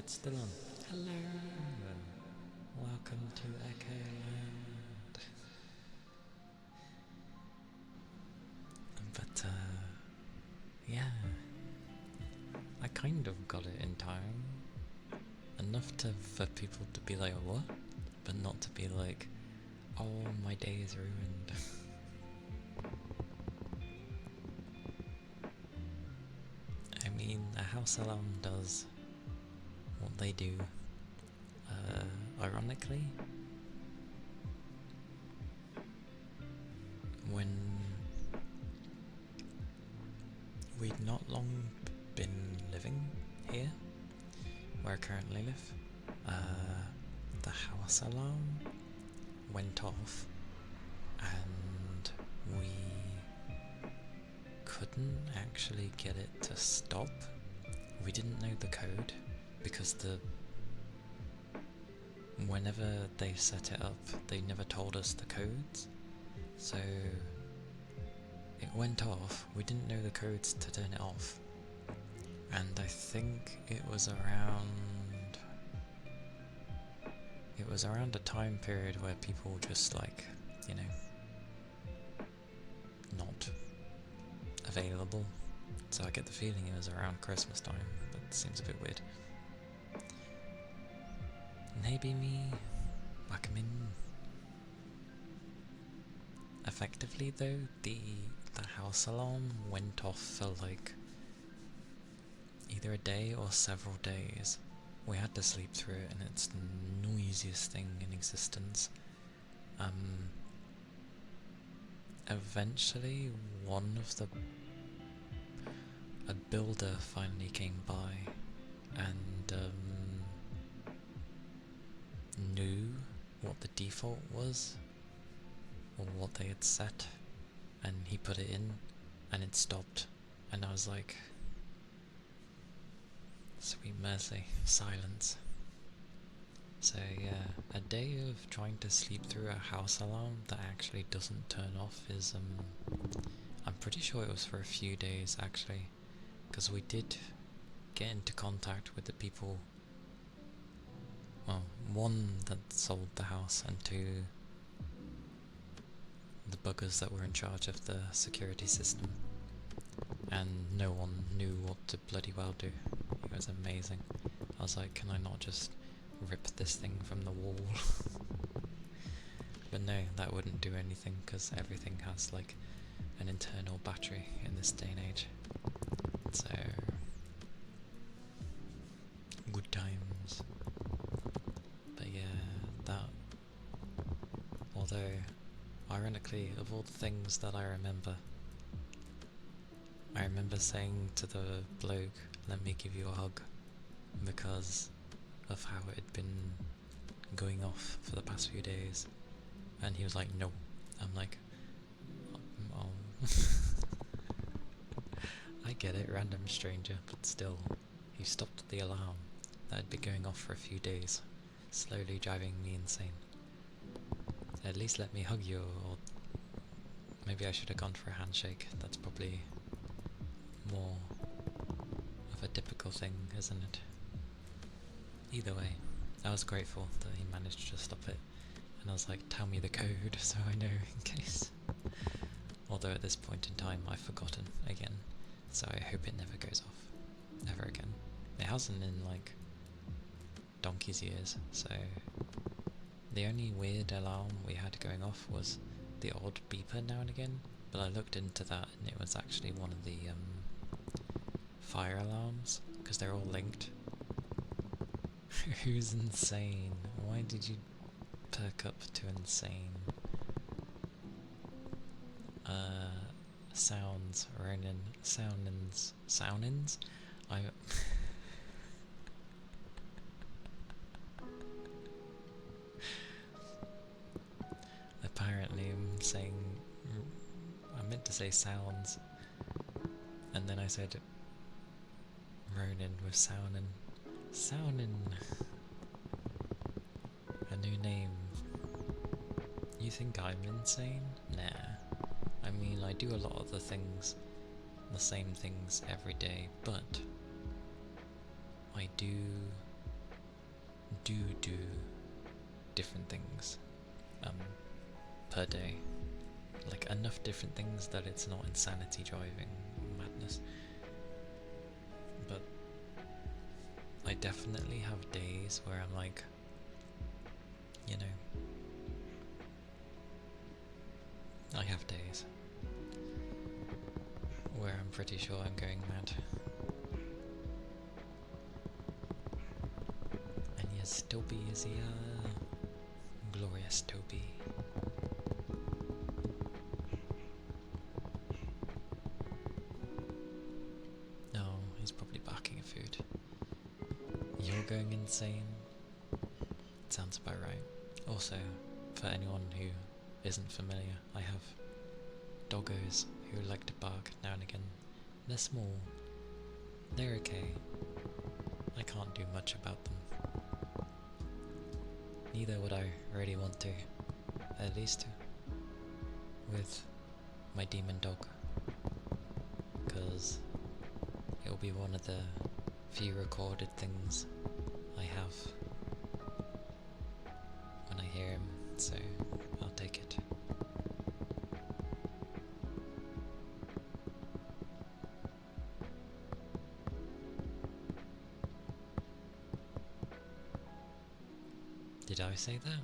it's still on. Hello! Welcome to Echo Land. But, yeah. I kind of got it in time. Enough for people to be like, what? But not to be like, oh, my day is ruined. I mean, a house alarm does what they do. Ironically, when we'd not long been living here, where I currently live, the house alarm went off and we couldn't actually get it to stop. We didn't know the code because whenever they set it up, they never told us the codes. So it went off, we didn't know the codes to turn it off. And I think it was around a time period where people were just like, you know, not available. So I get the feeling it was around Christmas time, but it seems a bit weird. Maybe me, welcome in. Effectively though, the house alarm went off for like either a day or several days. We had to sleep through it, and it's the noisiest thing in existence. Eventually, a builder finally came by and knew what the default was, or what they had set, and he put it in, and it stopped, and I was like, sweet mercy, silence. So yeah, a day of trying to sleep through a house alarm that actually doesn't turn off is, I'm pretty sure it was for a few days actually, because we did get into contact with the people, well, one that sold the house, and two, the buggers that were in charge of the security system, and no one knew what to bloody well do. It was amazing. I was like, can I not just rip this thing from the wall? But no, that wouldn't do anything, because everything has like an internal battery in this day and age. So, good times. But yeah, although, ironically, of all the things that I remember saying to the bloke, let me give you a hug, because of how it had been going off for the past few days. And he was like, no. I'm like, oh. I get it, random stranger, but still, he stopped the alarm that had been going off for a few days, slowly driving me insane. At least let me hug you, or maybe I should have gone for a handshake. That's probably more of a typical thing, isn't it? Either way, I was grateful that he managed to stop it, and I was like, tell me the code so I know in case. Although at this point in time I've forgotten again, so I hope it never goes off ever again. It hasn't in like donkey's years, so the only weird alarm we had going off was the odd beeper now and again, but I looked into that and it was actually one of the fire alarms, because they're all linked. Who's insane? Why did you perk up to insane? Sounds, Ronin, soundins? Apparently I'm saying, I meant to say sounds, and then I said Ronin with Saunin. Saunin. A new name. You think I'm insane? Nah. I mean, I do a lot of the same things every day, but I do do different things per day. Like enough different things that it's not insanity driving madness. But I definitely have days where I'm like, you know, I have days where I'm pretty sure I'm going mad. And yes, Toby is here. Glorious Toby. No, he's probably barking at food. You're going insane? Sounds about right. Also, for anyone who isn't familiar, I have doggos who like to bark now and again. They're small. They're okay. I can't do much about them. Neither would I really want to. At least with my demon dog. Because it'll be one of the few recorded things I have when I hear him, so I'll take it. Did I say that?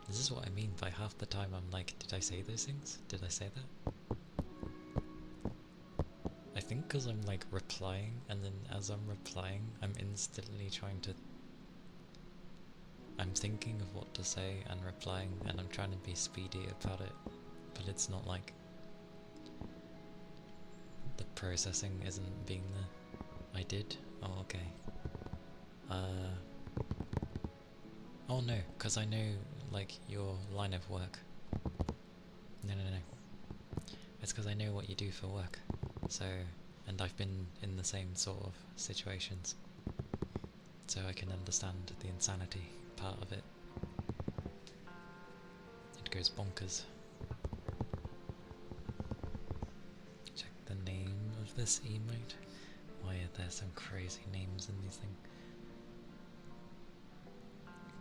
This is what I mean by half the time I'm like, did I say those things? Did I say that? I think because I'm like replying, and then as I'm replying, I'm instantly I'm thinking of what to say and replying, and I'm trying to be speedy about it, but it's not like the processing isn't being there. I did? Oh, okay. Oh no, because I know, like, your line of work. No. It's because I know what you do for work. So, and I've been in the same sort of situations. So I can understand the insanity part of it. It goes bonkers. Check the name of this emote. Why are there some crazy names in these things?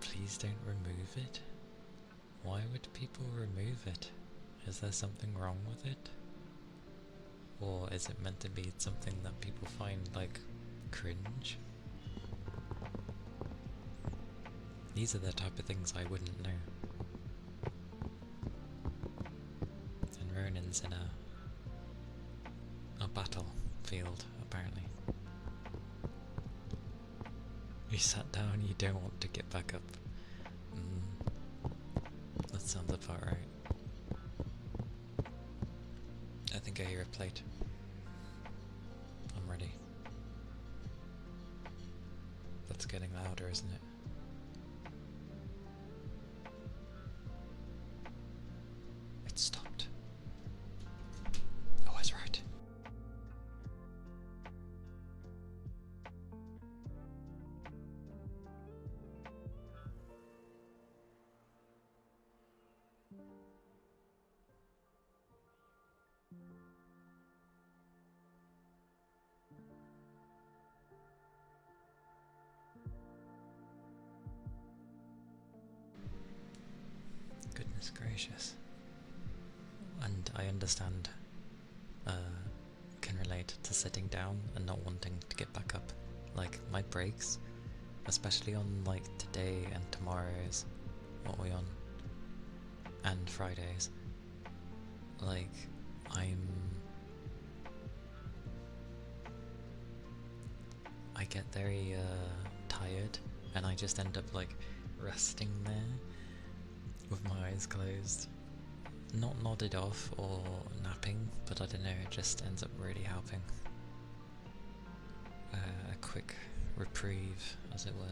Please don't remove it. Why would people remove it? Is there something wrong with it? Or is it meant to be something that people find, like, cringe? These are the type of things I wouldn't know. And Ronin's in a battlefield, apparently. You sat down, you don't want to get back up. That sounds about right. I think I hear a plate. I'm ready. That's getting louder, isn't it? It stopped. Oh, I was right. Goodness gracious. And I understand, can relate to sitting down and not wanting to get back up. Like, my breaks, especially on, like, today and tomorrow's, what are we on? And Fridays. Like, I get very, tired, and I just end up, like, resting there with my eyes closed. Not nodded off or napping, but I don't know, it just ends up really helping. A quick reprieve, as it were.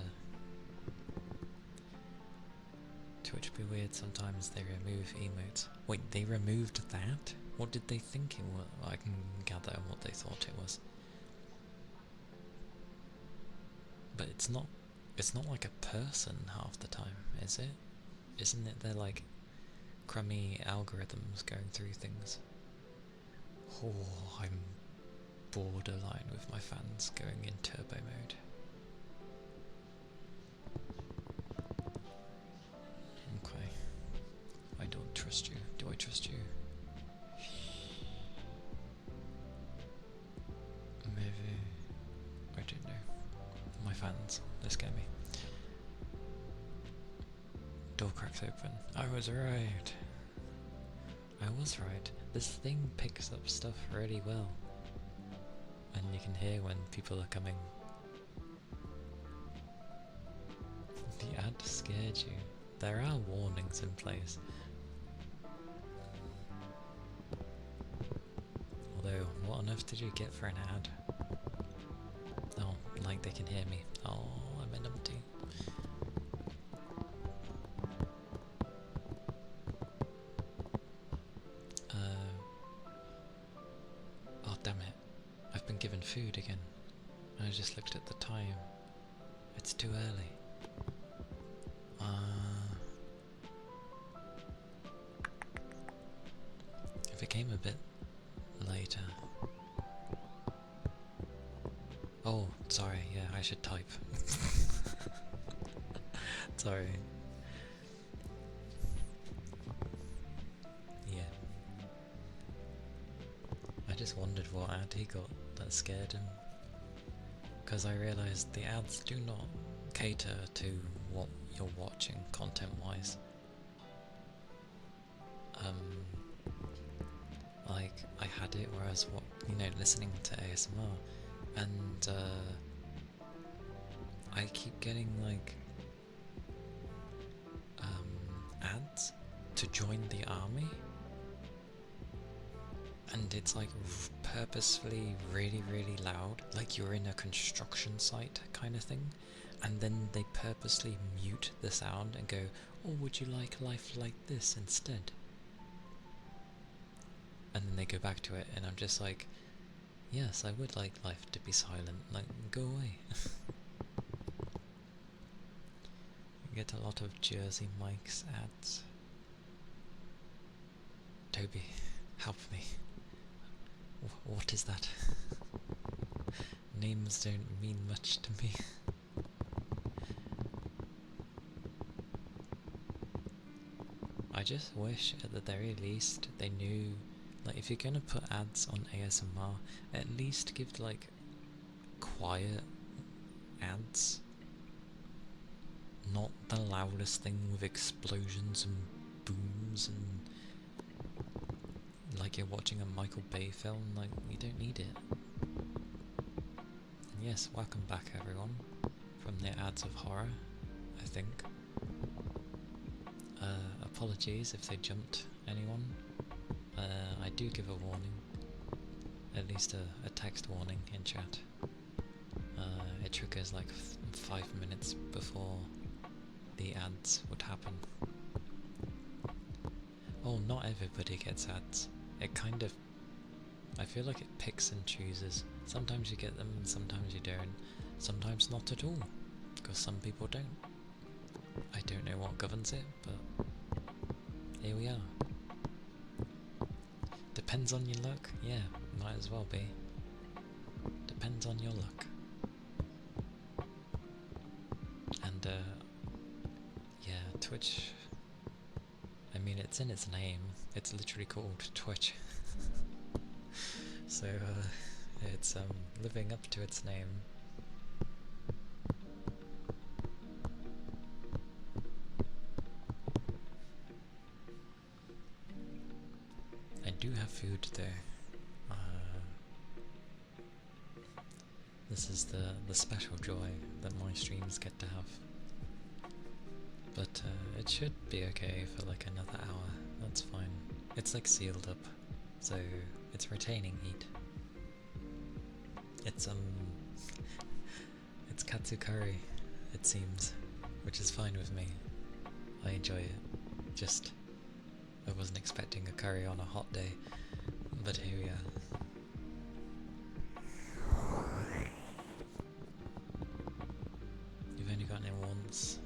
Twitch be weird, sometimes they remove emotes. Wait, they removed that? What did they think it was? I can gather what they thought it was. But it's not like a person half the time, is it? Isn't it they're like crummy algorithms going through things? Oh, I'm borderline with my fans going in turbo mode. They scare me. Door cracks open. I was right. I was right. This thing picks up stuff really well. And you can hear when people are coming. The ad scared you. There are warnings in place. Although, what on earth did you get for an ad? Oh, like they can hear me. Oh, I'm an empty. Oh damn it. I've been given food again. I just looked at the time. It's too early. If it came a bit later. Oh, sorry, yeah, I should type. Sorry. Yeah. I just wondered what ad he got that scared him. Because I realised the ads do not cater to what you're watching content-wise. Like, I had it where I was, listening to ASMR, and I keep getting, like, ads to join the army, and it's, like, purposefully really, really loud, like you're in a construction site kind of thing, and then they purposely mute the sound and go, oh, would you like life like this instead? And then they go back to it, and I'm just like, yes, I would like life to be silent, like, go away. You get a lot of Jersey Mike's ads. Toby, help me. What is that? Names don't mean much to me. I just wish at the very least they knew, like, if you're gonna put ads on ASMR, at least give, like, quiet ads. Not the loudest thing with explosions and booms and like you're watching a Michael Bay film, like, you don't need it. And yes, welcome back everyone, from the ads of horror, I think. Apologies if they jumped anyone. I do give a warning, at least a text warning in chat. It triggers like 5 minutes before the ads would happen. Oh, not everybody gets ads. It kind of, I feel like it picks and chooses. Sometimes you get them, sometimes you don't. Sometimes not at all, because some people don't. I don't know what governs it, but here we are. Depends on your luck? Yeah, might as well be. Depends on your luck. And, yeah, Twitch, I mean, it's in its name. It's literally called Twitch. So, it's, living up to its name. I do have food there. This is the special joy that my streams get to have. But it should be okay for like another hour. That's fine. It's like sealed up, so it's retaining heat. It's it's katsu curry, it seems, which is fine with me. I enjoy it. Just, I wasn't expecting a curry on a hot day, but here we are. You've only gotten it once,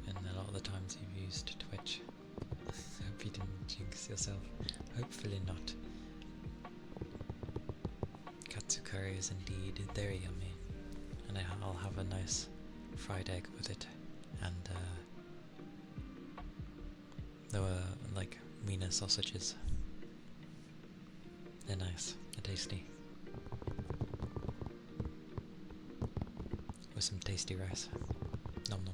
and a lot of the times you've used Twitch. I hope you didn't jinx yourself. Hopefully not. Katsu curry is indeed very yummy, and I'll have a nice fried egg with it, and there were like wiener sausages. They're nice, they're tasty. with some tasty rice. Nom nom.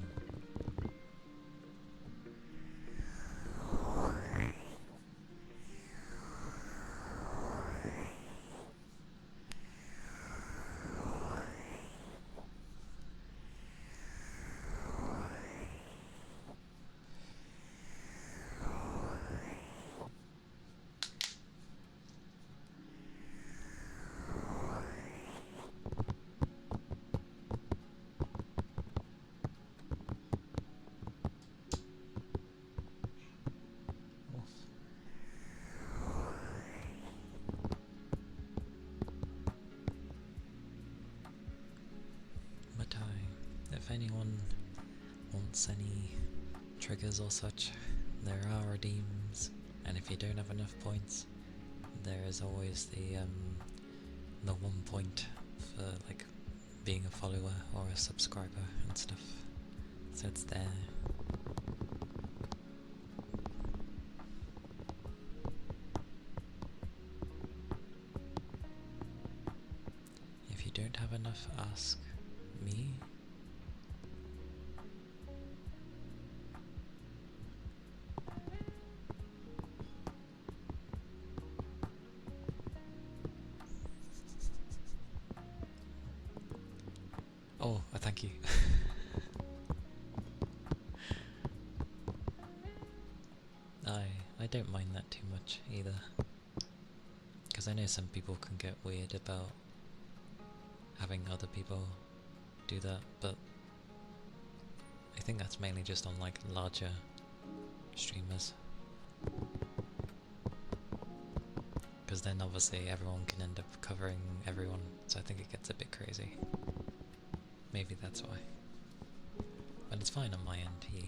If anyone wants any triggers or such, there are redeems, and if you don't have enough points, there is always the 1 point for like being a follower or a subscriber and stuff. So it's there. If you don't have enough, ask me. Oh, thank you. I don't mind that too much either, because I know some people can get weird about having other people do that, but I think that's mainly just on like larger streamers, because then obviously everyone can end up covering everyone, so I think it gets a bit crazy. Maybe that's why. But it's fine on my end, yeah.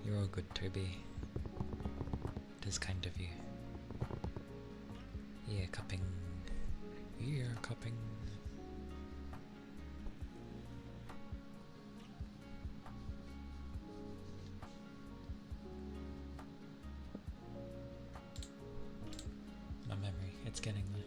You're all good, Toby. It is kind of you. Yeah, cupping. Yeah, cupping. My memory, it's getting there.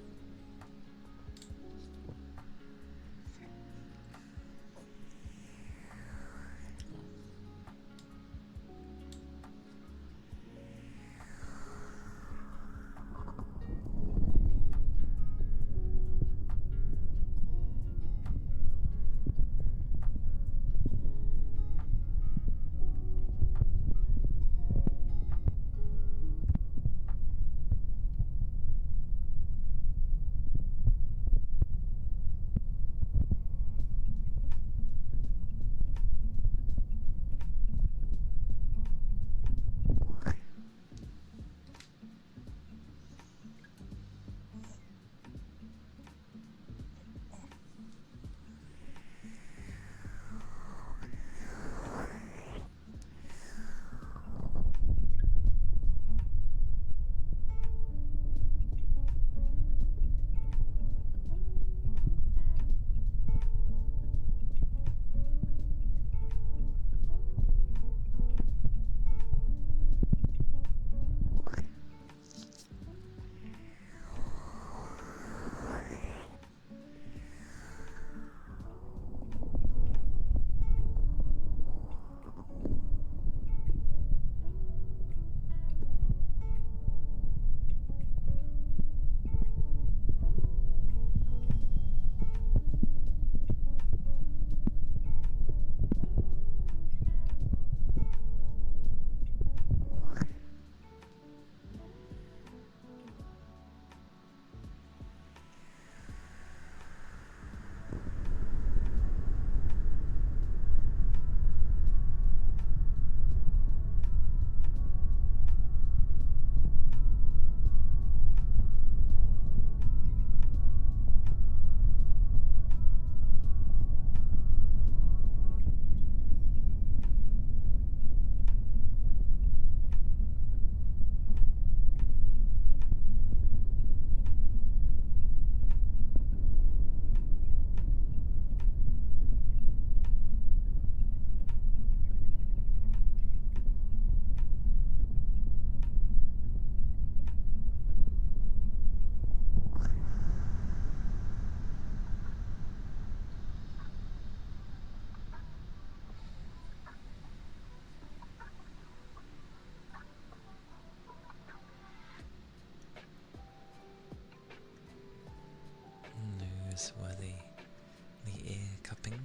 those were the ear cupping.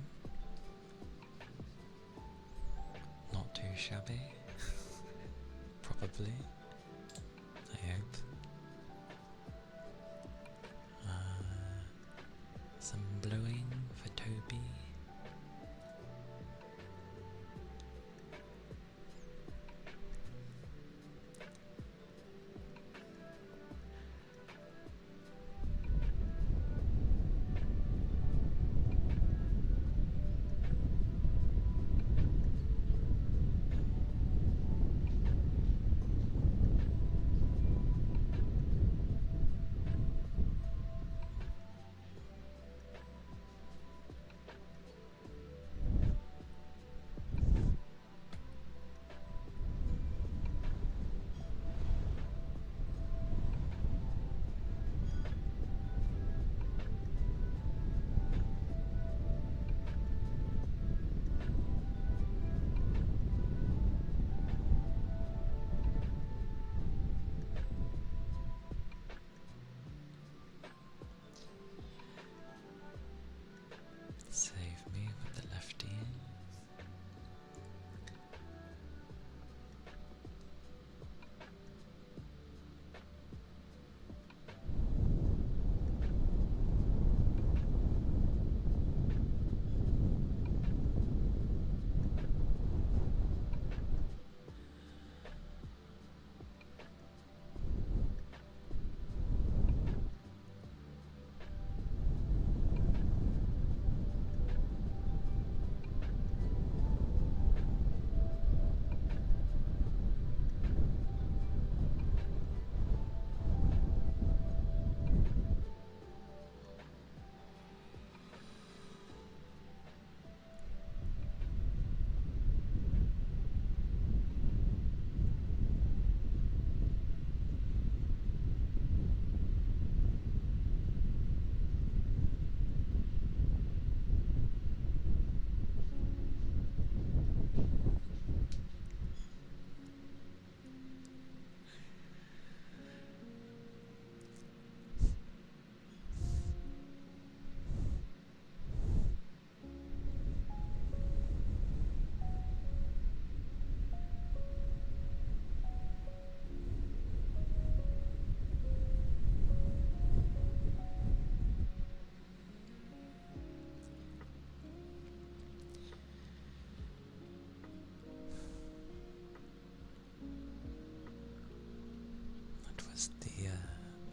Not too shabby. Probably. I hope. Some blowing for Toby. Save me with the lefty.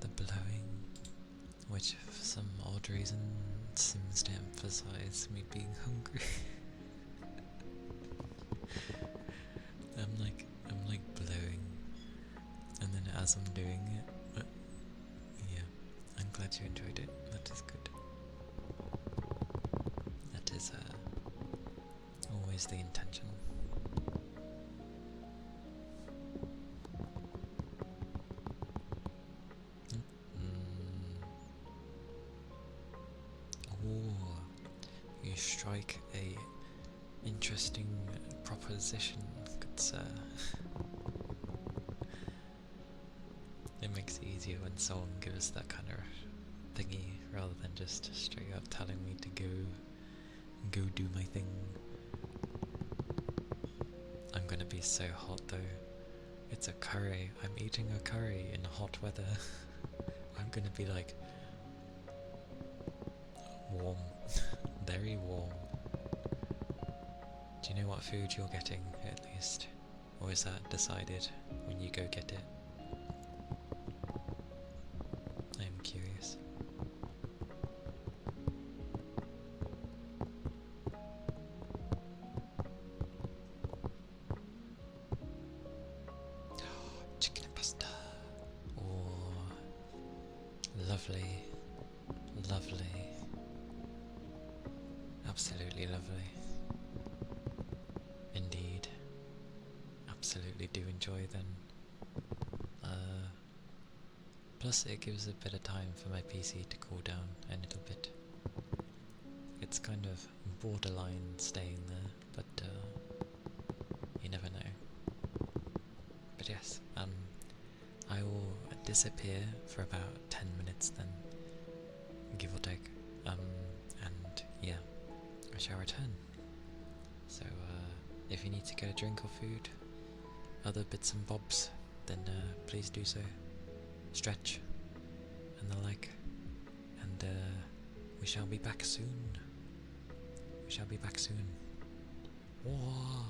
The blowing, which for some odd reason seems to emphasize me being hungry. I'm like blowing, and then as I'm doing it, yeah, I'm glad you enjoyed it. That is good. That is always the intention. You strike a interesting proposition, good sir. It makes it easier when someone gives that kind of thingy rather than just straight up telling me to go do my thing. I'm gonna be so hot though. It's a curry. I'm eating a curry in hot weather. I'm gonna be like warm. Very warm. Do you know what food you're getting, at least? Or is that decided when you go get it? I am curious. Chicken and pasta. Oh, lovely. Lovely. Absolutely lovely. Indeed. Absolutely do enjoy them. Plus it gives a bit of time for my PC to cool down a little bit. It's kind of borderline staying there, but you never know. But yes, I will disappear for about 10 minutes then, give or take. if you need to get a drink or food, other bits and bobs, then please do so. Stretch and the like. And we shall be back soon. We shall be back soon. Whoa.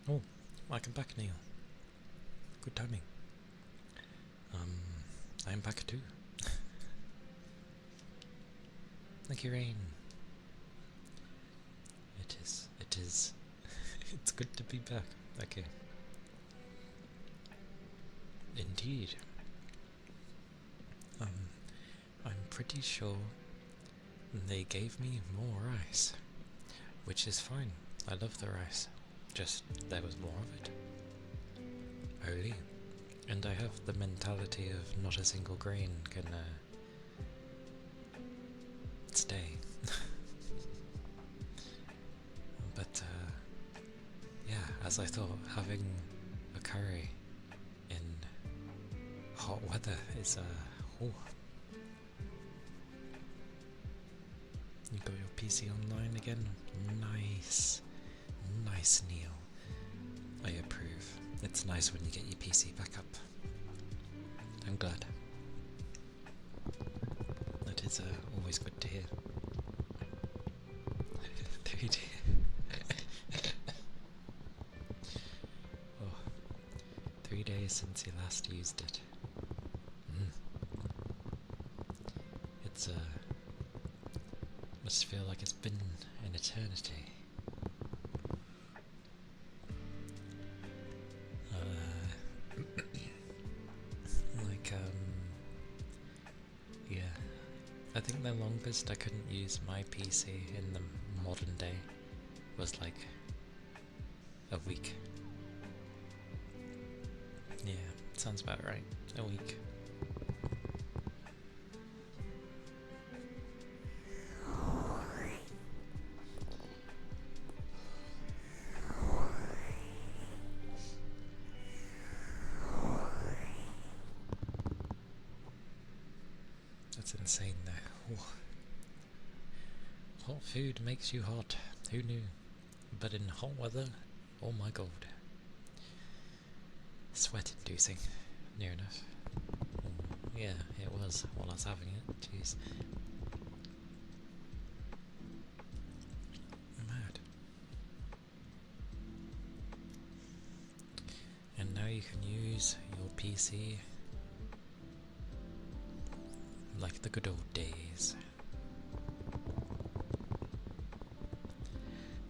Oh, welcome back, Neil. Good timing. I'm back too. Thank you, Rain. It is. It's good to be back. Okay. Indeed. I'm pretty sure they gave me more rice, which is fine. I love the rice. Just there was more of it. Holy. And I have the mentality of not a single grain can stay. But yeah, as I thought, having a curry in hot weather is oh. You got your PC online again? Nice. Nice, Neil. I approve. It's nice when you get your PC back up. I'm glad. That is always good to hear. 3 days. Oh, 3 days since you last used it. It's must feel like it's been an eternity. Yeah. I think the longest I couldn't use my PC in the modern day was like a week. Yeah, sounds about right. A week. That's insane though. Ooh. Hot food makes you hot. Who knew? But in hot weather, oh my god. Sweat inducing. Near enough. Yeah, it was while I was having it. Jeez. Mad. And now you can use your PC like the good old days.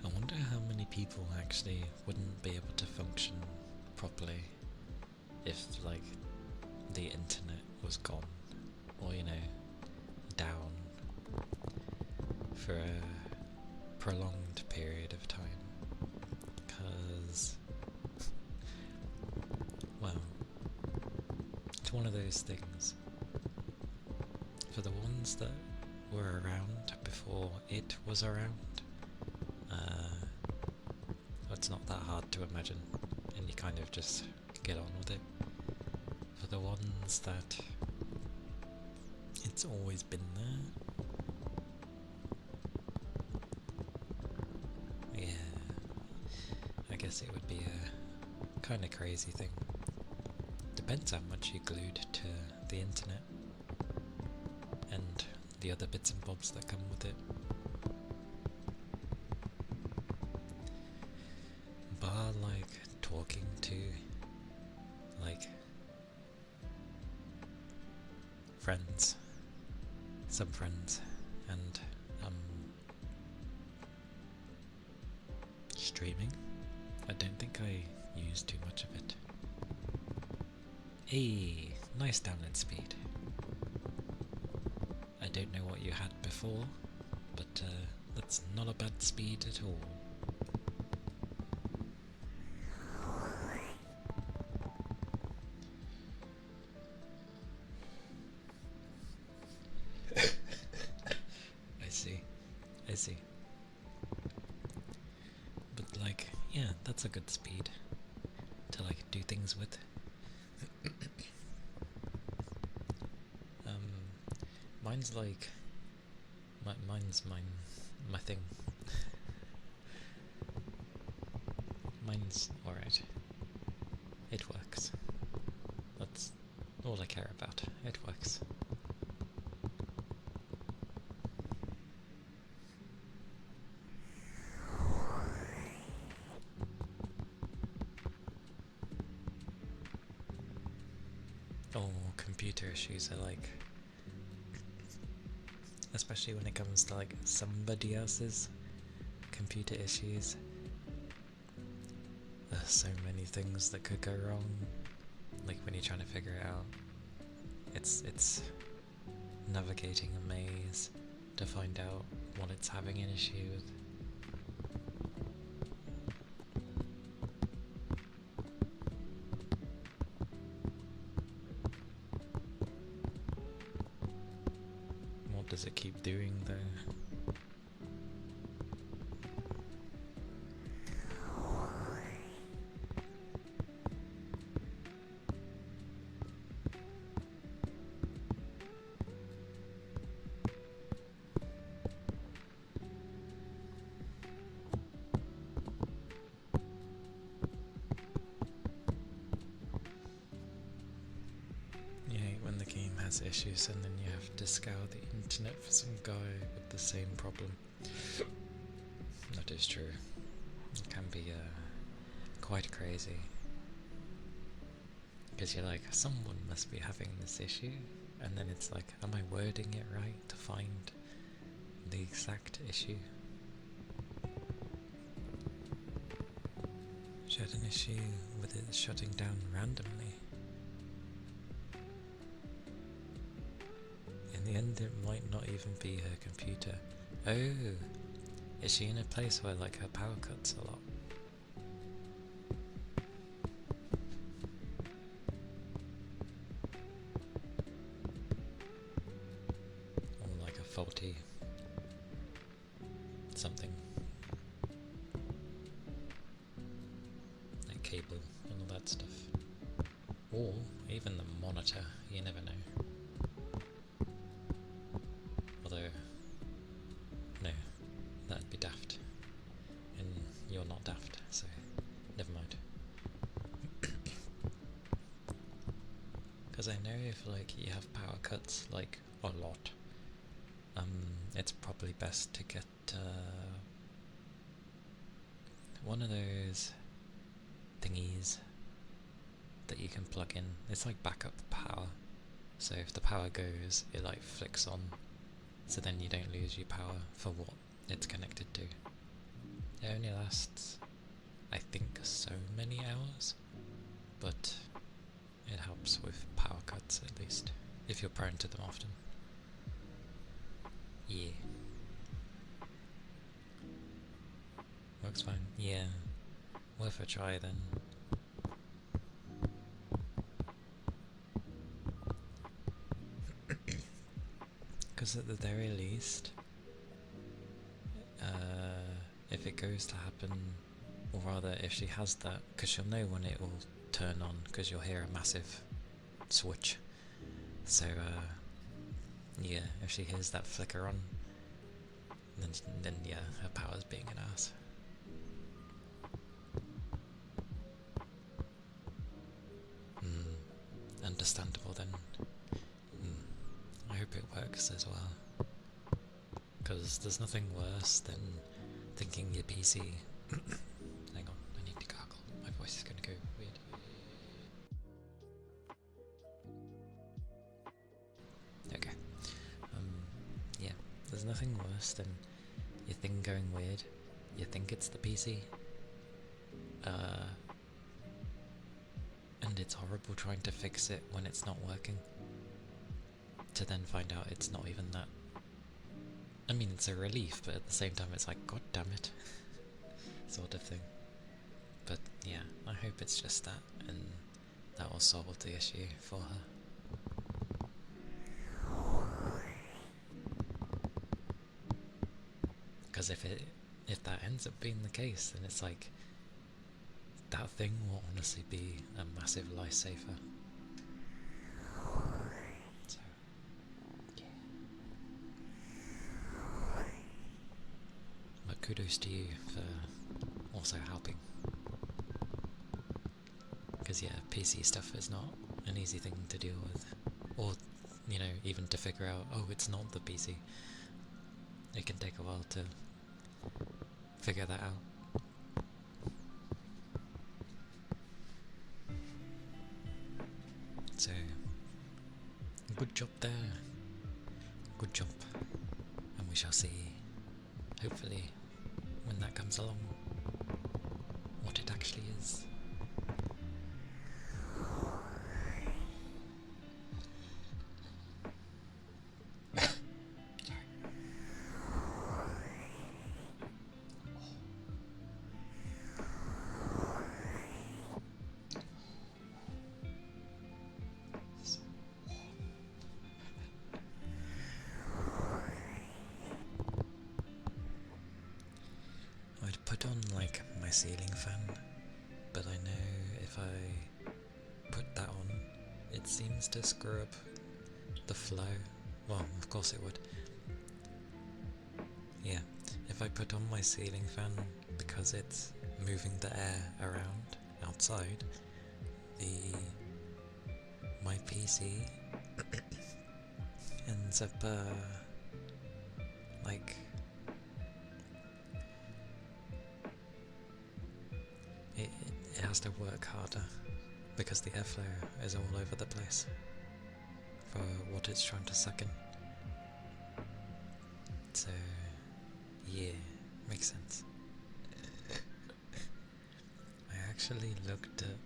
I wonder how many people actually wouldn't be able to function properly if, like, the internet was gone, or, you know, down for a prolonged period of time. Because, well, it's one of those things. For the ones that were around before it was around, it's not that hard to imagine, and you kind of just get on with it. For the ones that it's always been there, yeah, I guess it would be a kind of crazy thing. Depends how much you're glued to the internet and the other bits and bobs that come with it. Bar like talking to like friends, some friends, and streaming. I don't think I use too much of it. Hey, nice download speed. I don't know what you had before, but that's not a bad speed at all. I see. But like, yeah, that's a good speed to like do things with. Mine's like, mine's my thing. Mine's alright. It works. That's all I care about. It works. computer issues are like. Especially when it comes to like somebody else's computer issues. There's so many things that could go wrong. Like when you're trying to figure it out. It's navigating a maze to find out what it's having an issue with. What does it keep doing though? Issues and then you have to scour the internet for some guy with the same problem. That is true. It can be quite crazy. Because you're like, someone must be having this issue, and then it's like, am I wording it right to find the exact issue? She had an issue with it shutting down randomly. In the end, it might not even be her computer. Oh, is she in a place where like her power cuts a lot? Or like a faulty something. Like cable and all that stuff. Or even the monitor, you never know. No, that'd be daft. And you're not daft, so never mind. Because I know if like you have power cuts like a lot, it's probably best to get one of those thingies that you can plug in. It's like backup power. So if the power goes, it like flicks on. So then you don't lose your power for what it's connected to. It only lasts, I think, so many hours, but it helps with power cuts at least, if you're prone to them often. Yeah. Works fine. Yeah. Worth a try then. Because at the very least, if it goes to happen, or rather if she has that, because she'll know when it will turn on, because you'll hear a massive switch. So yeah, if she hears that flicker on, then yeah, her power's being an ass. Understandable then. I hope it works as well, because there's nothing worse than thinking your PC hang on, I need to gargle, my voice is going to go weird. Okay. Yeah, there's nothing worse than your thing going weird, you think it's the PC, and it's horrible trying to fix it when it's not working, to then find out it's not even that. I mean, it's a relief, but at the same time it's like, god damn it, sort of thing. But yeah, I hope it's just that, and that will solve the issue for her. Because if that ends up being the case, then it's like, that thing will honestly be a massive lifesaver. So, yeah. But kudos to you for also helping. Because yeah, PC stuff is not an easy thing to deal with. Or, you know, even to figure out, oh, it's not the PC. It can take a while to figure that out. So, Good job there. Good job. And we shall see, hopefully, when that comes along, what it actually is. I'd put on like my ceiling fan, but I know if I put that on, it seems to screw up the flow. Well, of course it would. Yeah, if I put on my ceiling fan, because it's moving the air around outside, my PC ends up like it has to work harder because the airflow is all over the place for what it's trying to suck in. So yeah, makes sense. I actually looked at,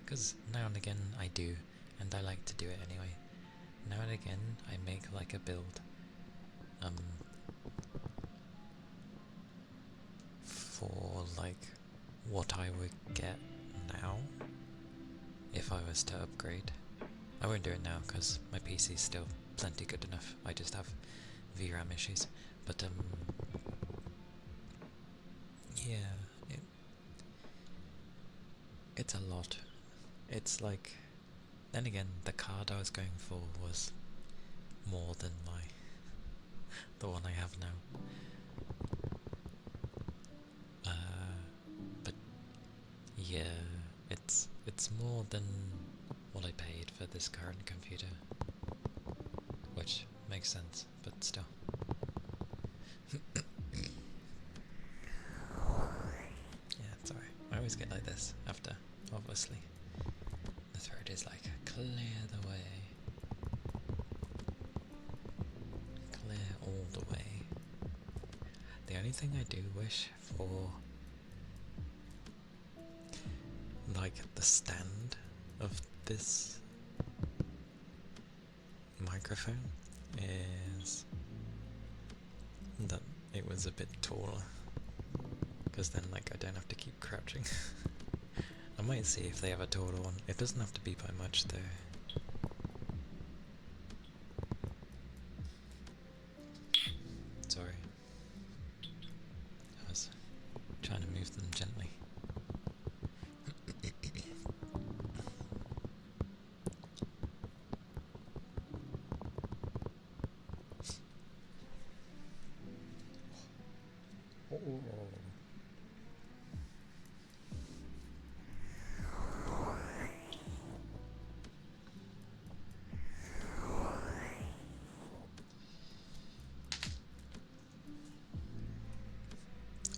because now and again I do, and I like to do it anyway. Now and again I make like a build for like what I would get now if I was to upgrade. I won't do it now because my PC is still plenty good enough. I just have VRAM issues. But yeah, it's a lot. It's like, then again, the card I was going for was more than the one I have now. But yeah, it's more than what I paid for this current computer, which makes sense, but still. Yeah, it's alright. I always get like this after, obviously. The throat is like, clear the way. Clear all the way. The only thing I do wish for, like, the stand of this microphone is that it was a bit taller, because then like I don't have to keep crouching. I might see if they have a taller one. It doesn't have to be by much though. Sorry. I was trying to move them gently.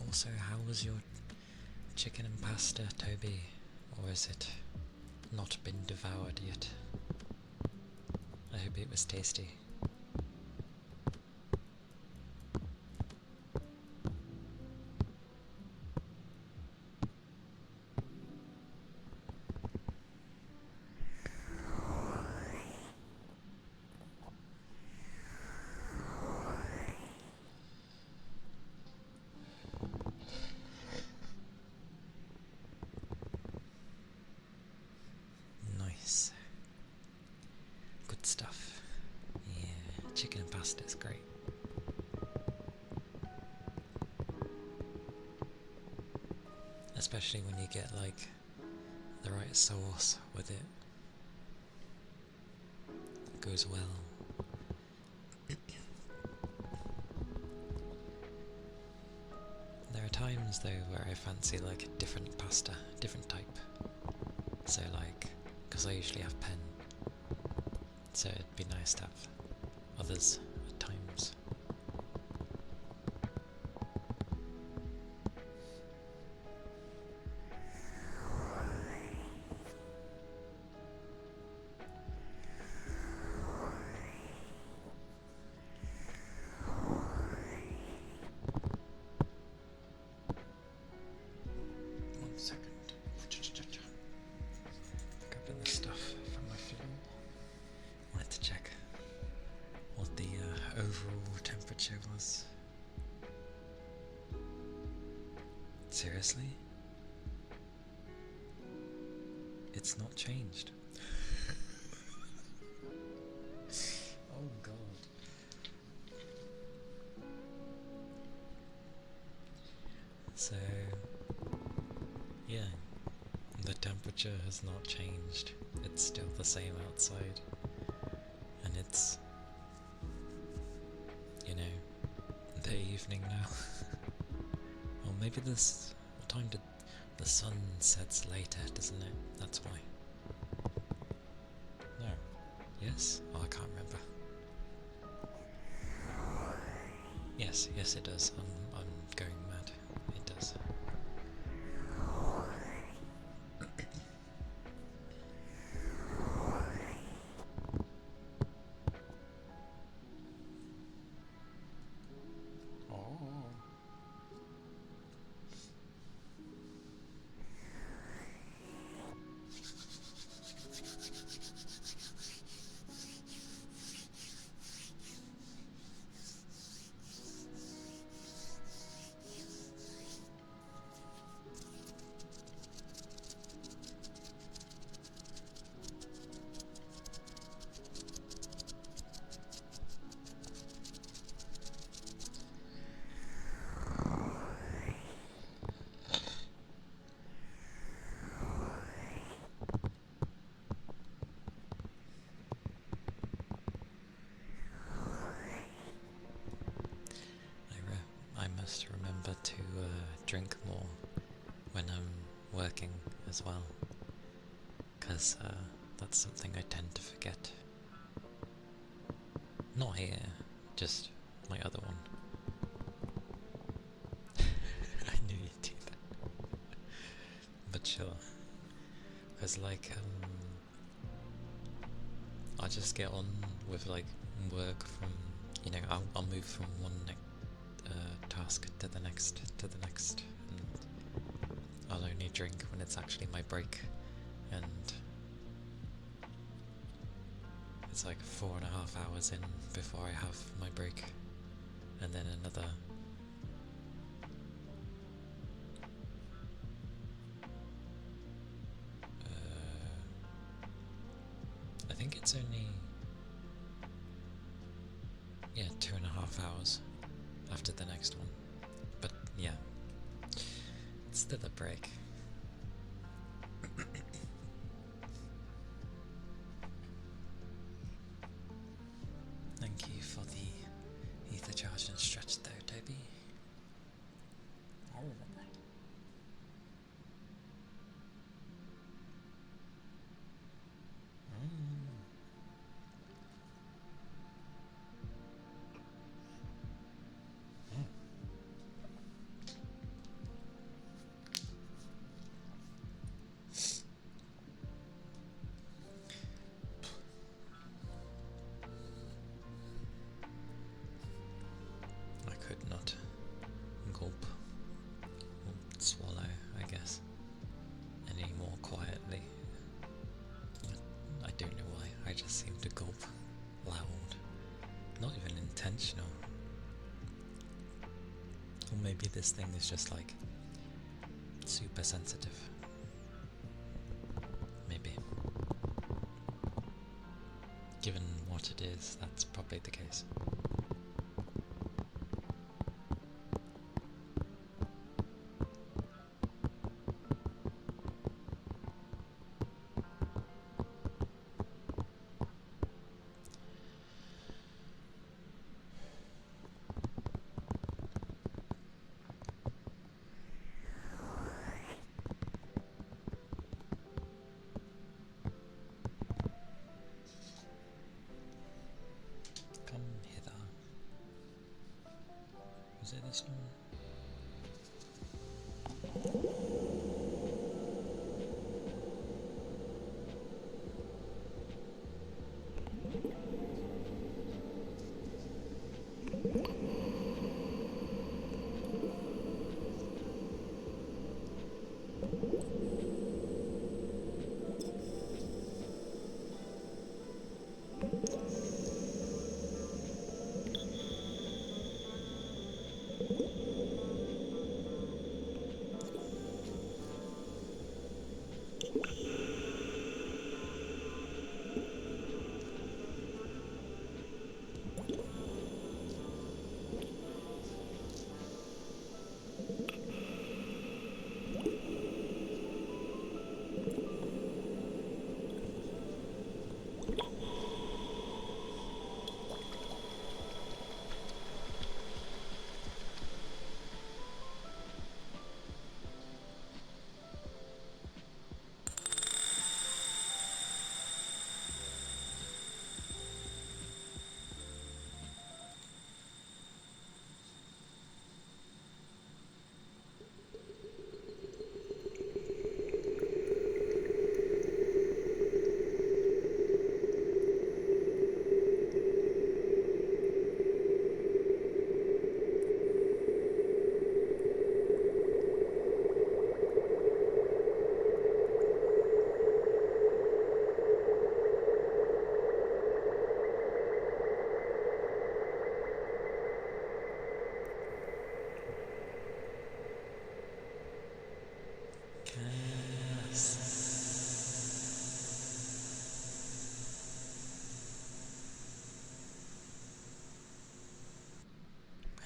Also, how was your chicken and pasta, Toby? Or has it not been devoured yet? I hope it was tasty. Nice. Good stuff. Yeah, chicken and pasta is great. Especially when you get like the right sauce with it. It goes well. There are times though where I fancy like a different pasta, different type. So like, because I usually have pen, so it'd be nice to have others at times. Seriously? It's not changed. Oh god. So, yeah, the temperature has not changed. It's still the same outside. And it's, you know, the evening now. Or maybe this, what time did the sun sets later, doesn't it? That's why. No. Yes? Oh, I can't remember. Yes, yes it does. I'm going mad. It does. Oh. I must remember to drink more when I'm working as well, because that's something I tend to forget. Not here, just my other one. I knew you'd do that. But sure. Because like, I just get on with like work from, you know, I'll move from one task to the next, and I'll only drink when it's actually my break, and it's like 4.5 hours in before I have my break, and then another I think it's only 2.5 hours after the next one, but yeah, it's still a break. Thank you for the ether charge and stretch though, Toby. I could not gulp or swallow, I guess, any more quietly. I don't know why, I just seem to gulp loud. Not even intentional. Or maybe this thing is just like super sensitive. Maybe. Given what it is, that's probably the case. Come hither. Was it this one?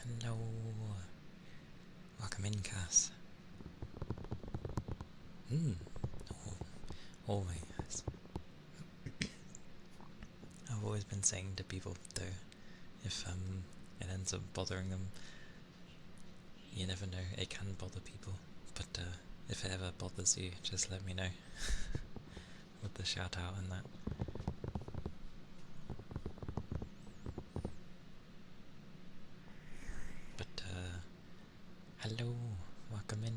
Hello. Welcome in, Cass. Oh, always. I've always been saying to people, though, if it ends up bothering them, you never know, it can bother people. But if it ever bothers you, just let me know. With the shout out and that. But hello, welcome in.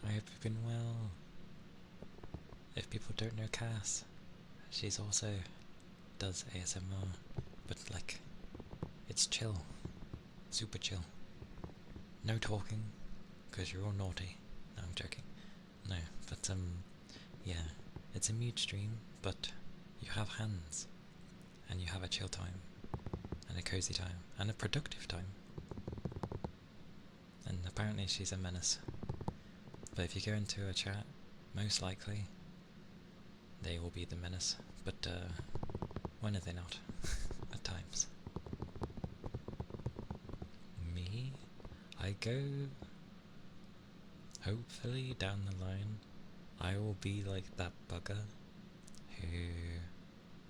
I hope you've been well. If people don't know Cass, she's also does ASMR, but like, it's chill. Super chill. No talking, because you're all naughty. No, I'm joking. No, but yeah, it's a mute stream, but you have hands, and you have a chill time, and a cozy time, and a productive time. And apparently she's a menace. But if you go into a chat, most likely, they will be the menace. But when are they not? At times. Me? I go... Hopefully, down the line, I will be like that bugger who,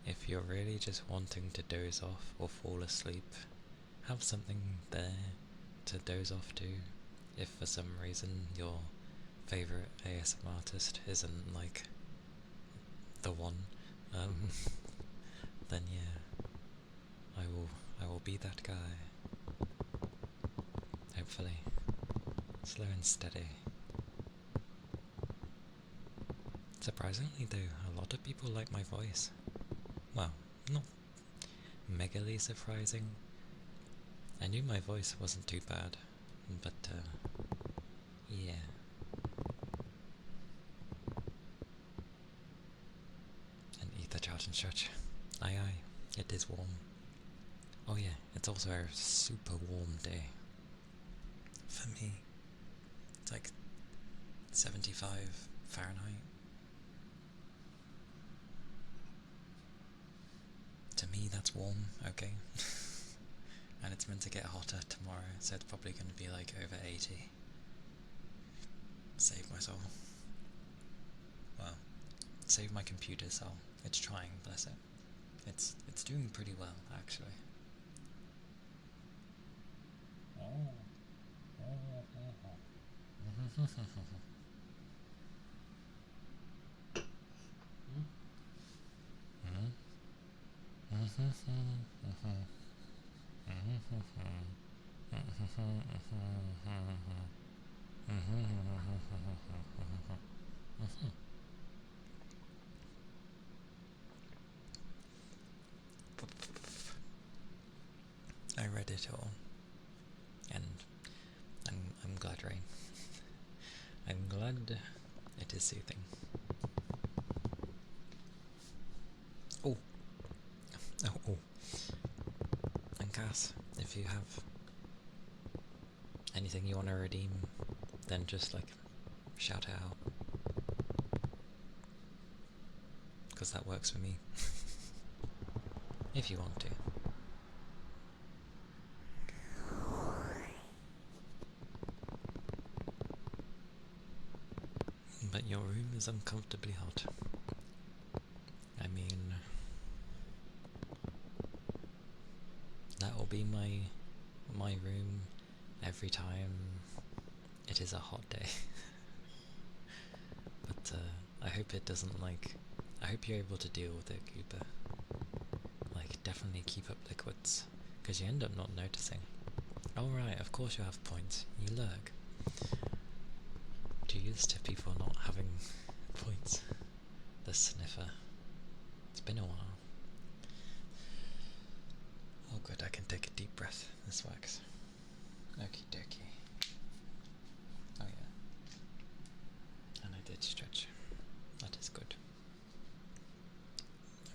if you're really just wanting to doze off or fall asleep, have something there to doze off to. If for some reason your favourite ASMR artist isn't like the one, then yeah, I will be that guy. Hopefully. Slow and steady. Surprisingly though, a lot of people like my voice. Well, not megally surprising. I knew my voice wasn't too bad, but yeah. And eat the charge and stretch. Aye aye, it is warm. Oh yeah, it's also a super warm day. For me. It's like 75 Fahrenheit. To me that's warm, okay. And it's meant to get hotter tomorrow, so it's probably going to be like over 80. Save my soul. Well, save my computer soul. It's trying, bless it. It's doing pretty well, actually. I read it all, and I'm glad, Rain. I'm glad it is soothing. Oh, oh. And Cass, if you have anything you want to redeem, then just like shout it out, because that works for me. If you want to. But your room is uncomfortably hot. I mean, that will be my room every time it is a hot day. But I hope it doesn't I hope you're able to deal with it, Cooper. Like, definitely keep up liquids, because you end up not noticing. Oh right, of course you have points. You lurk. Too used to people not having points. The sniffer. It's been a while. Oh good, I can take a deep breath. This works. Okie dokie. Oh yeah. And I did stretch. That is good.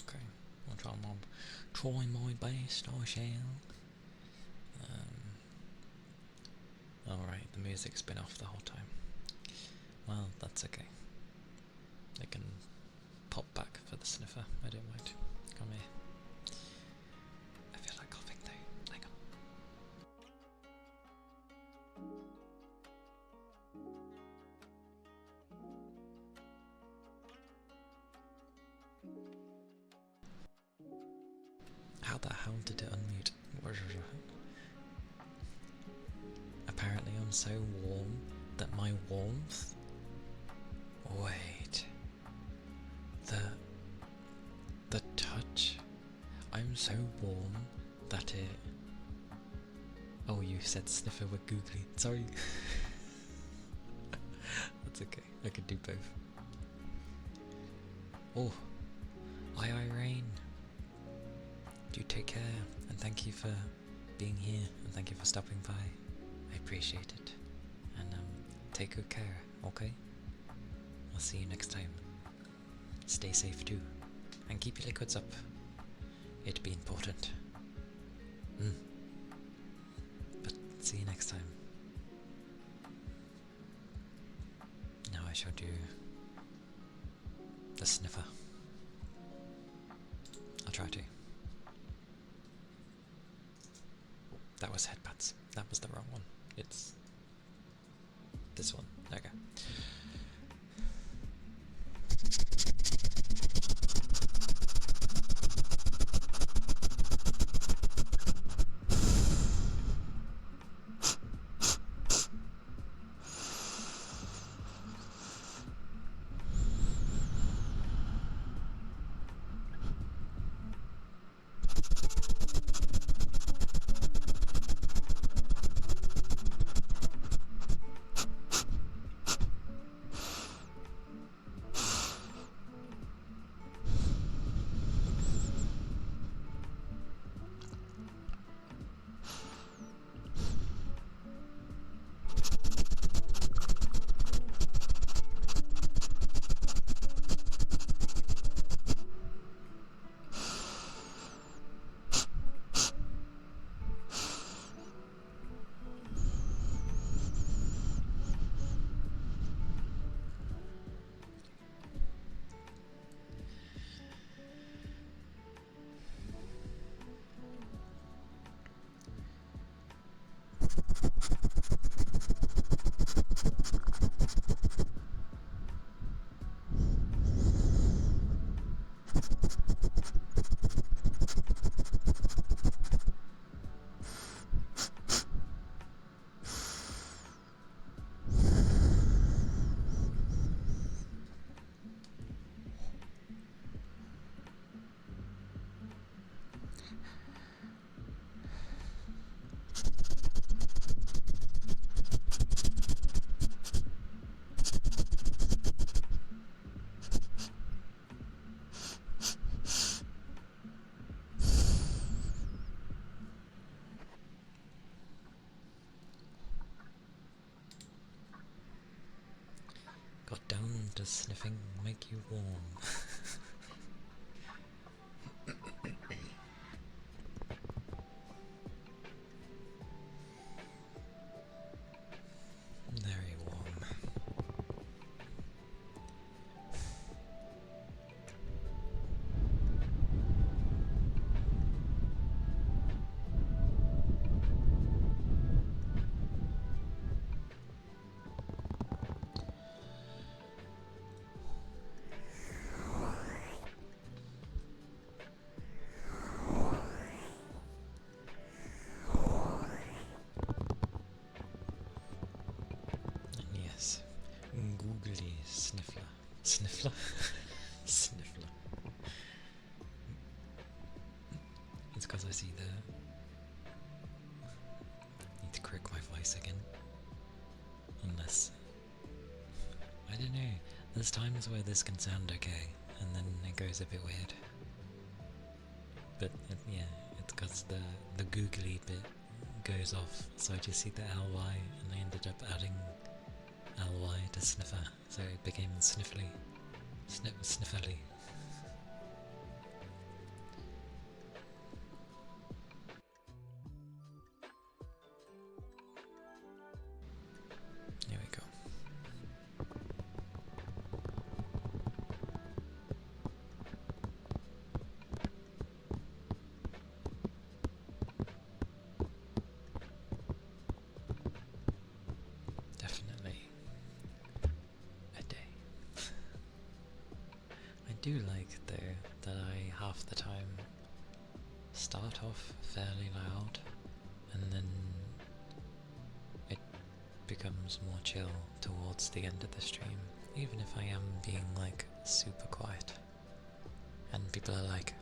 Okay, I'll try my best, I shall. Alright, the music's been off the whole time. Well, that's okay. I can pop back for the sniffer. I don't mind. Come here. I feel like coughing though. Hang on. How the hell did it unmute? Apparently I'm so warm that my warmth... Wait. The touch... I'm so warm that it... Oh, you said sniffer with googly. Sorry. That's okay. I could do both. Oh. Aye, Rain. Do take care, and thank you for being here, and thank you for stopping by. I appreciate it. And take good care, okay? I'll see you next time. Stay safe too, and keep your liquids up. It'd be important. But see you next time. Now I shall do the sniffer. I'll try to. That was headpads. That was the wrong one. It's this one. Okay. Got down, does sniffing make you warm? Very warm. Yes, googly sniffler. Sniffler? Sniffler. It's because I see the... Need to correct my voice again. Unless... I don't know. There's times where this can sound okay, and then it goes a bit weird. But yeah, it's because the googly bit goes off, so I just see the ly, and I ended up adding ly to sniffer, so it became sniffly. Snifferly. Here we go. do like, though, that I half the time start off fairly loud, and then it becomes more chill towards the end of the stream, even if I am being like super quiet. And people are like,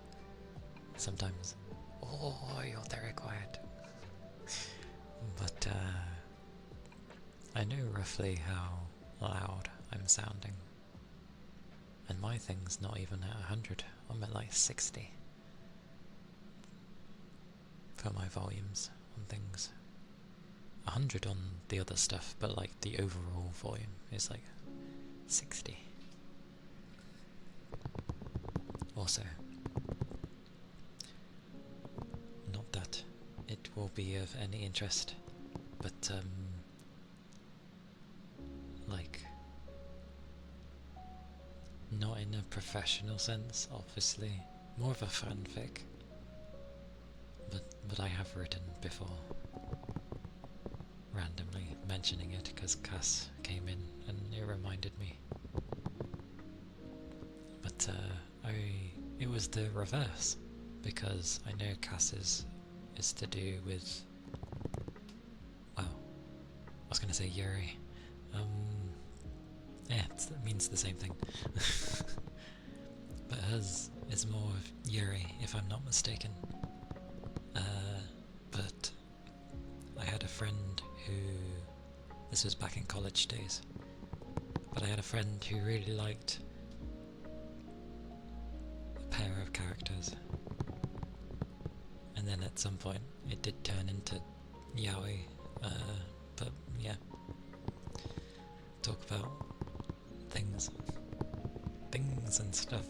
sometimes, oh, you're very quiet. But I know roughly how loud I'm sounding. And my thing's not even at 100, I'm at like 60 for my volumes on things. 100 on the other stuff, but like the overall volume is like 60. Also, not that it will be of any interest, but like, not in a professional sense, obviously, more of a fanfic, but I have written before, randomly mentioning it because Cass came in and it reminded me. But it was the reverse, because I know Cass's is to do with, well, I was going to say Yuri. Yeah, it means the same thing. But hers is more of Yuri, if I'm not mistaken. But I had a friend who, this was back in college days, but I had a friend who really liked a pair of characters. And then at some point it did turn into yaoi, but yeah. Talk about things and stuff.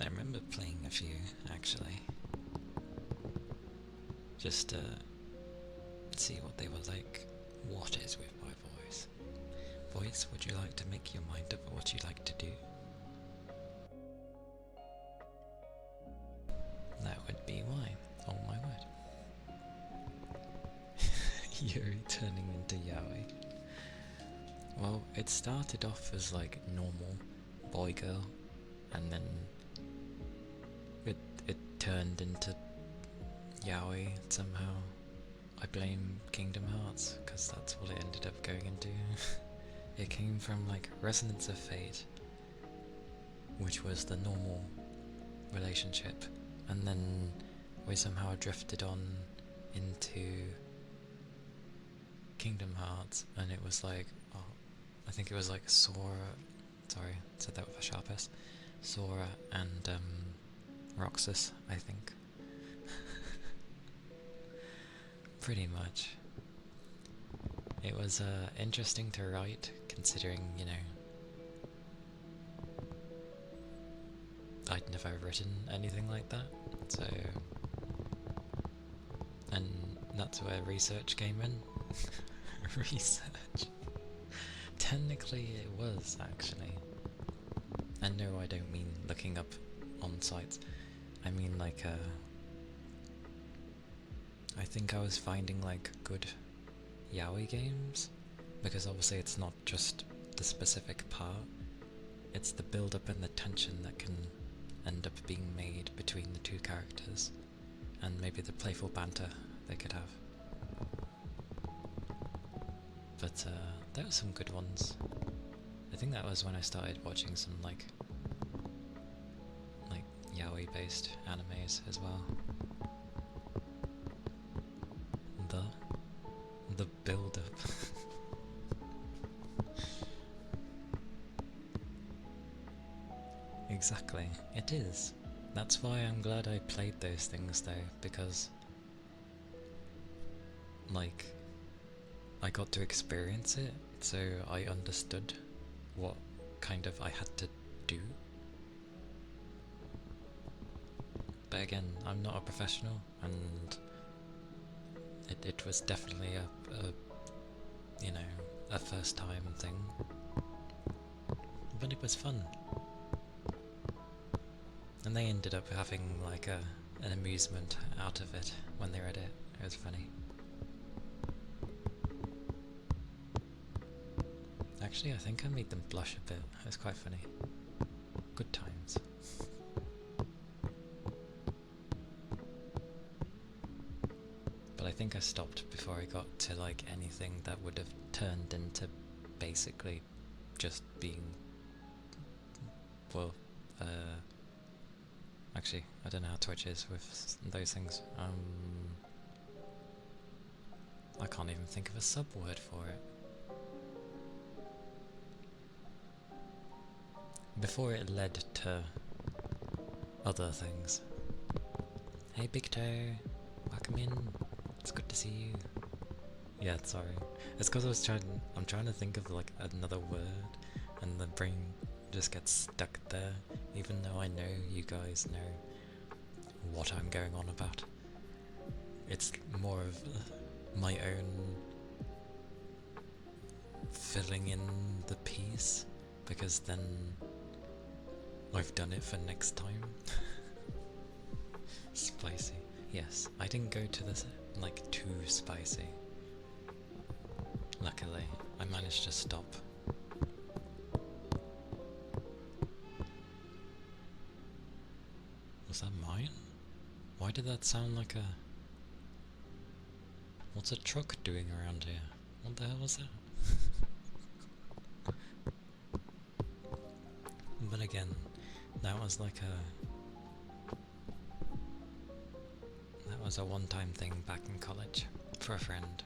I remember playing a few, actually. Just to see what they were like. What is with my voice? Voice, would you like to make your mind up what you'd like to do? That would be why. Oh my word. Yuri turning into yaoi. Well, it started off as like normal boy girl, and then it turned into yaoi somehow. I blame Kingdom Hearts, because that's what it ended up going into. It came from like Resonance of Fate, which was the normal relationship, and then we somehow drifted on into Kingdom Hearts, and it was like, oh, I think it was like Sora, sorry, said that with a sharp S, Sora and Roxas, I think. Pretty much. It was interesting to write, considering, you know, I'd never written anything like that, so, and that's where research came in. Research. Technically it was, actually. And no, I don't mean looking up on sites. I mean like, I think I was finding like good yaoi games, because obviously it's not just the specific part, it's the build-up and the tension that can end up being made between the two characters, and maybe the playful banter they could have. But there were some good ones. I think that was when I started watching some like yaoi based animes as well. The build-up. Exactly, it is. That's why I'm glad I played those things though, because like I got to experience it, so I understood what kind of I had to do. But again, I'm not a professional, and it was definitely a you know, a first time thing. But it was fun. And they ended up having like an amusement out of it when they read it. It was funny. Actually, I think I made them blush a bit. It was quite funny. Good times. But I think I stopped before I got to like anything that would have turned into basically just being, well, actually, I don't know how Twitch is with those things. I can't even think of a sub-word for it. Before it led to other things. Hey Big Toe, welcome in. It's good to see you. Yeah, sorry. It's because I'm trying to think of like another word, and the brain just gets stuck there, even though I know you guys know what I'm going on about. It's more of my own filling in the piece, because then I've done it for next time. Spicy. Yes, I didn't go to this like too spicy. Luckily, I managed to stop. Was that mine? Why did that sound like a... What's a truck doing around here? What the hell was that? But again, that was like a one-time thing back in college for a friend.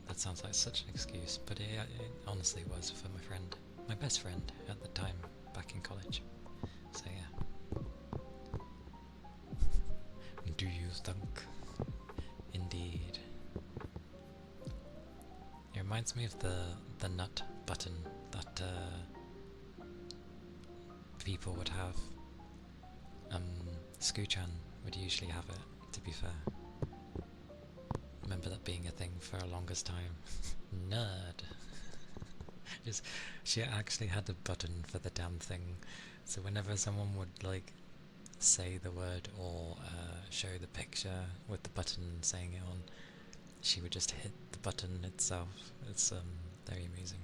That sounds like such an excuse, but it honestly was for my friend, my best friend at the time back in college. So yeah. Do you think? Indeed. It reminds me of the nut button that people would have. Scooch-chan would usually have it, to be fair. Remember that being a thing for a longest time. Nerd. She actually had a button for the damn thing, so whenever someone would like say the word or show the picture with the button saying it on, she would just hit the button itself. It's very amusing.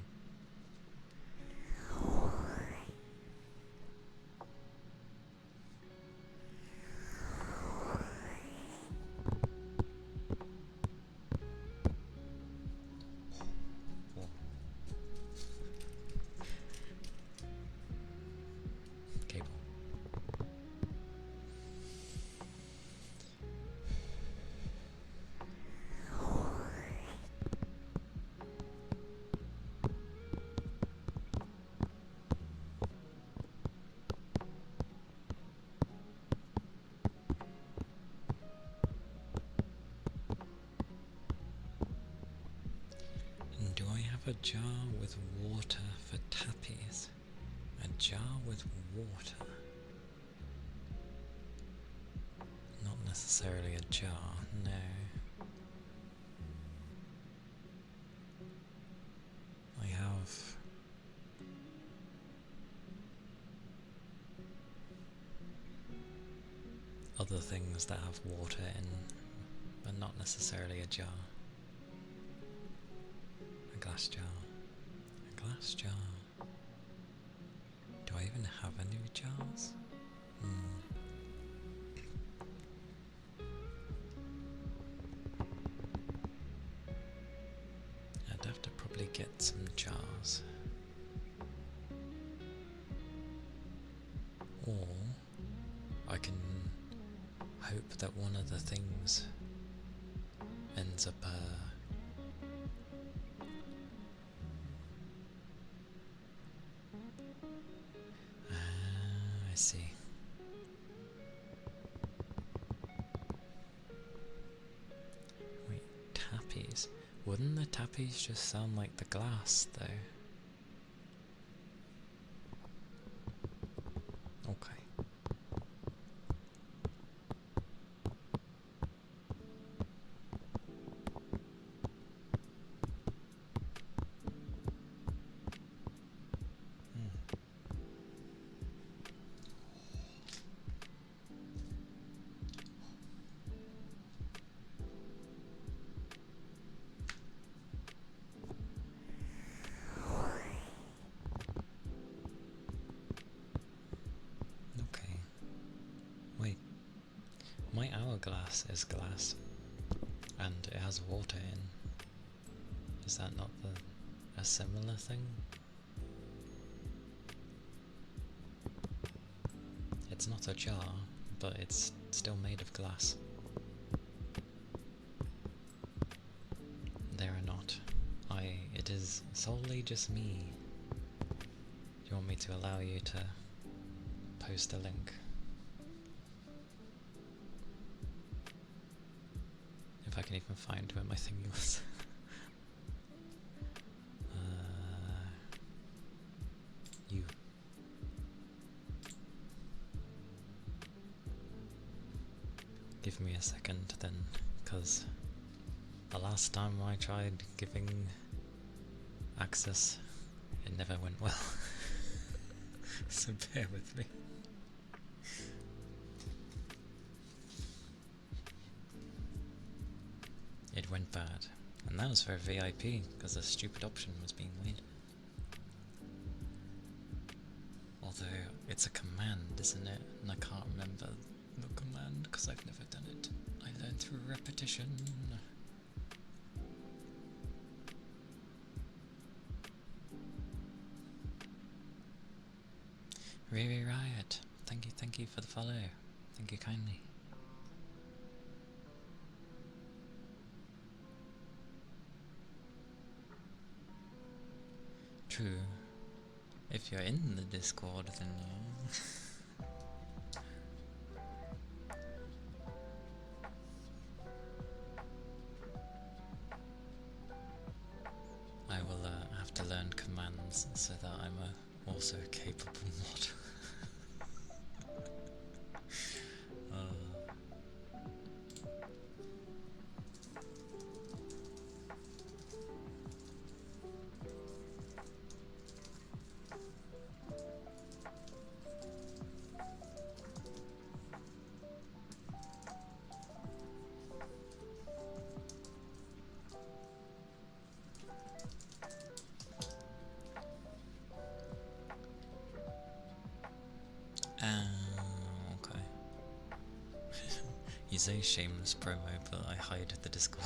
Cable. And do I have a jar with water for tappies? A jar with water? Not necessarily a jar, no. I have other things that have water in, but not necessarily a jar. A glass jar. A glass jar. Do I even have any jars? I'd have to probably get some jars. Or I can hope that one of the things ends up I see. Wait, tappies? Wouldn't the tappies just sound like the glass though? Okay. glass is glass, and it has water in. Is that not a similar thing? It's not a jar, but it's still made of glass. They are not. It is solely just me. Do you want me to allow you to post a link? If I can even find where my thing was. You. Give me a second then, because the last time I tried giving access, it never went well. So bear with me. It went bad, and that was for VIP, because a stupid option was being made. Although, it's a command, isn't it? And I can't remember the command, because I've never done it. I learned through repetition. Riri Riot, thank you for the follow. Thank you kindly. True. If you're in the Discord, then I will have to learn commands so that I'm also a capable mod. Okay. You say shameless promo, but I hide the Discord.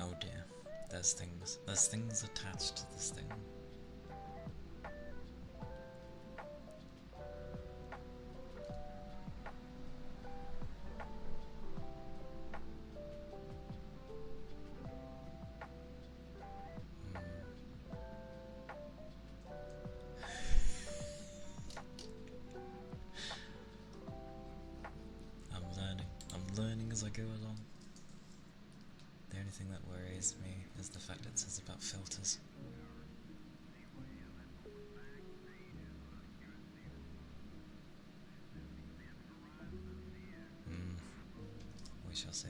Oh dear, there's things attached to this thing. I'm learning as I go along. The only thing that worries me is the fact it says about filters. We shall see.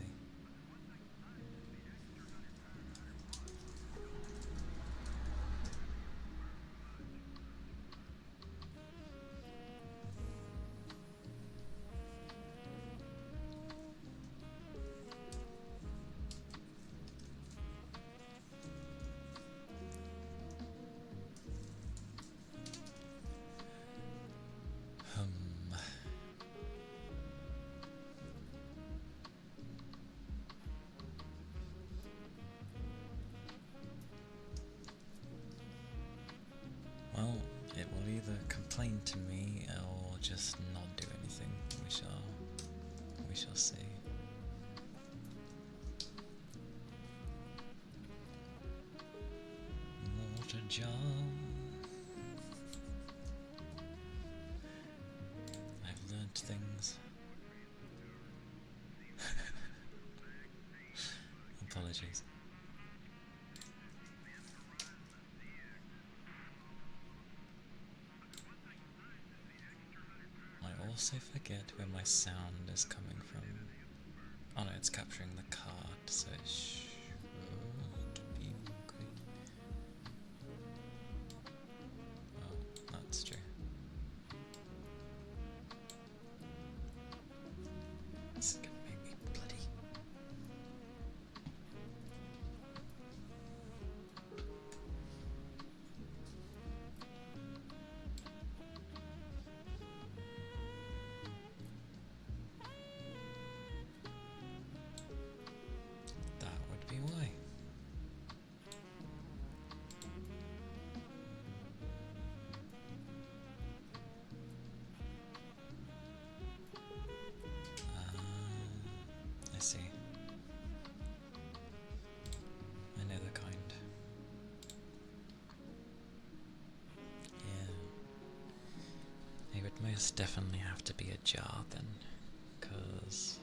Well, it will either complain to me or just not do anything. We shall see. Water jar. I've learnt things. Apologies. My also forget where my sound is coming from. Oh no, it's capturing the card, so it should be okay. Oh, that's true. This is gonna make me bloody. That would be why. I see. I know the kind. Yeah. It would most definitely have to be a jar then, because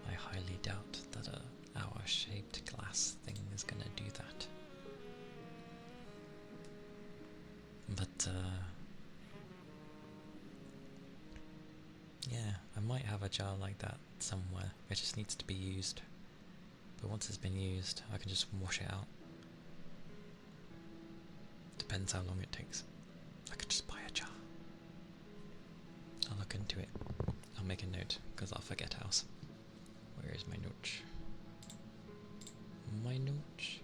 I highly doubt that a hour-shaped glass thing is gonna do that. But, yeah, I might have a jar like that somewhere. It just needs to be used. But once it's been used, I can just wash it out. Depends how long it takes. I could just buy a jar. I'll look into it. I'll make a note, because I'll forget else. Where is my note? My note?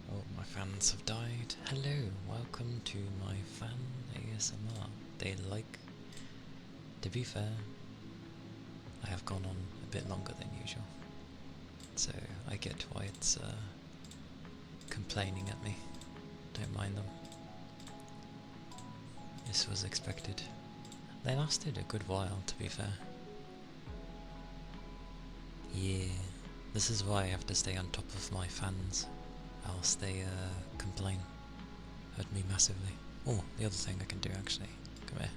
Oh, my fans have died. Hello, welcome to my fan ASMR. They like. To be fair, I have gone on a bit longer than usual, so I get why it's complaining at me. Don't mind them. This was expected. They lasted a good while, to be fair. Yeah, this is why I have to stay on top of my fans, else they complain. Hurt me massively. Oh, the other thing I can do actually. Come here.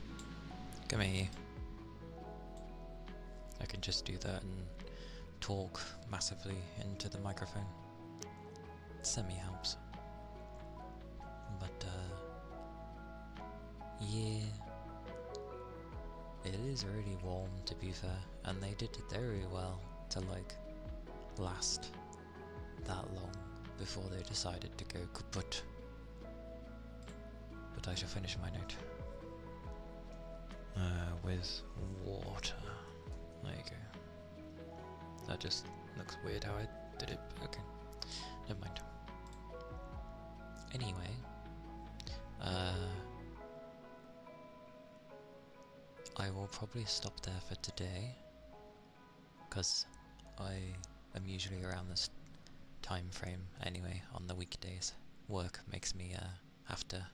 Come here. I can just do that and talk massively into the microphone. Semi helps. But yeah. It is really warm, to be fair, and they did very well to like last that long before they decided to go kaput. But I shall finish my note with water. There you go. That just looks weird how I did it. Okay, never mind. Anyway, I will probably stop there for today, because I am usually around this time frame anyway on the weekdays. Work makes me have to,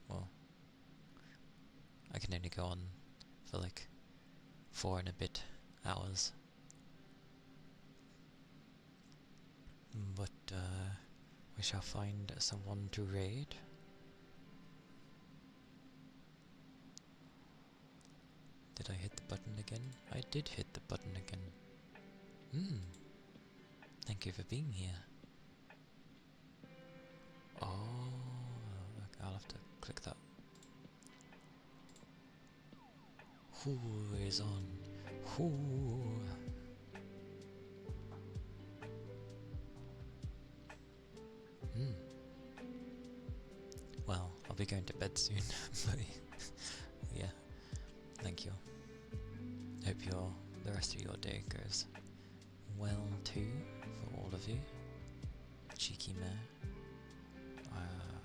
well, I can only go on for like 4 and a bit hours. But we shall find someone to raid. Did I hit the button again? I did hit the button again. Thank you for being here. Oh, I'll have to click that. Who is on? Who? Well, I'll be going to bed soon, but yeah, thank you. Hope the rest of your day goes well too, for all of you. Cheeky mare.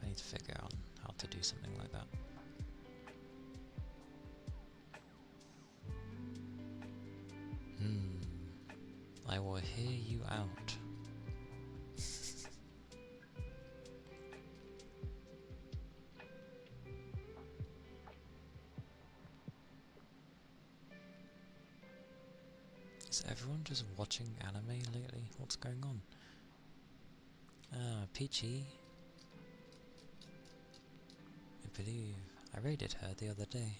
I need to figure out how to do something like that. I will hear you out. Is everyone just watching anime lately? What's going on? Ah, Peachy. I believe I raided her the other day.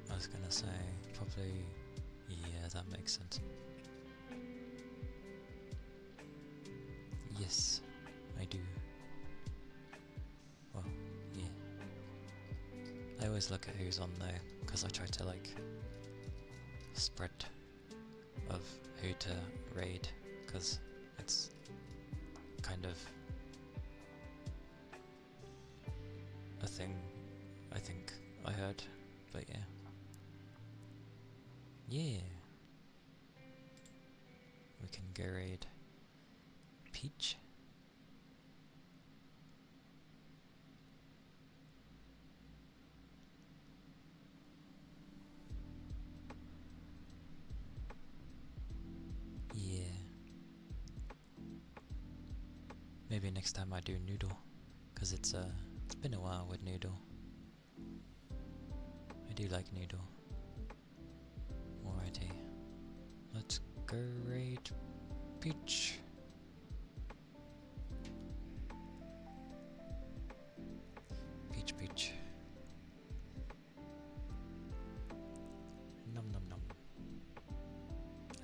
I was gonna say, probably, yeah, that makes sense. Yes, I do. Well, yeah. I always look at who's on there, because I try to, like, spread of who to raid, because it's kind of a thing I think I heard, but yeah. Yeah. We can go raid Peach. Yeah. Maybe next time I do Noodle, because it's been a while with Noodle. I do like Noodle. Alrighty. Let's go raid Peach. Peach, Peach. Num num num.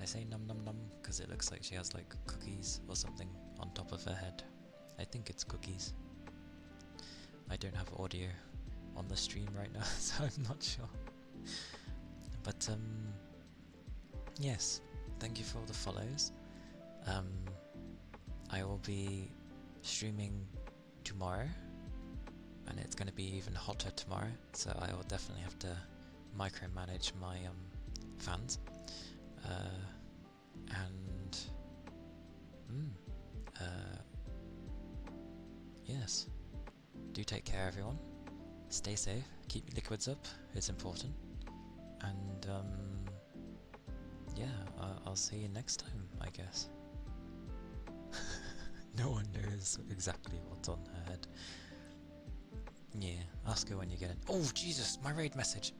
I say num num num because it looks like she has like cookies or something on top of her head. I think it's cookies. I don't have audio on the stream right now, so I'm not sure. But yes, thank you for all the follows. I will be streaming tomorrow, and it's going to be even hotter tomorrow, so I will definitely have to micromanage my fans. And yes, do take care everyone, stay safe, keep your liquids up, it's important, and yeah, I'll see you next time, I guess. No one knows exactly what's on her head. Yeah, ask her when you get it. Oh Jesus, my raid message!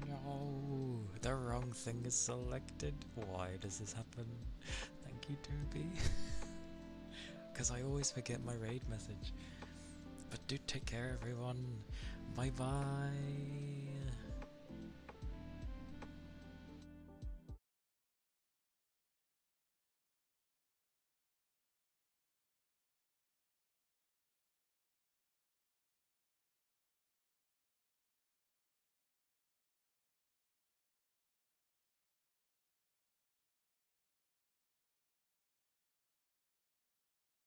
No, the wrong thing is selected. Why does this happen? Thank you, Toby. Because I always forget my raid message. But do take care, everyone. Bye bye.